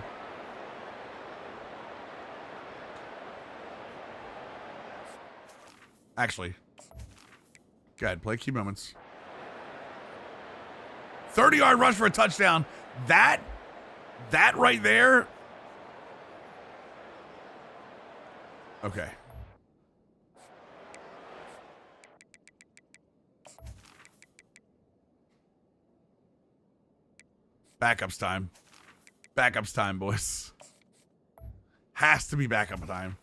Actually, go ahead, play key moments. 30-yard rush for a touchdown. That right there. Okay. Backups time. Backups time, boys. Has to be backup time.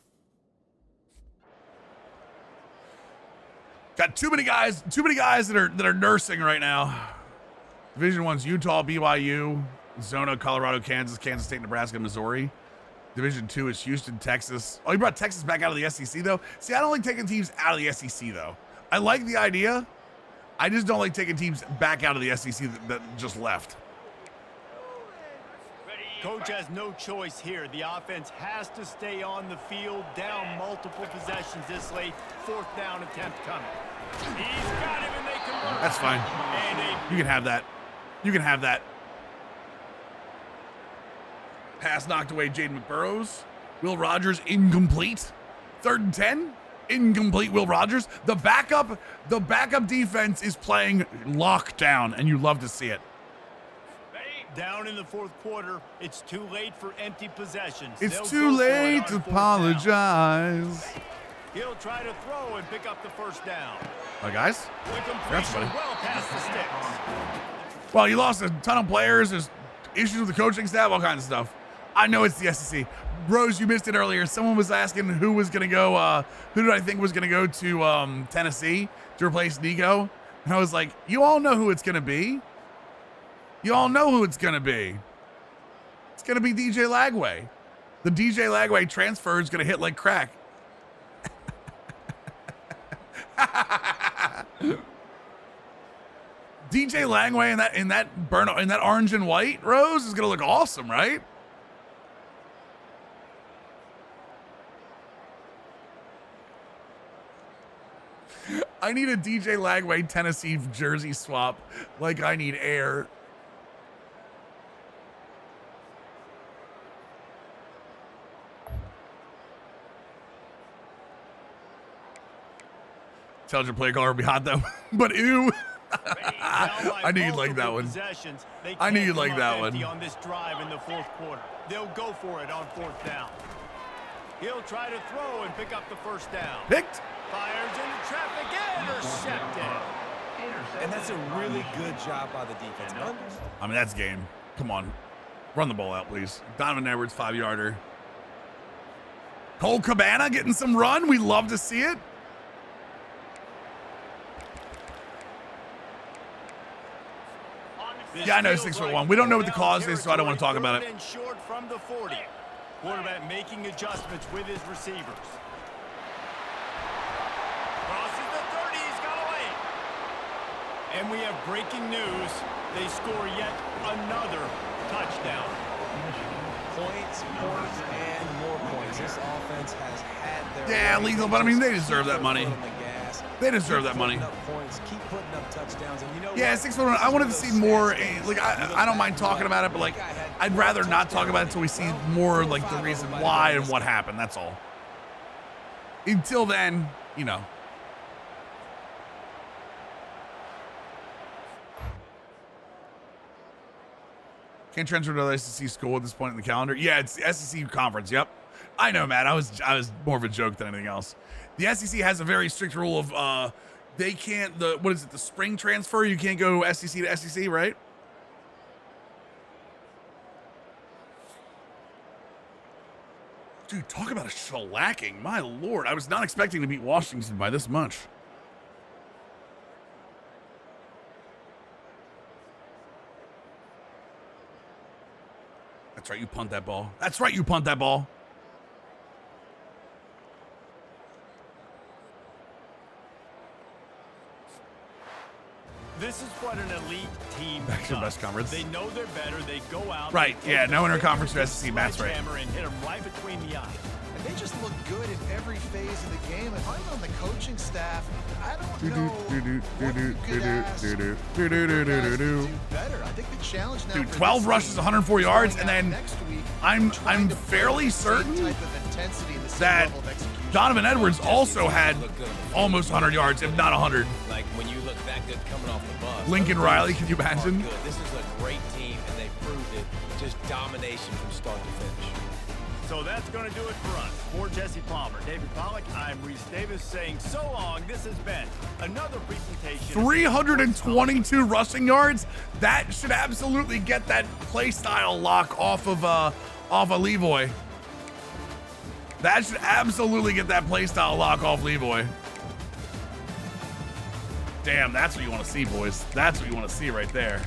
Got too many guys that are nursing right now. Division 1's Utah, BYU, Zona, Colorado, Kansas, Kansas State, Nebraska, Missouri. Division 2 is Houston, Texas. Oh, you brought Texas back out of the SEC though? See, I don't like taking teams out of the SEC though. I like the idea. I just don't like taking teams back out of the SEC that just left. Coach has no choice here. The offense has to stay on the field, down multiple possessions this late. 4th down attempt coming. He's got him and they convert. That's fine. You can have that. You can have that. Pass knocked away, Jaden McBurrows. Will Rogers incomplete. 3rd and 10. Incomplete, Will Rogers. The backup defense is playing lockdown, and you love to see it. Down in the 4th quarter, it's too late for empty possessions. It's too late to apologize. He'll try to throw and pick up the first down. Hi, guys. The completion well past the sticks. Well, you lost a ton of players. There's issues with the coaching staff, all kinds of stuff. I know it's the SEC. Bros, you missed it earlier. Someone was asking who was going to go, who did I think was going to go to Tennessee to replace Nico? And I was like, you all know who it's going to be. You all know who it's going to be. It's going to be DJ Lagway. The DJ Lagway transfer is going to hit like crack. DJ Langway in that orange and white rose is gonna look awesome, right? I need a DJ Langway Tennessee jersey swap like I need air. Intelligent play caller would be hot though, but ew. I knew you'd like that one. I knew you'd like that one. On this drive in the fourth quarter, they'll go for it on fourth down. He'll try to throw and pick up the first down. Picked. Fires into traffic, intercepted. And that's a really good job by the defense. I mean, that's game. Come on. Run the ball out, please. Donovan Edwards, 5-yarder. Cole Cabana getting some run. We love to see it. Yeah, I know 6'1". We don't know what the cause is, so I don't want to talk about it. Short from the 40. Quarterback making adjustments with his receivers. Crosses the 30, he's got away. And we have breaking news. They score yet another touchdown. Points, and more points. This offense has had their... Yeah, lethal, but I mean, they deserve that money. They deserve that money. Keep putting up touchdowns, and you know yeah, 6'1". I wanted to see more. Like, I don't mind talking about it, but like, I'd rather not talk about it until we see more like the reason why and what happened. That's all. Until then, you know. Can't transfer to the SEC school at this point in the calendar. Yeah, it's the SEC conference. Yep, I know, Matt. I was more of a joke than anything else. The SEC has a very strict rule of they can't what is it, the spring transfer? You can't go SEC to SEC, right? Dude, talk about a shellacking. My lord, I was not expecting to beat Washington by this much. That's right, you punt that ball. That's right, you punt that ball. This is what an elite team Back to does. best conference. They know they're better. They go out. Right, yeah, no interconference or SEC. Matt's right. And hit them right between the eyes. And they just look good in every phase of the game. If I'm on the coaching staff, I don't know what you could ask guys to do better. I think the challenge now. Dude, 12 rushes, 104 yards, and then next week, I'm fairly certain that Donovan Edwards also had almost 100 yards, if not 100. Like when you look that good coming off the bus. Lincoln Riley, can you imagine? Good. This is a great team, and they proved it. Just domination from start to finish. So that's going to do it for us. For Jesse Palmer, David Pollack, I'm Reese Davis saying so long. This has been another presentation. 322 rushing yards. That should absolutely get that play style lock off of Levoy. That should absolutely get that play style lock off Levoy. Damn, that's what you want to see, boys. That's what you want to see right there.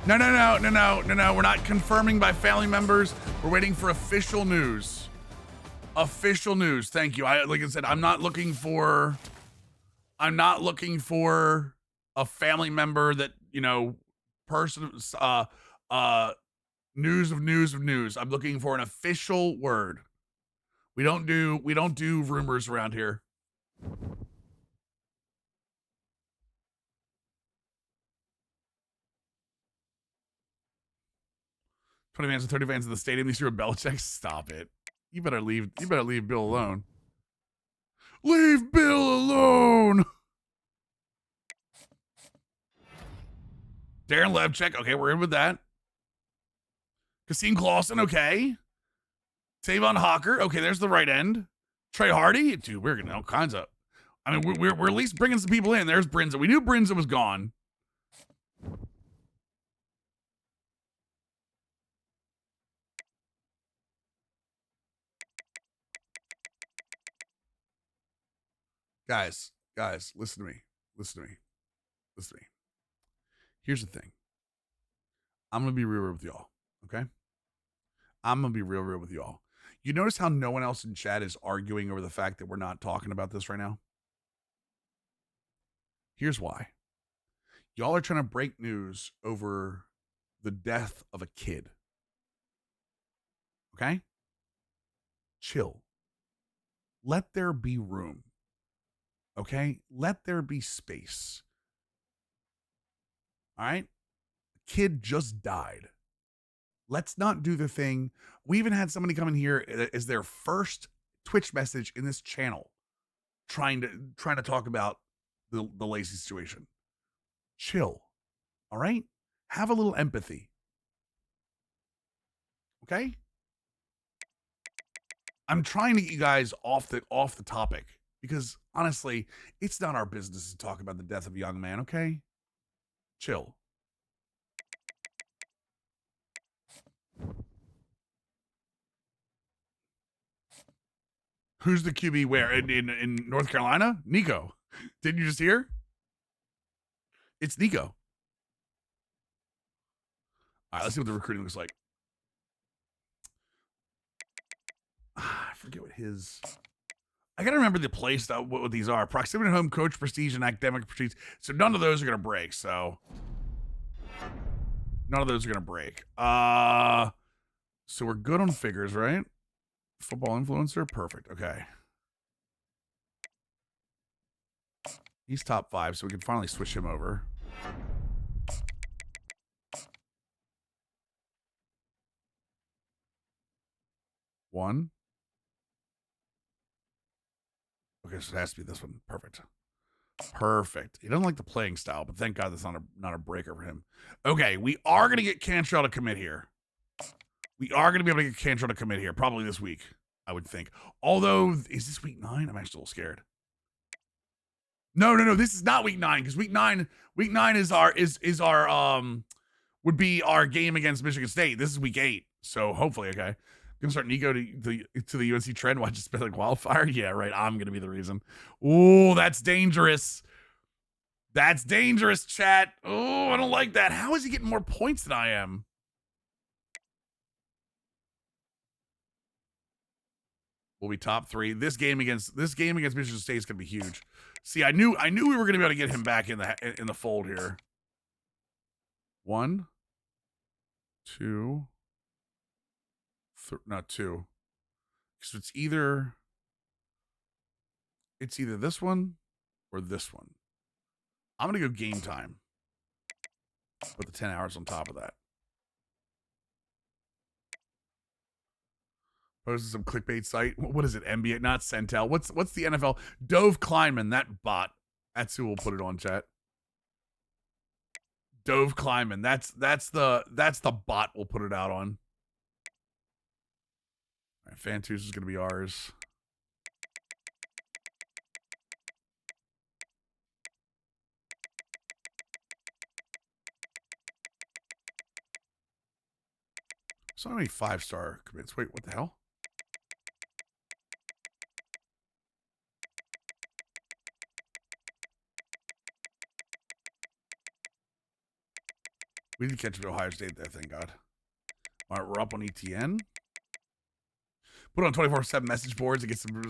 No. We're not confirming by family members. We're waiting for official news. Official news. Thank you. Like I said, I'm not looking for a family member that, you know, news of news. I'm looking for an official word. We don't do rumors around here. 20 fans and 30 fans in the stadium. These are Belichick. Stop it. You better leave Bill alone. Leave Bill alone. Darren Levchek. Okay, we're in with that. Kasim Clausen. Okay. Tavon Hawker. Okay, there's the right end. Trey Hardy. Dude, we're getting all kinds of. I mean, we're at least bringing some people in. There's Brinza. We knew Brinza was gone. Guys, listen to me. Here's the thing. I'm going to be real with y'all, okay? I'm going to be real with y'all. You notice how no one else in chat is arguing over the fact that we're not talking about this right now? Here's why. Y'all are trying to break news over the death of a kid. Okay? Chill. Let there be room. Okay? Let there be space. All right? The kid just died. Let's not do the thing. We even had somebody come in here as their first Twitch message in this channel trying to talk about the Lacey situation. Chill. All right? Have a little empathy. Okay? I'm trying to get you guys off the topic because honestly, it's not our business to talk about the death of a young man, okay? Chill. Who's the QB where? In North Carolina? Nico. Didn't you just hear? It's Nico. All right, let's see what the recruiting looks like. I forget what his... I got to remember the place, what these are. Proximity to home, coach prestige, and academic prestige. So none of those are going to break, so... None of those are going to break. So we're good on figures, right? Football influencer? Perfect. Okay. He's top 5, so we can finally switch him over. One. Okay, so it has to be this one. Perfect. Perfect. He doesn't like the playing style, but thank God that's not a breaker for him. Okay, we are going to get Cantrell to commit here. We are going to be able to get Cantrell to commit here, probably this week, I would think. Although, is this week 9? I'm actually a little scared. No, this is not week 9, because week 9 is our would be our game against Michigan State. This is week 8, so hopefully, okay. Gonna start Nico to the UNC trend. Watch it spread like wildfire. Yeah, right. I'm gonna be the reason. Oh, that's dangerous. That's dangerous, chat. Oh, I don't like that. How is he getting more points than I am? We'll be top 3. This game against Michigan State is gonna be huge. See, I knew we were gonna be able to get him back in the fold here. 1, 2. Not 2. So it's either this one or this one. I'm gonna go game time. Put the 10 hours on top of that. Posted some clickbait site. What is it? NBA, not Centel. What's the NFL? Dove Kleinman, that bot. That's who will put it on, chat. Dove Kleinman. That's the bot we'll put it out on. All right, Fantus is gonna be ours. So many 5-star commits. Wait, what the hell? We didn't catch it at Ohio State there, thank God. All right, we're up on ETN. Put on 24/7 message boards and get some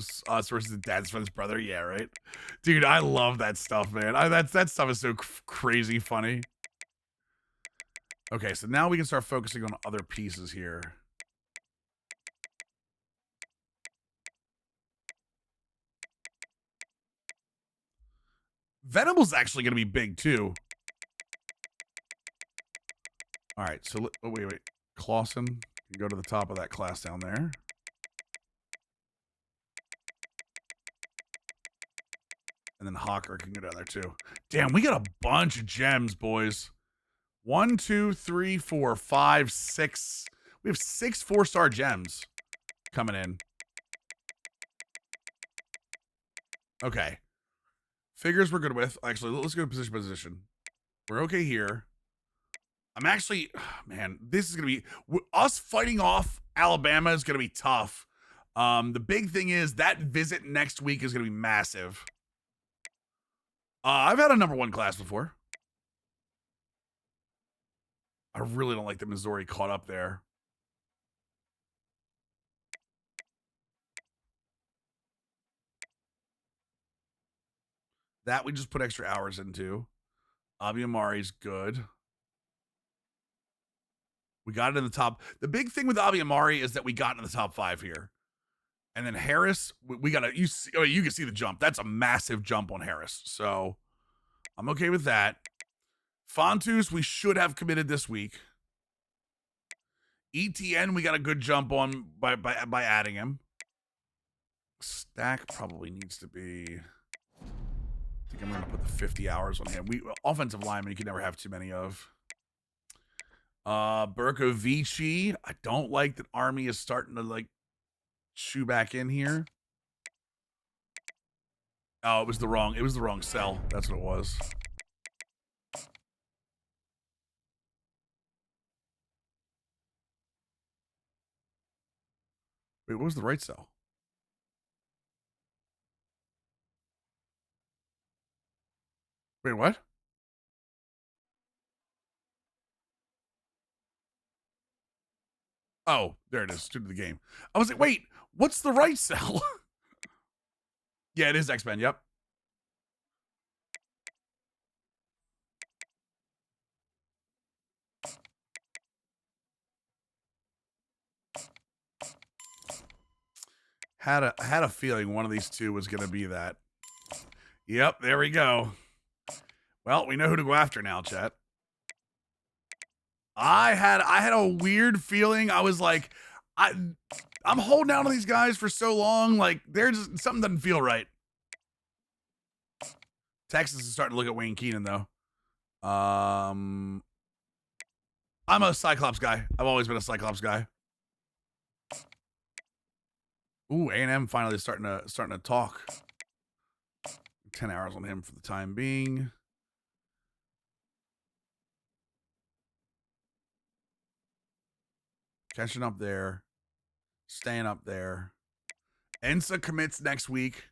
sources of dad's friend's brother. Yeah, right. Dude, I love that stuff, man. That stuff is so crazy funny. Okay, so now we can start focusing on other pieces here. Venable's actually going to be big, too. All right, so wait. Clausen can go to the top of that class down there. And then Hawker can go down there, too. Damn, we got a bunch of gems, boys. 1, 2, 3, 4, 5, 6. We have 6 4-star gems coming in. Okay. Figures we're good with. Actually, let's go to position. We're okay here. I'm actually, man, this is going to be, us fighting off Alabama is going to be tough. The big thing is that visit next week is going to be massive. I've had a number 1 class before. I really don't like that Missouri caught up there. That we just put extra hours into. Abiamari's good. We got it in the top. The big thing with Abiamari is that we got in the top 5 here. And then Harris, we got to, you can see the jump. That's a massive jump on Harris. So I'm okay with that. Fontus, we should have committed this week. ETN, we got a good jump on by adding him. Stack probably needs to be, I think I'm going to put the 50 hours on him. Offensive lineman, you can never have too many of. Berkovici, I don't like that Army is starting to like chew back in here. Oh, it was the wrong cell. That's what it was. Wait, what was the right cell? Wait, what? Oh, there it is. Student of the game. I was like, wait, what's the right cell? Yeah, it is X-Men. Yep. Had a feeling one of these two was going to be that. Yep, there we go. Well, we know who to go after now, chat. I had a weird feeling. I was like, I'm holding out on these guys for so long. Like, something doesn't feel right. Texas is starting to look at Wayne Keenan, though. I'm a Cyclops guy. I've always been a Cyclops guy. Ooh, A&M finally starting to talk. 10 hours on him for the time being. Catching up there. Staying up there. Ensa commits next week.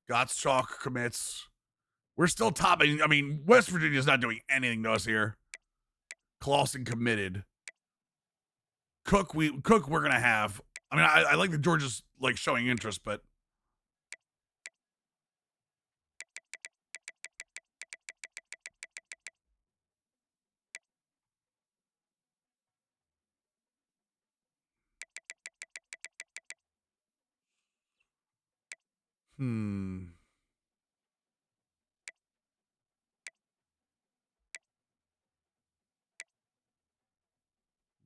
Gottschalk commits. We're still topping. I mean, West Virginia's not doing anything to us here. Clausen committed. Cook we're going to have. I mean, I like that Georgia's like showing interest, but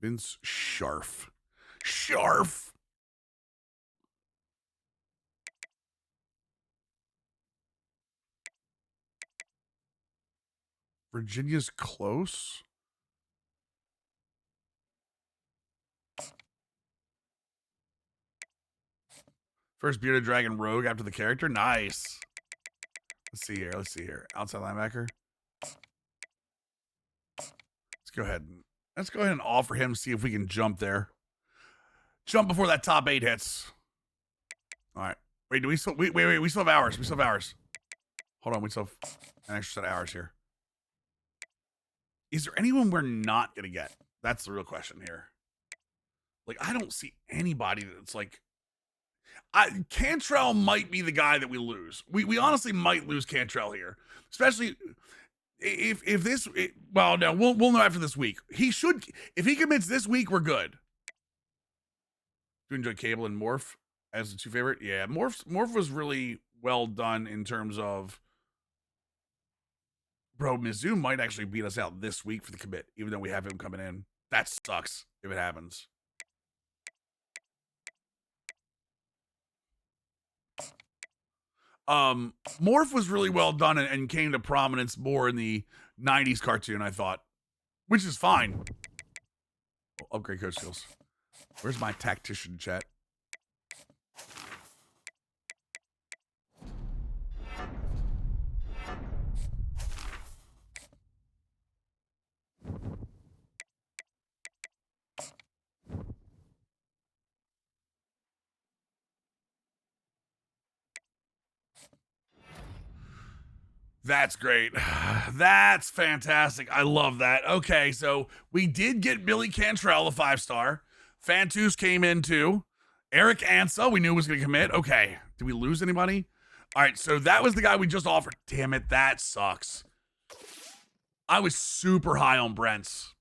Vince Sharf. Virginia's close. First bearded dragon rogue after the character. Nice. Let's see here. Outside linebacker. Let's go ahead and offer him, see if we can jump there. Jump before that top 8 hits. All right. Wait, we still have hours. Hold on, we still have an extra set of hours here. Is there anyone we're not gonna get? That's the real question here. Like, I don't see anybody that's like, Cantrell might be the guy that we lose. We honestly might lose Cantrell here, especially if this. Well, no, we'll know after this week. He should, if he commits this week, we're good. Do you enjoy Cable and Morph as the 2 favorite? Yeah, Morph was really well done in terms of. Bro, Mizzou might actually beat us out this week for the commit, even though we have him coming in. That sucks if it happens. Morph was really well done and came to prominence more in the 90s cartoon, I thought, which is fine. Upgrade coach skills. Where's my tactician, chat? That's great. That's fantastic. I love that. Okay, so we did get Billy Cantrell, a 5-star. Fantus came in too. Eric Ansa, we knew was going to commit. Okay. Did we lose anybody? All right, so that was the guy we just offered. Damn it, that sucks. I was super high on Brent's.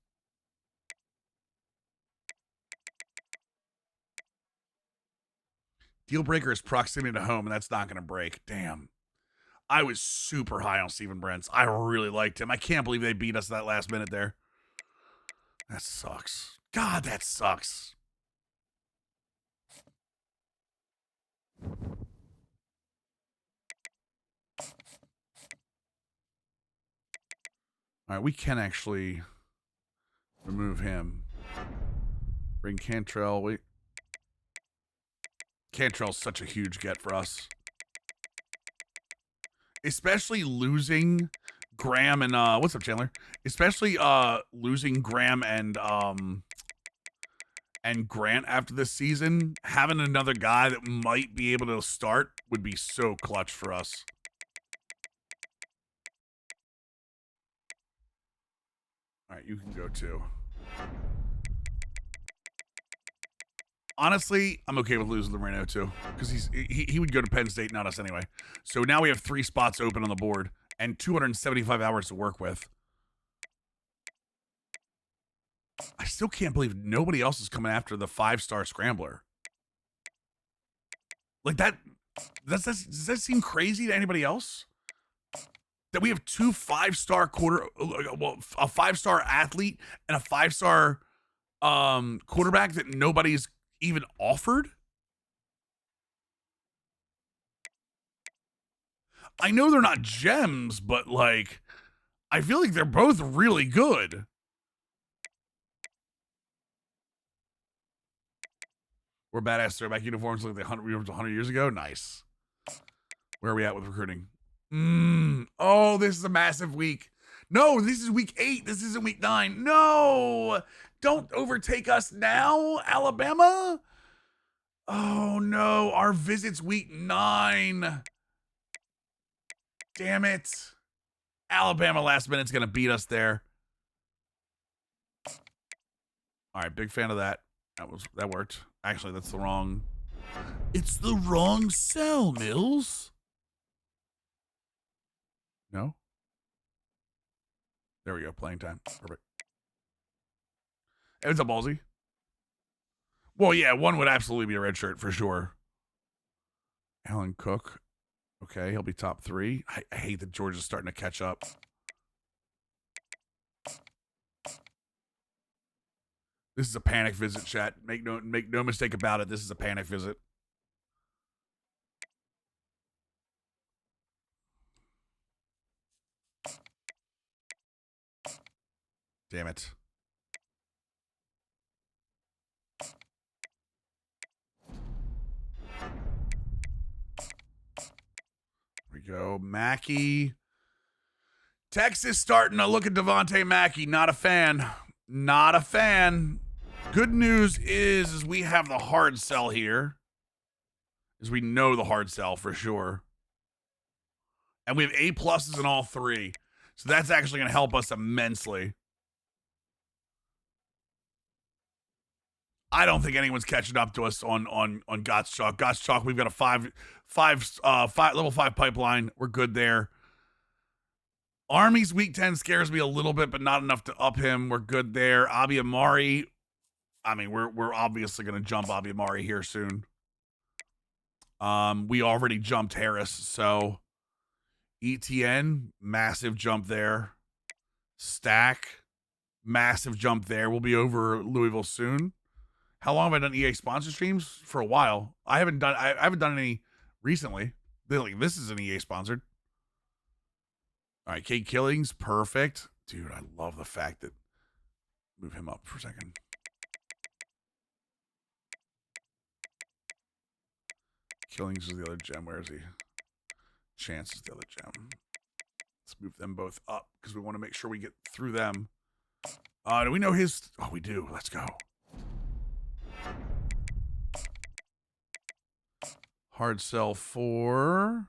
Deal breaker is proximity to home, and that's not going to break. Damn. I was super high on Steven Brent's. I really liked him. I can't believe they beat us that last minute there. That sucks. God, that sucks. All right, we can actually remove him. Bring Cantrell. Wait. Cantrell's such a huge get for us. Especially losing Graham and what's up, Chandler? Especially losing Graham and Grant after this season, having another guy that might be able to start would be so clutch for us. All right, you can go too. Honestly, I'm okay with losing Loreno too, because he would go to Penn State, not us anyway. So now we have 3 spots open on the board and 275 hours to work with. I still can't believe nobody else is coming after the 5-star scrambler. Like that, does that seem crazy to anybody else? That we have 2 5-star a 5-star athlete and a 5-star quarterback that nobody's even offered? I know they're not gems, but like, I feel like they're both really good. We're badass throwback uniforms like we were 100 years ago. Nice. Where are we at with recruiting? Oh, this is a massive week. No, this is week 8. This isn't week 9. No, don't overtake us now, Alabama. Oh no, our visit's week 9. Damn it. Alabama last minute's gonna beat us there. All right, big fan of that. That worked. Actually, that's the wrong. It's the wrong cell, Mills. No? There we go. Playing time. Perfect. It's a ballsy. Well, yeah, one would absolutely be a red shirt for sure. Alan Cook. Okay, he'll be top 3. I hate that Georgia's starting to catch up. This is a panic visit, chat. Make no mistake about it. This is a panic visit. Damn it. Here we go. Mackey. Texas starting to look at Devontae Mackey. Not a fan. Not a fan. Good news is we have the hard sell here. Is we know the hard sell for sure. And we have A+ in all 3. So that's actually going to help us immensely. I don't think anyone's catching up to us on Gottschalk. Gottschalk, we've got a level 5 pipeline. We're good there. Army's week 10 scares me a little bit, but not enough to up him. We're good there. Abi Amari. I mean, we're obviously going to jump Abi Amari here soon. We already jumped Harris, so ETN, massive jump there. Stack, massive jump there. We'll be over Louisville soon. How long have I done EA sponsor streams? For a while. I haven't done any recently. This is an EA sponsored. All right, Kate Killings, perfect. Dude, I love the fact that move him up for a second. Killings is the other gem. Where is he? Chance is the other gem. Let's move them both up because we want to make sure we get through them. Do we know his? Oh, we do. Let's go. Hard sell for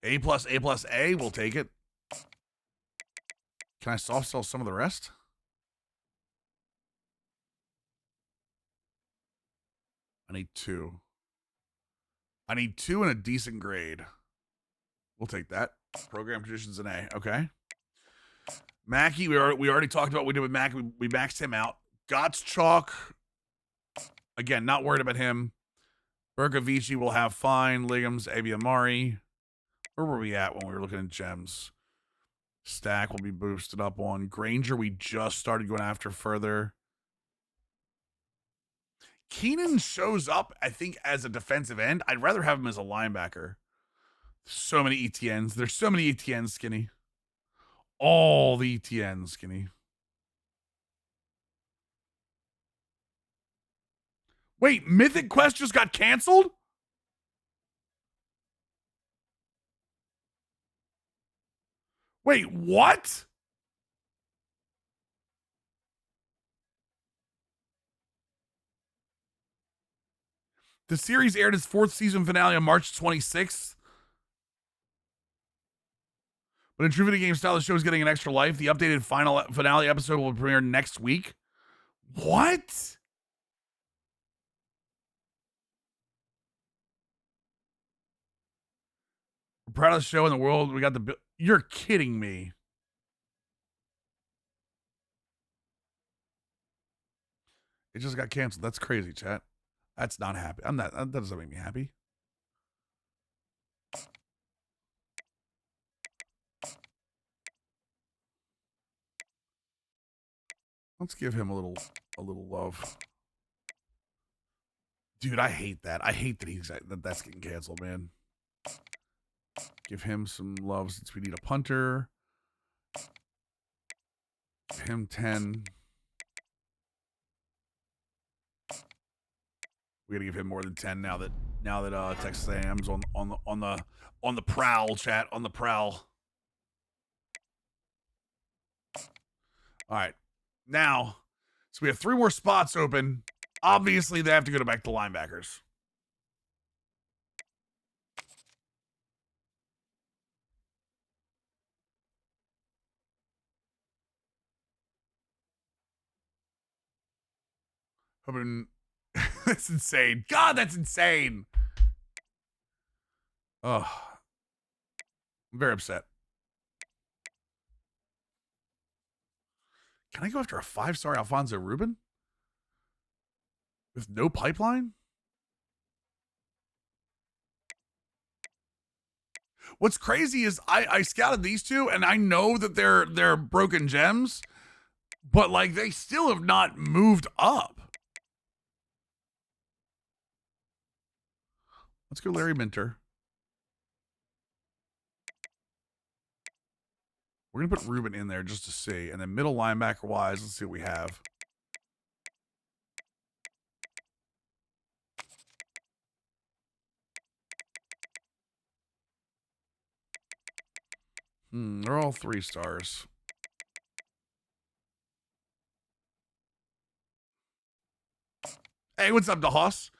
A+, A+, we'll take it. Can I soft sell some of the rest? I need 2. I need 2 and a decent grade. We'll take that. Program conditions an A. Okay. Mackey, we already talked about what we did with Mackey. We maxed him out. Gott's chalk. Again, not worried about him. Berkovici will have fine. Liggums, Abiamari. Where were we at when we were looking at gems? Stack will be boosted up on. Granger, we just started going after further. Keenan shows up, I think, as a defensive end. I'd rather have him as a linebacker. So many ETNs. There's so many ETNs, Skinny. All the ETNs, Skinny. Wait, Mythic Quest just got canceled? Wait, what? The series aired its 4th season finale on March 26th. But in true video game style, the show is getting an extra life. The updated finale episode will premiere next week. What? We're proud of the show in the world. We got the... You're kidding me. It just got canceled. That's crazy, chat. That's not happy. I'm not... That doesn't make me happy. Let's give him a little love. Dude, I hate that. I hate that that's getting canceled, man. Give him some love since we need a punter. Give him 10. We gotta give him more than 10 now that Texas A&M's on the prowl, chat, on the prowl. All right. Now, so we have 3 more spots open. Obviously, they have to go back to linebackers. Hoping that's insane. God, that's insane. Oh, I'm very upset. Can I go after a 5-star Alfonso Rubin? With no pipeline? What's crazy is I scouted these two, and I know that they're broken gems, but like they still have not moved up. Let's go Larry Minter. We're gonna put Rubin in there just to see, and then middle linebacker wise, let's see what we have. They're all 3 stars. Hey, what's up, DeHoss?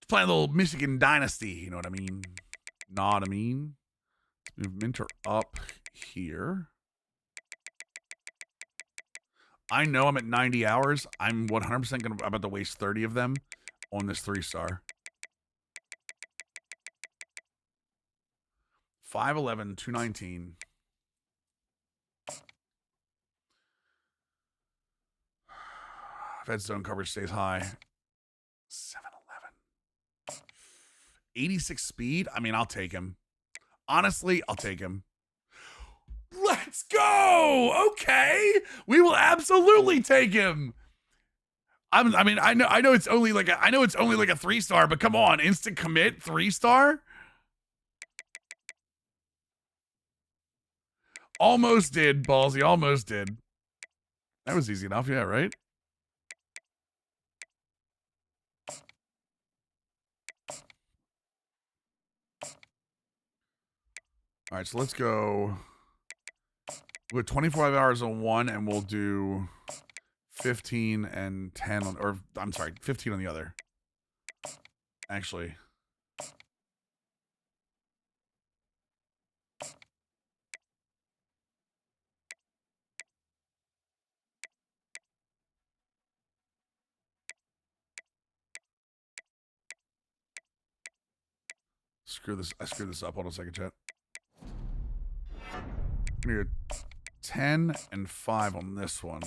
Playing a little Michigan Dynasty, you know what I mean? Not I mean. Let's move Minter up here. I know I'm at 90 hours. I'm 100% about to waste 30 of them on this 3-star. 5'11", 219. Fed zone coverage stays high. 7'11". 86 speed. I mean, I'll take him. Honestly, I'll take him. Let's go. Okay, we will absolutely take him. I know it's only like a 3-star, but come on, instant commit 3-star. Almost did, Ballsy. Almost did. That was easy enough, yeah, right? All right, so let's go with 25 hours on one, and we'll do 15 and 10 on, or I'm sorry, 15 on the other. Actually. Screw this. I screwed this up. Hold on a second, chat. We're 10 and 5 on this one.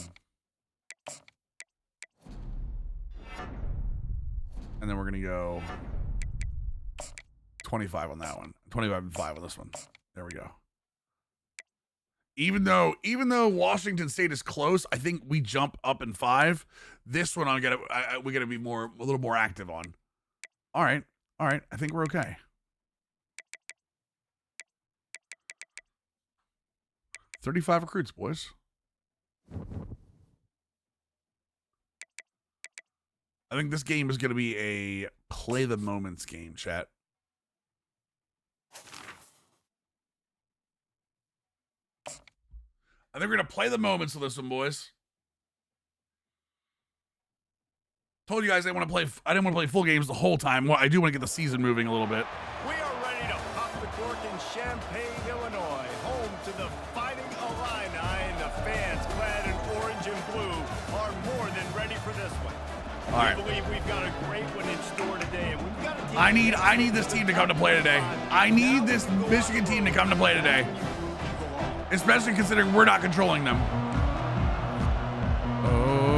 And then we're going to go 25 on that one. 25 and 5 on this one. There we go. Even though Washington State is close, I think we jump up in 5. This one we're gonna be a little more active on. All right. I think we're okay. $35 recruits, boys. I think this game is gonna be a play the moments game, chat. I think we're gonna play the moments with this one, boys. Told you guys I didn't want to play full games the whole time. Well, I do want to get the season moving a little bit. We are ready to pop the cork in Champaign, Illinois, home to the Fighting Illini, and the fans clad in orange and blue are more than ready for this one. All right. We believe we've got a great one in store today, and we've got a team. I need this team to come to play today. I need this Michigan team to come to play today. Especially considering we're not controlling them. Oh.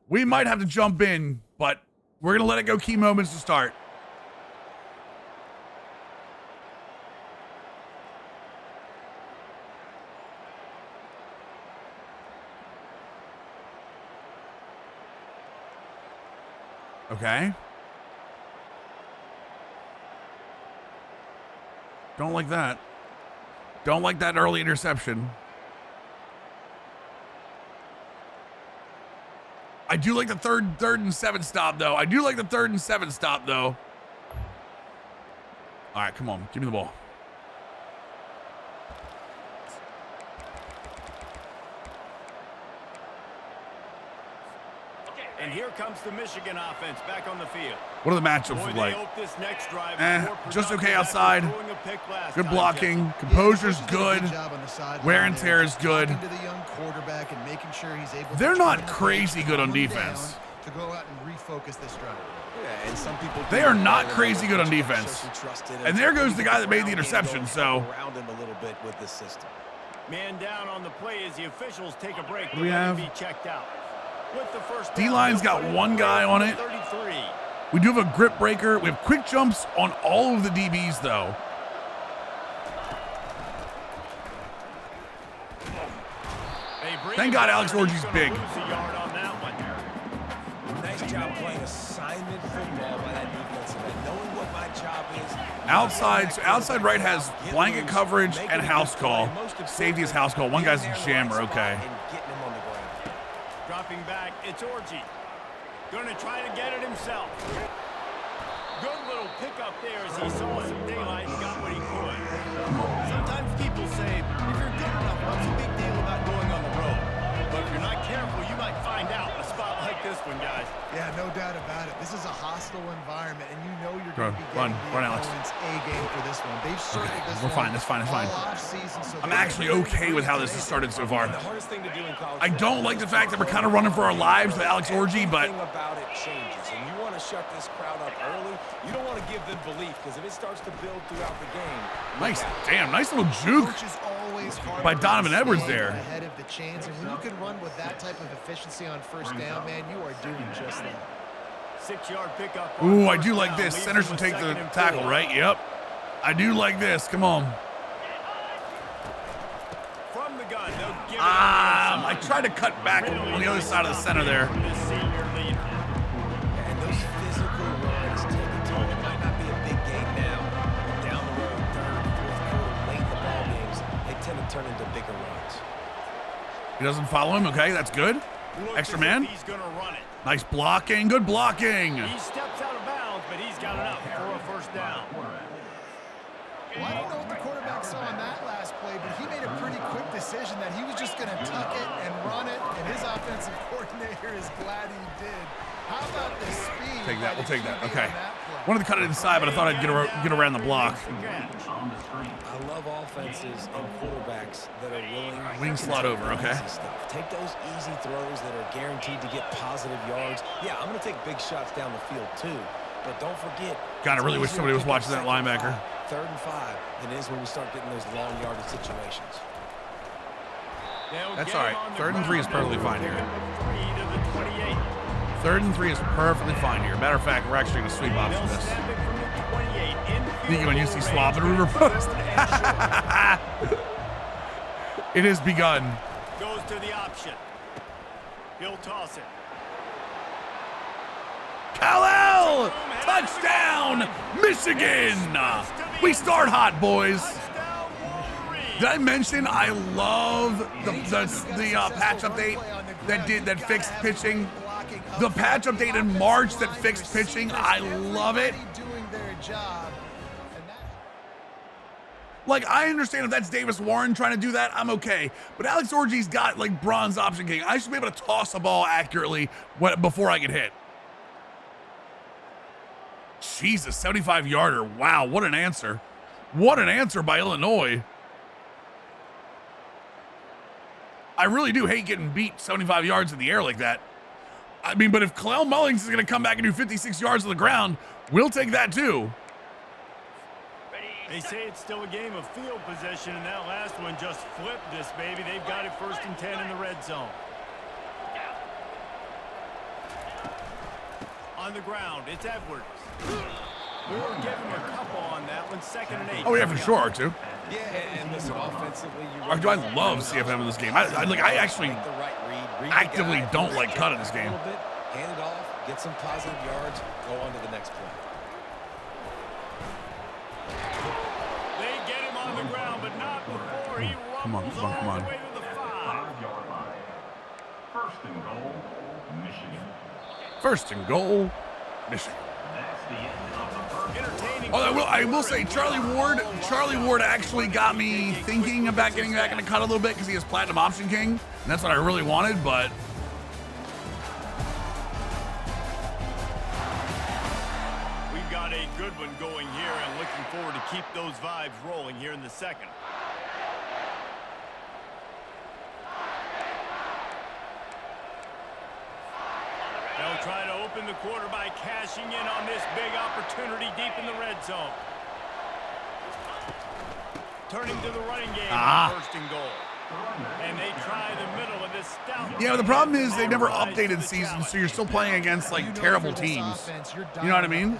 We might have to jump in, but we're going to let it go key moments to start. Okay. Don't like that. Don't like that early interception. I do like the third and 7 stop, though. All right, come on. Give me the ball. And here comes the Michigan offense back on the field. What are the matchups look like? Just okay outside. Good blocking. Composure's good. Wear and tear is good. They're not crazy good on defense. To go out and refocus this drive. Yeah, and some people they are not crazy good on defense. And there goes the guy that made the interception. So around him a little bit with this system. Man down on the play as the officials take a break. We have be checked out. With the first D-line's got one guy on it. 33. We do have a grip breaker. We have quick jumps on all of the DBs, though. Thank God Alex Orji's big. Nice job playing assignment football by that defensive end, knowing what my job is. Outside right has blanket coverage and house call. Safety is house call. One guy's a jammer. Okay. Dropping back, it's Orji. Gonna try to get it himself. Good little pickup there as he saw some daylight and got what he could. Sometimes people say, if you're good enough, what's the big deal about going on the road? But if you're not careful, you might find out a spot like this one, guys. Yeah, no doubt about it. This is a hostile environment, and you know you're going to be run, getting the Alex. opponent's A game for this one. They've circled this We're fine. That's fine. That's fine. I'm actually okay with how this has started so far. I don't like the fact that we're kind of running for our lives with Alex Orji, but about it changes, and you want to shut this crowd up early. You don't want to give them belief because if it starts to build throughout the game. Nice little juke by Donovan Edwards there. Ahead of the chains, and when you can run with that type of efficiency on first down, man, you are doing just that. 6-yard pickup. Ooh, I do like this. Center should take the tackle, right? Yep. I do like this. Come on. From the gun, they'll give I tried to cut back on the other side of the center there. And those physical runs take a toll. It might not be a big game now, but down the road, third, fourth quarter, late in the ball games, they tend to turn into bigger runs. He doesn't follow him. Okay, that's good. Extra man. He's gonna run it. Nice blocking. Good blocking. He steps out of bounds, but he's got enough for a first down. Well, I don't know what the quarterback saw on that last play, but he made a pretty quick decision that he was just going to tuck it and run it, and his offensive coordinator is glad he did. How about the speed? Take that. We'll take that. Okay. On that play? Wanted to cut it inside, but I thought I'd get around the block. I love offenses and quarterbacks that are willing Wing to slot take over, the okay. easy stuff. Take those easy throws that are guaranteed to get positive yards. Yeah, I'm going to take big shots down the field too. But don't forget, God, I really wish it's somebody was easier to watching that pick up linebacker. 3rd and 5 than it is when we start getting those long yardage situations. That's all right. 3rd and 3 is perfectly fine here. 3rd and 3 is perfectly fine here. Matter of fact, we're actually going to sweep option this. Thinking when you see swap and river post. It has begun. Goes to the option. He'll toss it. Kal-El! Touchdown, Michigan! We start hot, boys. Did I mention I love the patch update that fixed pitching? The patch update in March that fixed pitching, I love it. Like, I understand if that's Davis Warren trying to do that, I'm okay. But Alex Orji's got, like, bronze option king. I should be able to toss a ball accurately before I get hit. Jesus, 75-yarder. Wow, what an answer. What an answer by Illinois. I really do hate getting beat 75 yards in the air like that. I mean, but if Kalel Mullings is going to come back and do 56 yards on the ground, we'll take that too. They say it's still a game of field possession, and that last one just flipped this, baby. They've got it 1st and 10 in the red zone. On the ground, it's Edwards. We were giving him a couple on that one, 2nd and 8. Oh, yeah, for sure, too. Yeah, and listen, offensively, I love CFM in this game. I actually actively don't like cut in this game. Hand it off, get some positive yards, go on to the next play. They get him on the ground, but not before he rumbles all the way to the 5-yard line. 1st and goal, Michigan. 1st and goal, Michigan. That's the end of the 1st. Oh, I will say Charlie Ward actually got me thinking about getting back in the cut a little bit because he has Platinum Option King, and that's what I really wanted, but We've got a good one going here and looking forward to keep those vibes rolling here in the 2nd. They'll try to open the quarter by cashing in on this big opportunity deep in the red zone. Turning to the running game, 1st and goal. And they try the middle of this stout. yeah, but the problem is they never updated seasons, so you're still playing against like terrible teams. You know what I mean?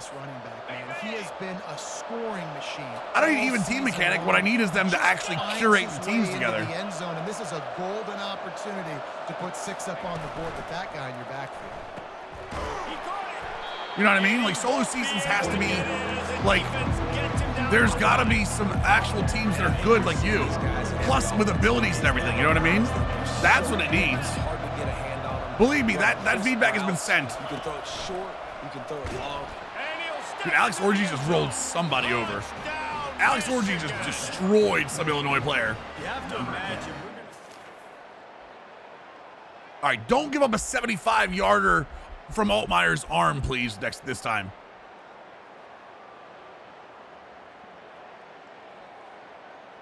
He has been a scoring machine. I don't need even team mechanic. What I need is them to actually curate the teams together. The end zone, and this is a golden opportunity to put 6 up on the board with that guy in your backfield. You know what I mean? Like, solo seasons has to be, like, there's got to be some actual teams that are good like you. Plus with abilities and everything, you know what I mean? That's what it needs. Believe me, that feedback has been sent. You can throw it short, you can throw it long. Dude, Alex Orji just rolled somebody over. Alex Orji just destroyed some Illinois player. You have to imagine. All right, don't give up a 75-yarder from Altmaier's arm, please, this time.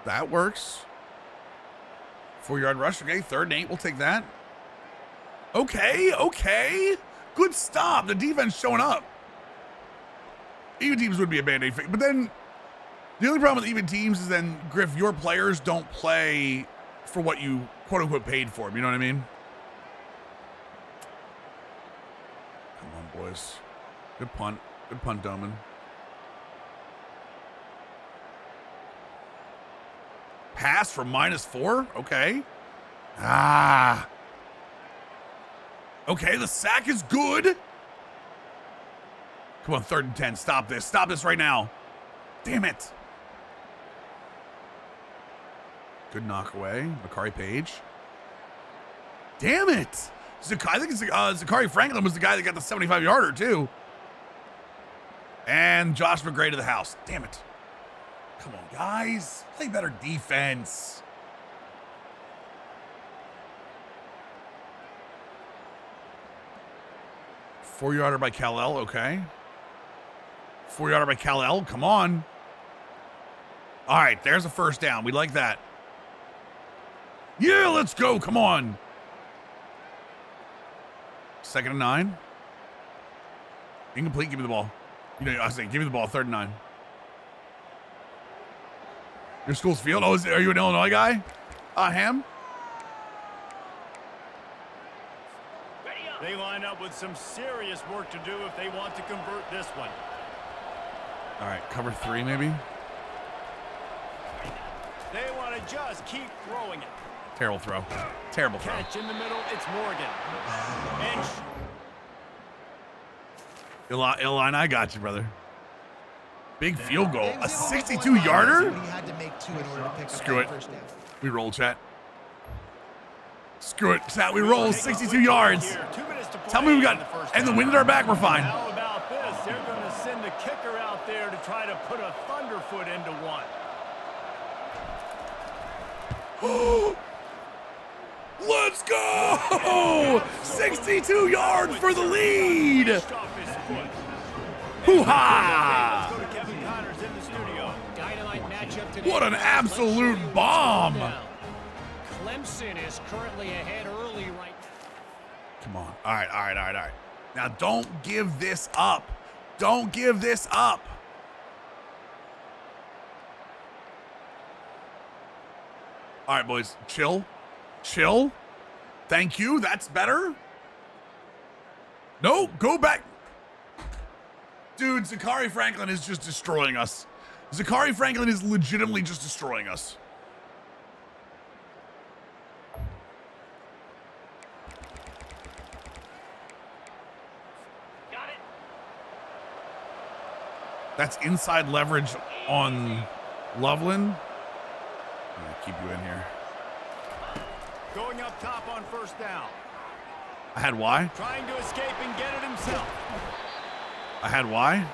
That works. 4-yard rush. Okay, 3rd and 8. We'll take that. Okay. Good stop. The defense showing up. Even teams would be a Band-Aid fix. But then the only problem with even teams is then, Griff, your players don't play for what you quote-unquote paid for them. You know what I mean? Come on, boys. Good punt. Good punt, Doman. Pass for -4? Okay. Okay, the sack is good. Come on, 3rd and 10. Stop this. Stop this right now. Damn it. Good knock away. Makari Page. Damn it. I think it's Zachary Franklin was the guy that got the 75-yarder, too. And Josh McGray to the house. Damn it. Come on, guys. Play better defense. 4-yarder by Kal-El, okay. 4-yarder by Kal-El, come on. All right, there's a first down. We like that. Yeah, let's go, come on. 2nd and 9. Incomplete, give me the ball. You know, I was saying, give me the ball, 3rd and 9. Your school's field? Oh, are you an Illinois guy? Ham? They line up with some serious work to do if they want to convert this one. All right, cover 3 maybe. They want to just keep throwing it. Terrible throw. Terrible throw. Catch in the middle, it's Morgan. And Illini, I got you, brother. Big field goal. A 62-yarder? He had to make 2 in order to pick up Screw that it. first down. We roll, chat. Screw it, chat. We roll 62 yards. here, 2 minutes to play Tell me we got, in the first and the half. wind at our back, we're fine. How about this? They're going to send the kicker out there to try to put a thunderfoot into one. Let's go! 62 yards for the lead. Pushed off his foot. Hoo-ha! Let's go to Kevin Connors in the studio. Dynamite matchup today. What an absolute bomb. Clemson is currently ahead early right now. Come on. All right. Now, don't give this up. Don't give this up. All right, boys. Chill. Chill. Thank you. That's better. No, go back. Dude, Zachary Franklin is just destroying us. Zachary Franklin is legitimately just destroying us. Got it. That's inside leverage on Loveland. I'm gonna keep you in here. Going up top on first down. I had Y. Trying to escape and get it himself. I had Y.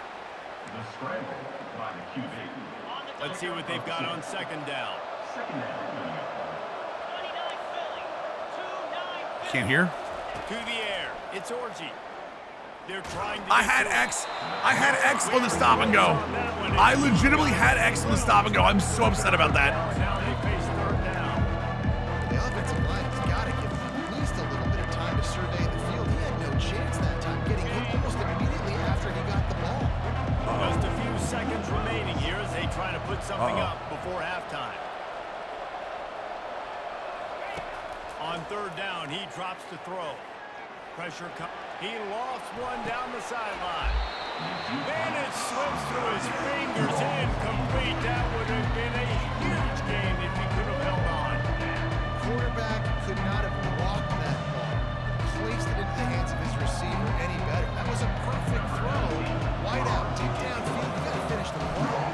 Let's see what they've got on second down. Can't hear. To the air. It's Orgy. They're trying to I had X. I had X on the stop and go. I legitimately had X on the stop and go. I'm so upset about that. Now they face third down. The offensive line has got to give him at least a little bit of time to survey the field. He had no chance that time, getting hit almost immediately after he got the ball. Just a few seconds remaining here as they try to put something up before halftime. On third down, he drops to throw. Pressure comes. He lofts one down the sideline. And it slips through his fingers, incomplete. That would have been a huge game if he could have held on. Quarterback could not have blocked that ball, placed it into the hands of his receiver any better. That was a perfect throw. Wide out, deep downfield. You got to finish the ball.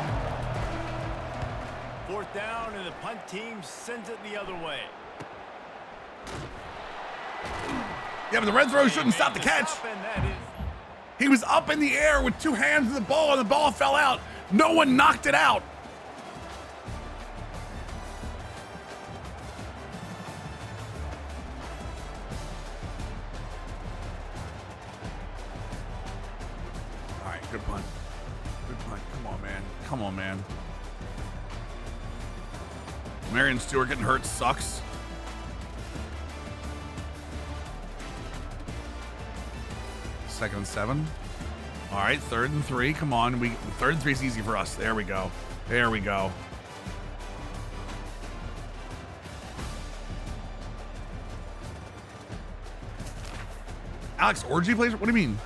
Fourth down, and the punt team sends it the other way. Yeah, but the red throw shouldn't stop the catch. And that is He was up in the air with 2 hands to the ball, and the ball fell out. No one knocked it out. All right, good punt. Good punt. Come on, man. Come on, man. Marion Stewart getting hurt sucks. Second and 7. All right, 3rd and 3. Come on. 3rd and 3 is easy for us. There we go. There we go. Alex Orgy plays? What do you mean?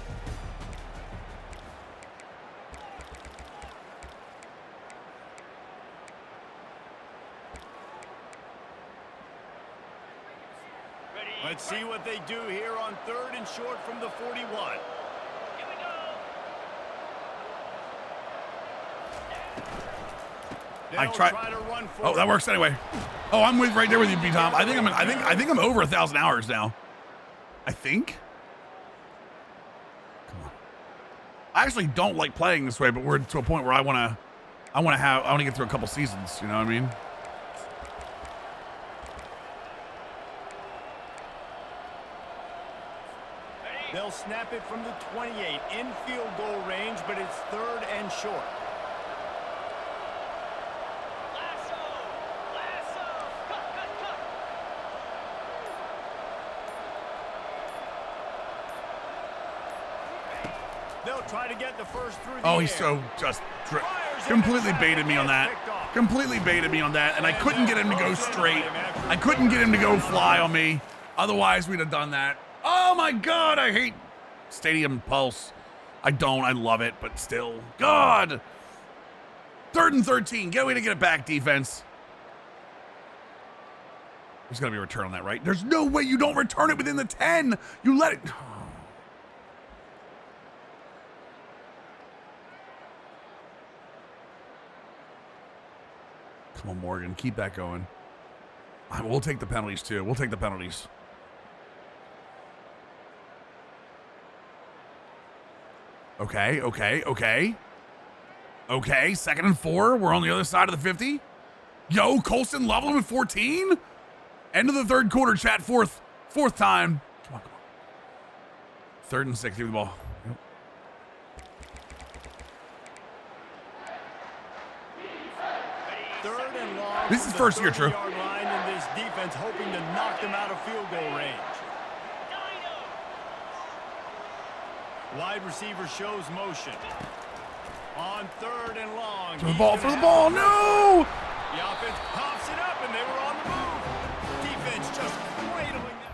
Let's see what they do here on 3rd and short from the 41. I try to run forward. Oh, that works anyway. Oh, I'm right there with you, B Tom. I think I'm over 1,000 hours now. I think. Come on. I actually don't like playing this way, but we're to a point where I want to get through a couple seasons. You know what I mean? They'll snap it from the 28 in field goal range, but it's 3rd and short. They'll try to get the first through the Oh, air. he's so just completely baited me on that. Completely baited me on that, and I couldn't get him to go straight. I couldn't get him to go fly on me. Otherwise, we'd have done that. Oh my God, I hate Stadium Pulse. I don't, I love it, but still. God! 3rd and 13, get a way to get it back, defense. There's gotta be a return on that, right? There's no way you don't return it within the 10. You let it. Come on, Morgan, keep that going. We'll take the penalties too. We'll take the penalties. Okay. 2nd and 4. We're on the other side of the 50. Yo, Colston leveling with 14. End of the 3rd quarter, chat. Fourth time. Come on. 3rd and 6. Give me the ball. Yep. Third and long. This is first year, true. Line, and this defense hoping to knock them out of field goal range. Wide receiver shows motion. On 3rd and long. For the ball, no! The offense pops it up, and they were on the move. Defense just cradling them.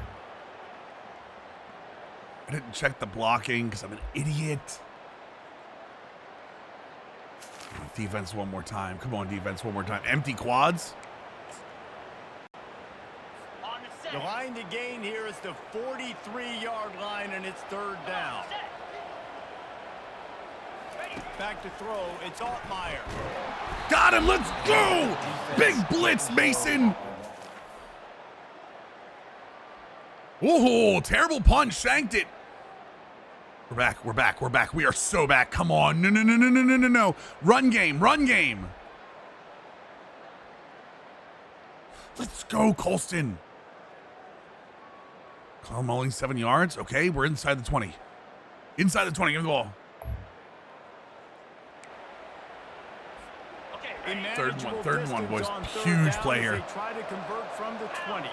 I didn't check the blocking because I'm an idiot. Defense one more time. Come on, defense one more time. Empty quads. The line to gain here is the 43-yard line, and it's 3rd down. Back to throw. It's Altmaier. Got him. Let's go. Big blitz, Mason. Whoa, terrible punch. Shanked it. We're back. We are so back. Come on. No. Run game. Let's go, Colston. Clown Mulling, 7 yards. Okay, we're inside the 20. Give me the ball. Third and one, boys. Huge play here. They try to convert from the 20.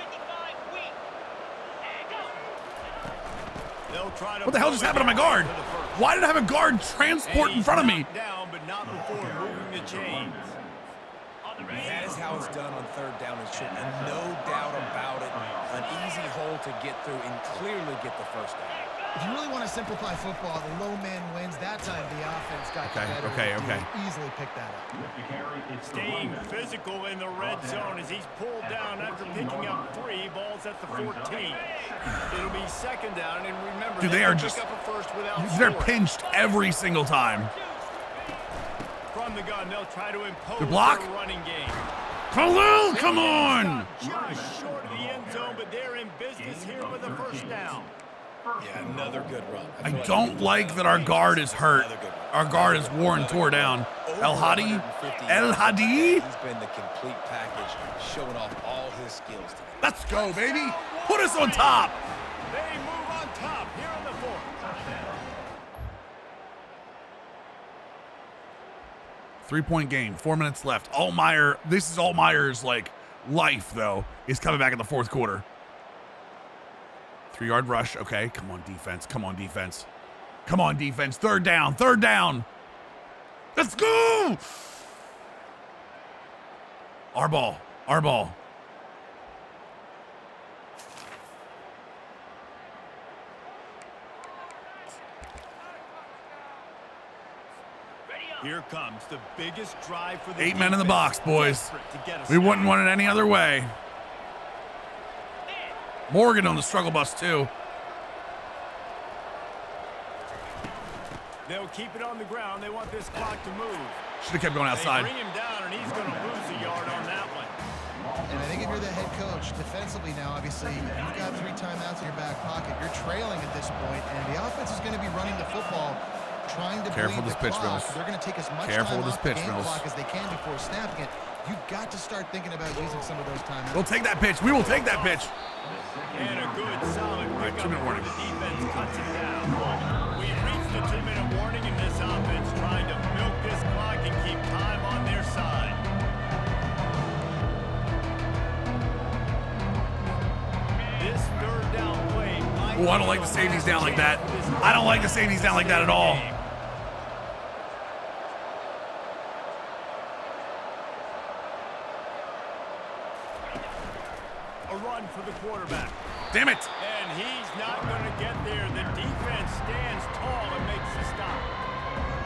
What the hell just happened to my guard? Why did I have a guard transport in front of me? Down, but not before moving the chains. That is how it's done on 3rd down and short, and no doubt about it. An easy hole to get through and clearly get the first down. If you really want to simplify football, the low man wins. That time the offense got better. Okay. Easily pick that up. Staying physical in the red zone as he's pulled down after picking up 3 balls at the 14. It'll be 2nd down, and remember, Dude, they are just, pick up a first without they're scoring. pinched every single time. From the gun, they'll try to impose The block? their running game. Khalil, come on! Just short of the end zone, but they're in business here with a first down. Yeah, another good run. I don't like that our guard is hurt. Our guard is worn, tore down. El Hadi? He's been the complete package, showing off all his skills today. Let's go, baby. Put us on top. They move on top here in the 4th. 3-point game, 4 minutes left. Altmaier, this is Altmaier's like life though, is coming back in the 4th quarter. 3-yard rush. Okay, come on defense. 3rd down. Let's go. Our ball. Here comes the biggest drive for the 8 men in the box, boys. desperate to get a We wouldn't stop. want it any other way. Morgan on the struggle bus too. They'll keep it on the ground. They want this clock to move. Should have kept going outside. They bring him down, and he's going to lose a yard on that one. And I think if you're the head coach, defensively now, obviously, you've got 3 timeouts in your back pocket. You're trailing at this point, and the offense is going to be running the football, trying to Careful bleed with the this pitch, clock. Mills. They're going to take as much Careful time with off this the pitch, game Mills. clock as they can before snapping it. You've got to start thinking about using some of those timeouts. We'll take that pitch. We will take that pitch. And a good, solid All right, pickup 2-minute warning. the defense cuts it down. We've reached the 2-minute warning in this offense, trying to milk this clock and keep time on their side. This third down play might Oh, I don't like the safeties down like that. I don't like the safeties down like that at all. A run for the quarterback. Damn it. And he's not going to get there. The defense stands tall and makes the stop.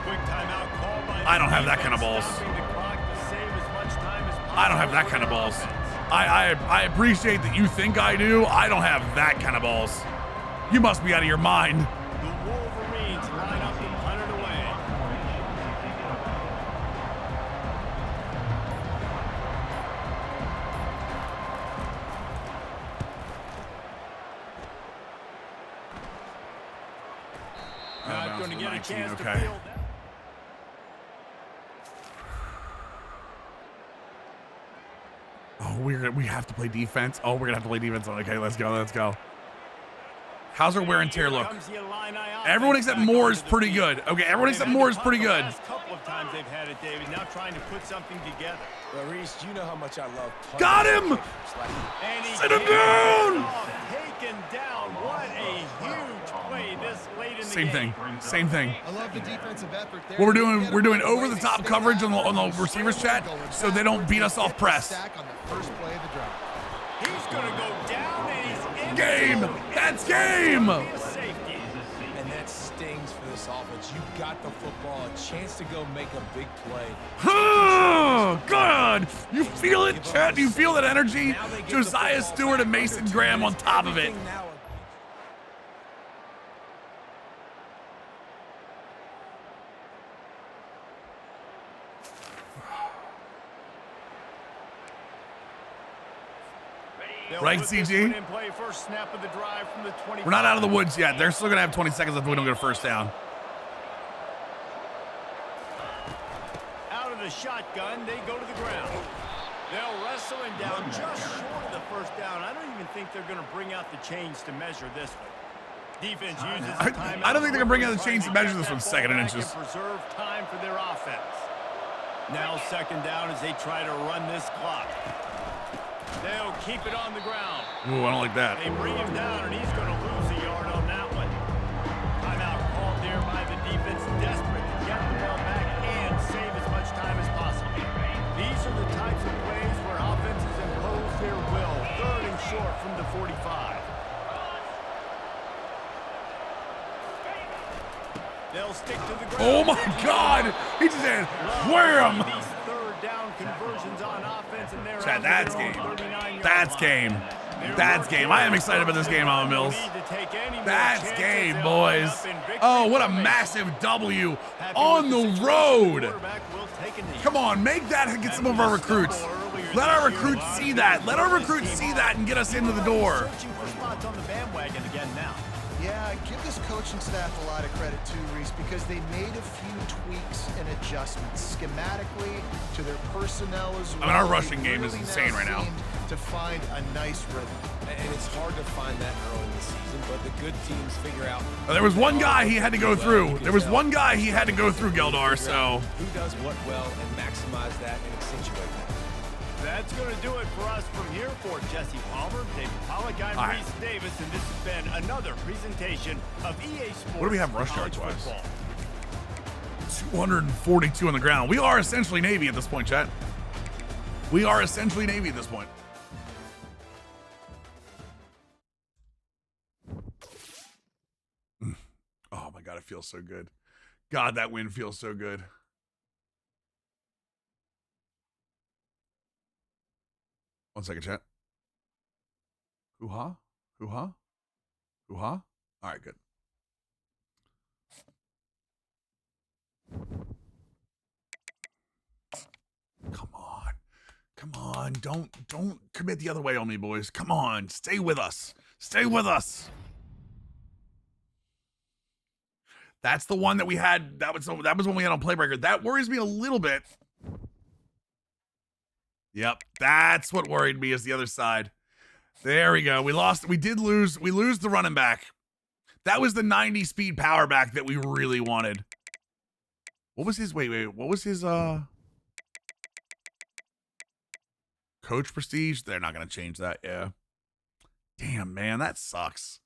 Quick timeout call by I don't have that kind of balls. stopping the clock to save as much time as possible. I don't have that kind of balls. I appreciate that you think I do. I don't have that kind of balls. You must be out of your mind. The Wolverines line up and punt it away. Not going to get a chance to okay. field that. Oh, we have to play defense. Oh, we're gonna have to play defense. Okay, let's go. Let's go. How's our wear and tear look? Comes the Illini Everyone offense except back Moore onto is the pretty field. good. Okay, everyone They've except had Moore to is punt pretty the good. last couple of times they've had it, David. Now trying to put something together. Well, Reese, you know how much I love punting. Got him! And he Sit him takes down! it off, taken down. What a huge play this late in the Same game. thing. Same thing. I love the defensive effort there. What we're They doing, get we're it doing right over away. the They top stay coverage on out the and receivers chat, going so they don't beat us off get the press. sack on the first play of the drive. He's going to go down and he's in Game. the zone. That's It's gonna game. be a safety. And that stings for this offense. You got the football, a chance to go make a big play. Oh, God. You feel it, Chet? You feel that energy? Now they get the Josiah football Stewart and back Mason under 2 Graham on minutes. top of it. Everything now- They'll Right, put this CG? one in play, first snap of the drive from the 25. We're not out of the woods yet. They're still going to have 20 seconds if we don't get a first down. Out of the shotgun, they go to the ground. They'll wrestle him down just short of the first down. I don't even think they're going to bring out the chains to measure this one. Defense uses the timeout. I don't think they're gonna bring out the chains to trying measure this get one that second ball and back inches. and preserve time for their offense. Now second down as they try to run this clock. They'll keep it on the ground. Ooh, I don't like that. They bring him down, and he's going to lose a yard on that one. Timeout called there by the defense, desperate to get the ball back and save as much time as possible. These are the types of plays where offenses impose their will. Third and short from the 45. They'll stick to the ground. Oh, my God. He just said, wham. These third down conversions on offense, and they're Chat, out that's to their game. own 39-yard That's line. game. That's game. I am excited about this game, Allen Mills. That's game, boys. Oh, what a massive W on the road. Come on, make that get some of our recruits. Let our recruits see that. Let our recruits see that and get us into the door. Searching for spots on the bandwagon again now. Yeah, give this coaching staff a lot of credit too, Reese, because they made a few tweaks and adjustments schematically to their personnel as well. I mean, our rushing They game is really insane right now. seemed to find a nice rhythm. And it's hard to find that early in the season, but the good teams figure out. There was one guy he had to go through. There was one guy he had to go through, Geldar, so. Who does what well and maximize that and accentuate that. That's going to do it for us from here for Jesse Palmer, David Pollack, I'm All right. Reese Davis, and this has been another presentation of EA Sports. What do we have rush College yards wise? Football. 242 on the ground. We are essentially Navy at this point, chat. We are essentially Navy at this point. Oh my God, it feels so good. God, that win feels so good. One second, chat. Hoo-ha? Hoo-ha? Hoo-ha? All right, good. Come on. Come on. Don't commit the other way on me, boys. Come on. Stay with us. Stay with us. That's the one that we had. That was when we had on Playbreaker. That worries me a little bit. Yep, that's what worried me is the other side. There we go. We lost. We lose the running back. That was the 90 speed power back that we really wanted. What was his, wait, what was his, coach prestige? They're not going to change that, yeah. Damn, man, that sucks.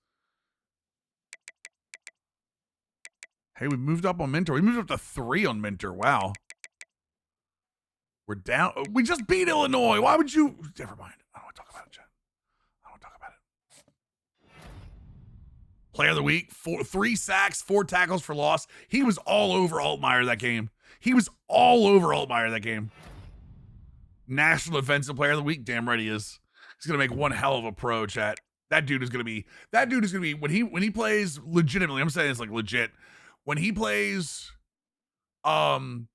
Hey, we moved up on Minter. We moved up to 3 on Minter. Wow. We're down. We just beat Illinois. Why would you? Never mind. I don't want to talk about it, Jen. I don't want to talk about it. Player of the week, 3 sacks, 4 tackles for loss. He was all over Altmaier that game. He was all over Altmaier that game. National Defensive Player of the Week. Damn right he is. He's gonna make one hell of a pro, chat. That dude is gonna be when he plays legitimately. I'm saying it's like legit. When he plays on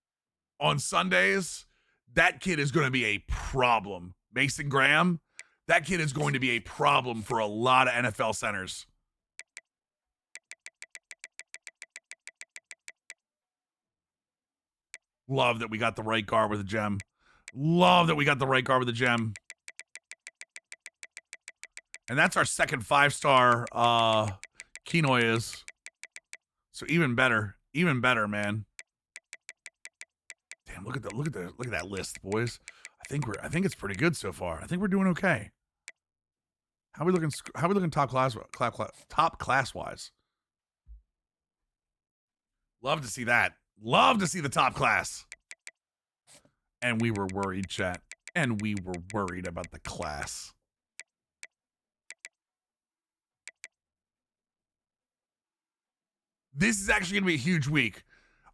Sundays, that kid is gonna be a problem. Mason Graham, that kid is going to be a problem for a lot of NFL centers. Love that we got the right guard with a gem. Love that we got the right guard with a gem. And that's our second 5-star Kenoy is. So even better, man. Damn, look at that list, boys. I think it's pretty good so far. I think we're doing okay. How are we looking top class wise? Love to see that. Love to see the top class. And we were worried, chat. And we were worried about the class. This is actually going to be a huge week.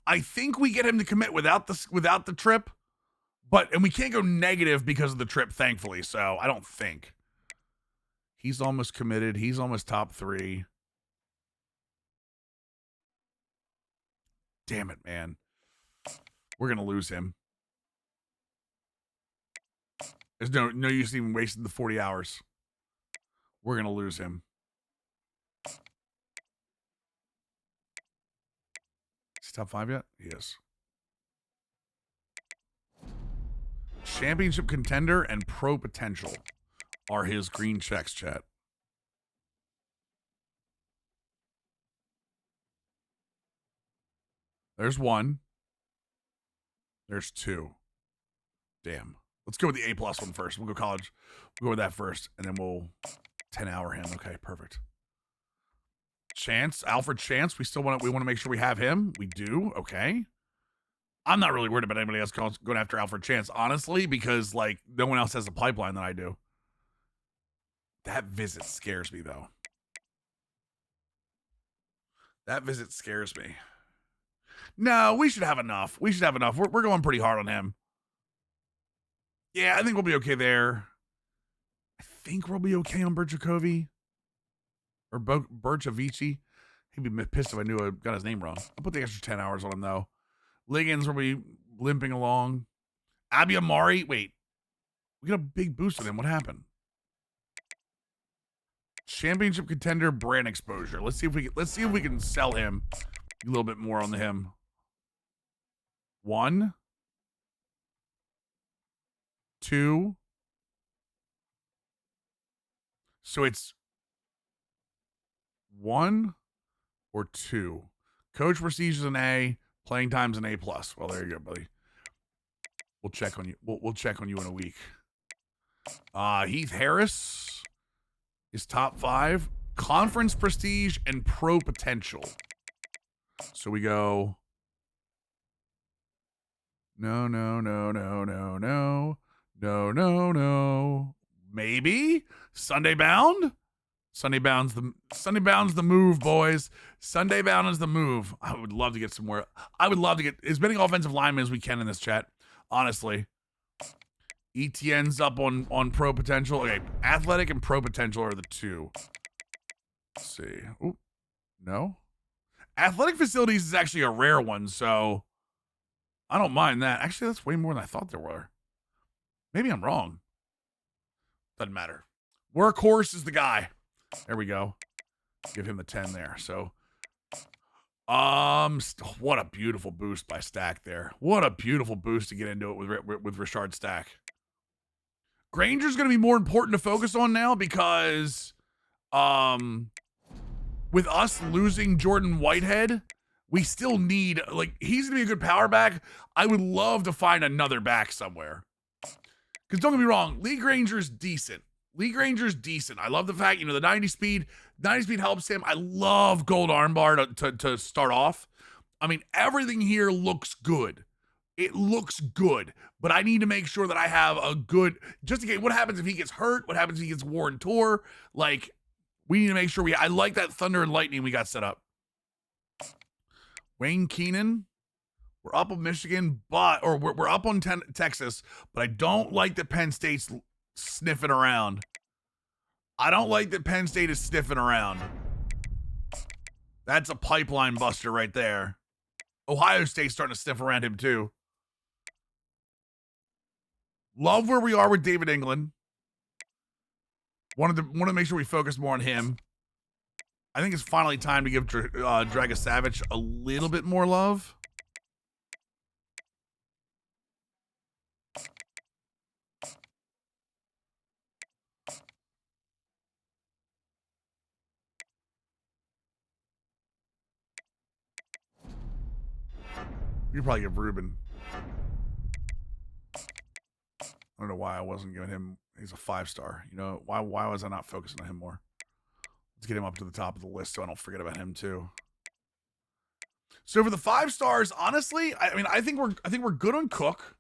I think we get him to commit without the trip, and we can't go negative because of the trip, thankfully. So I don't think he's almost committed. He's almost top 3. Damn it, man. We're going to lose him. There's no use even wasting the 40 hours. We're going to lose him. Is he top 5 yet? He is. Championship contender and pro potential are his green checks, chat. There's 1. There's 2. Damn. Let's go with the A+ one first. We'll go college. We'll go with that first, and then we'll 10-hour him. Okay, perfect. Chance, Alfred Chance. We want to make sure we have him. We do. Okay. I'm not really worried about anybody else going after Alfred Chance, honestly, because like no one else has a pipeline that I do. That visit scares me, though. That visit scares me. No, we should have enough. We should have enough. We're going pretty hard on him. Yeah, I think we'll be okay there. I think we'll be okay on Berjakovi. Or Berjavici. He'd be pissed if I knew I got his name wrong. I'll put the extra 10 hours on him, though. Liggins will be limping along. Abi Amari. Wait. We got a big boost on him. What happened? Championship contender brand exposure. Let's see if we can sell him a little bit more on him. 1, 2. So it's 1 or 2. Coach prestige is an A. Playing time's an A+. Well, there you go, buddy. We'll check on you. We'll check on you in a week. Heath Harris is top 5. Conference prestige and pro potential. So we go. No. Maybe Sunday bound. Sunday bound's the move, boys. Sunday bound is the move. I would love to get some more. I would love to get as many offensive linemen as we can in this chat. Honestly, ETN's up on pro potential. Okay, athletic and pro potential are the 2. Let's see. Ooh, no. Athletic facilities is actually a rare one, so I don't mind that. Actually, that's way more than I thought there were. Maybe I'm wrong. Doesn't matter. Workhorse is the guy. There we go. Give him the 10 there. So, what a beautiful boost by Stack there. What a beautiful boost to get into it with Richard Stack. Granger's going to be more important to focus on now because with us losing Jordan Whitehead, we still need, like, he's going to be a good power back. I would love to find another back somewhere. Because don't get me wrong, Lee Granger's decent. Lee Granger's decent. I love the fact, the 90 speed helps him. I love gold armbar to start off. I mean, everything here looks good. It looks good, but I need to make sure that I have a good, just in case, what happens if he gets hurt? What happens if he gets worn tour? Like, we need to make sure I like that thunder and lightning we got set up. Wayne Keenan, we're up on Michigan, we're up on Texas, but I don't like that Penn State's sniffing around. I don't like that Penn State is sniffing around. That's a pipeline buster right there. Ohio State's starting to sniff around him too. Love where we are with David England. Wanted to make sure we focus more on him. I think it's finally time to give Dragosavich a little bit more love. You probably give Ruben. I don't know why I wasn't giving him. He's a 5-star. Why was I not focusing on him more? Let's get him up to the top of the list so I don't forget about him too. So for the 5 stars, honestly, I think we're good on Cook,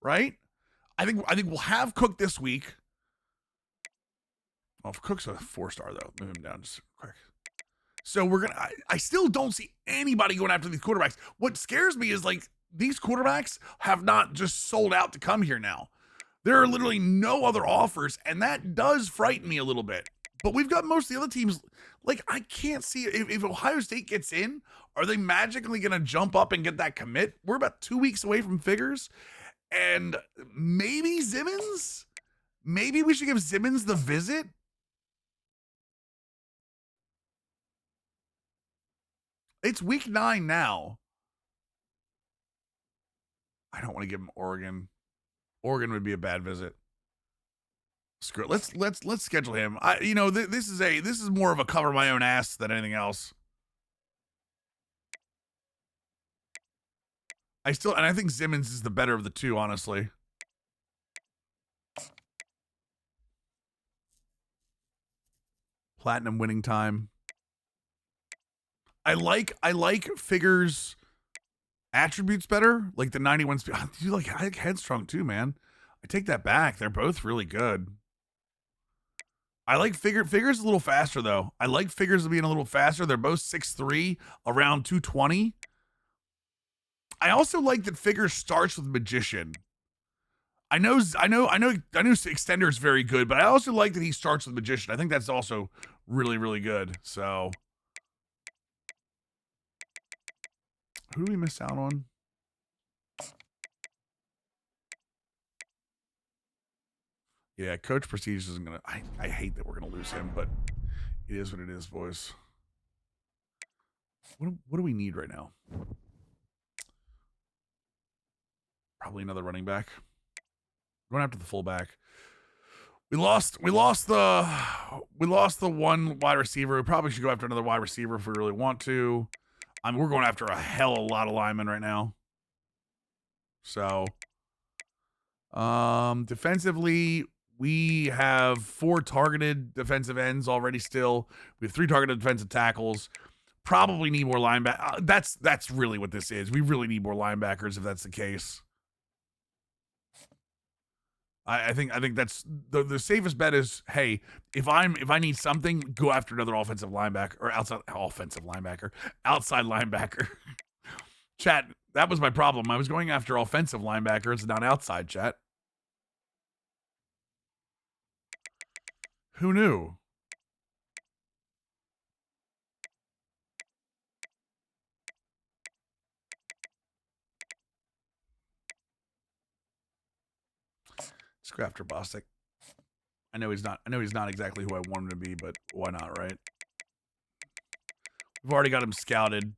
right? I think we'll have Cook this week. Oh, if Cook's a 4-star though, move him down just quick. So I still don't see anybody going after these quarterbacks. What scares me is, like, these quarterbacks have not just sold out to come here now. There are literally no other offers, and that does frighten me a little bit. But we've got most of the other teams. Like, I can't see if Ohio State gets in, are they magically going to jump up and get that commit? We're about 2 weeks away from Figures. And maybe Simmons? Maybe we should give Simmons the visit? It's week 9 now. I don't want to give him Oregon. Oregon would be a bad visit. Screw it. Let's schedule him. This is more of a cover my own ass than anything else. I think Simmons is the better of the two, honestly. Platinum winning time. I like Figures attributes better, like the 91 speed. I like Headstrong too, man. I take that back. They're both really good. I like Figures a little faster though. I like Figures being a little faster. They're both 6'3", around 220. I also like that Figures starts with Magician. I know Extender's very good, but I also like that he starts with Magician. I think that's also really, really good. So who do we miss out on? Yeah, Coach Prestige isn't gonna. I hate that we're gonna lose him, but it is what it is, boys. What do we need right now? Probably another running back. Going after the fullback. We lost the one wide receiver. We probably should go after another wide receiver if we really want to. We're going after a hell of a lot of linemen right now. So, defensively, we have 4 targeted defensive ends already still. We have 3 targeted defensive tackles. Probably need more linebackers. That's really what this is. We really need more linebackers if that's the case. I think that's the safest bet is, hey, if I need something, go after another offensive linebacker or outside linebacker. Chat, that was my problem. I was going after offensive linebackers, not outside, chat. Who knew? Let's go after Bostic. I know he's not exactly who I want him to be, but why not, right? We've already got him scouted.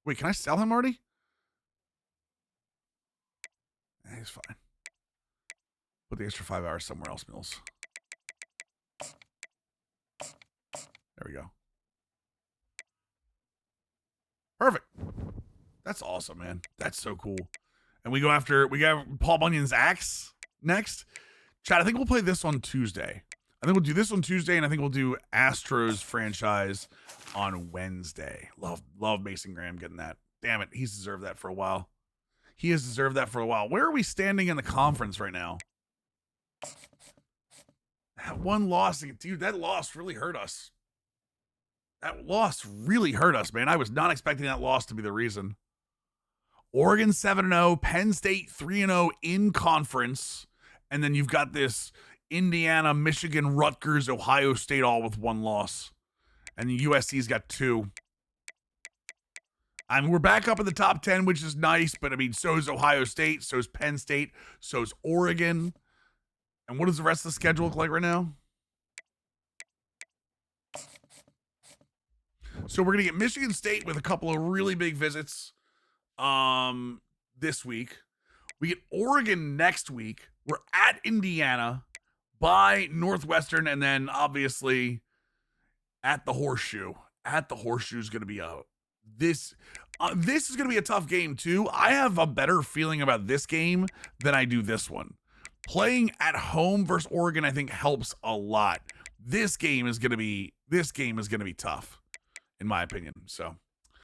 Wait, can I sell him already? He's fine. Put the extra 5 hours somewhere else, Mills. There we go. Perfect. That's awesome, man. That's so cool. And we got Paul Bunyan's axe next. Chad, I think we'll play this on Tuesday. I think we'll do this on Tuesday, and I think we'll do Astros franchise on Wednesday. Love Mason Graham getting that. Damn it, he's deserved that for a while. He has deserved that for a while. Where are we standing in the conference right now? That one loss, dude, that loss really hurt us. That loss really hurt us, man. I was not expecting that loss to be the reason. Oregon 7-0, Penn State 3-0 in conference, and then you've got this Indiana, Michigan, Rutgers, Ohio State all with one loss. And the USC's got 2. I mean, we're back up in the top 10, which is nice, but I mean, so is Ohio State, so is Penn State, so is Oregon. And what does the rest of the schedule look like right now? So we're going to get Michigan State with a couple of really big visits this week. We get Oregon next week. We're at Indiana, by Northwestern, and then obviously at the Horseshoe. At the Horseshoe is going to be this is going to be a tough game too. I have a better feeling about this game than I do this one. Playing at home versus Oregon, I think, helps a lot. This game is going to be tough, in my opinion. So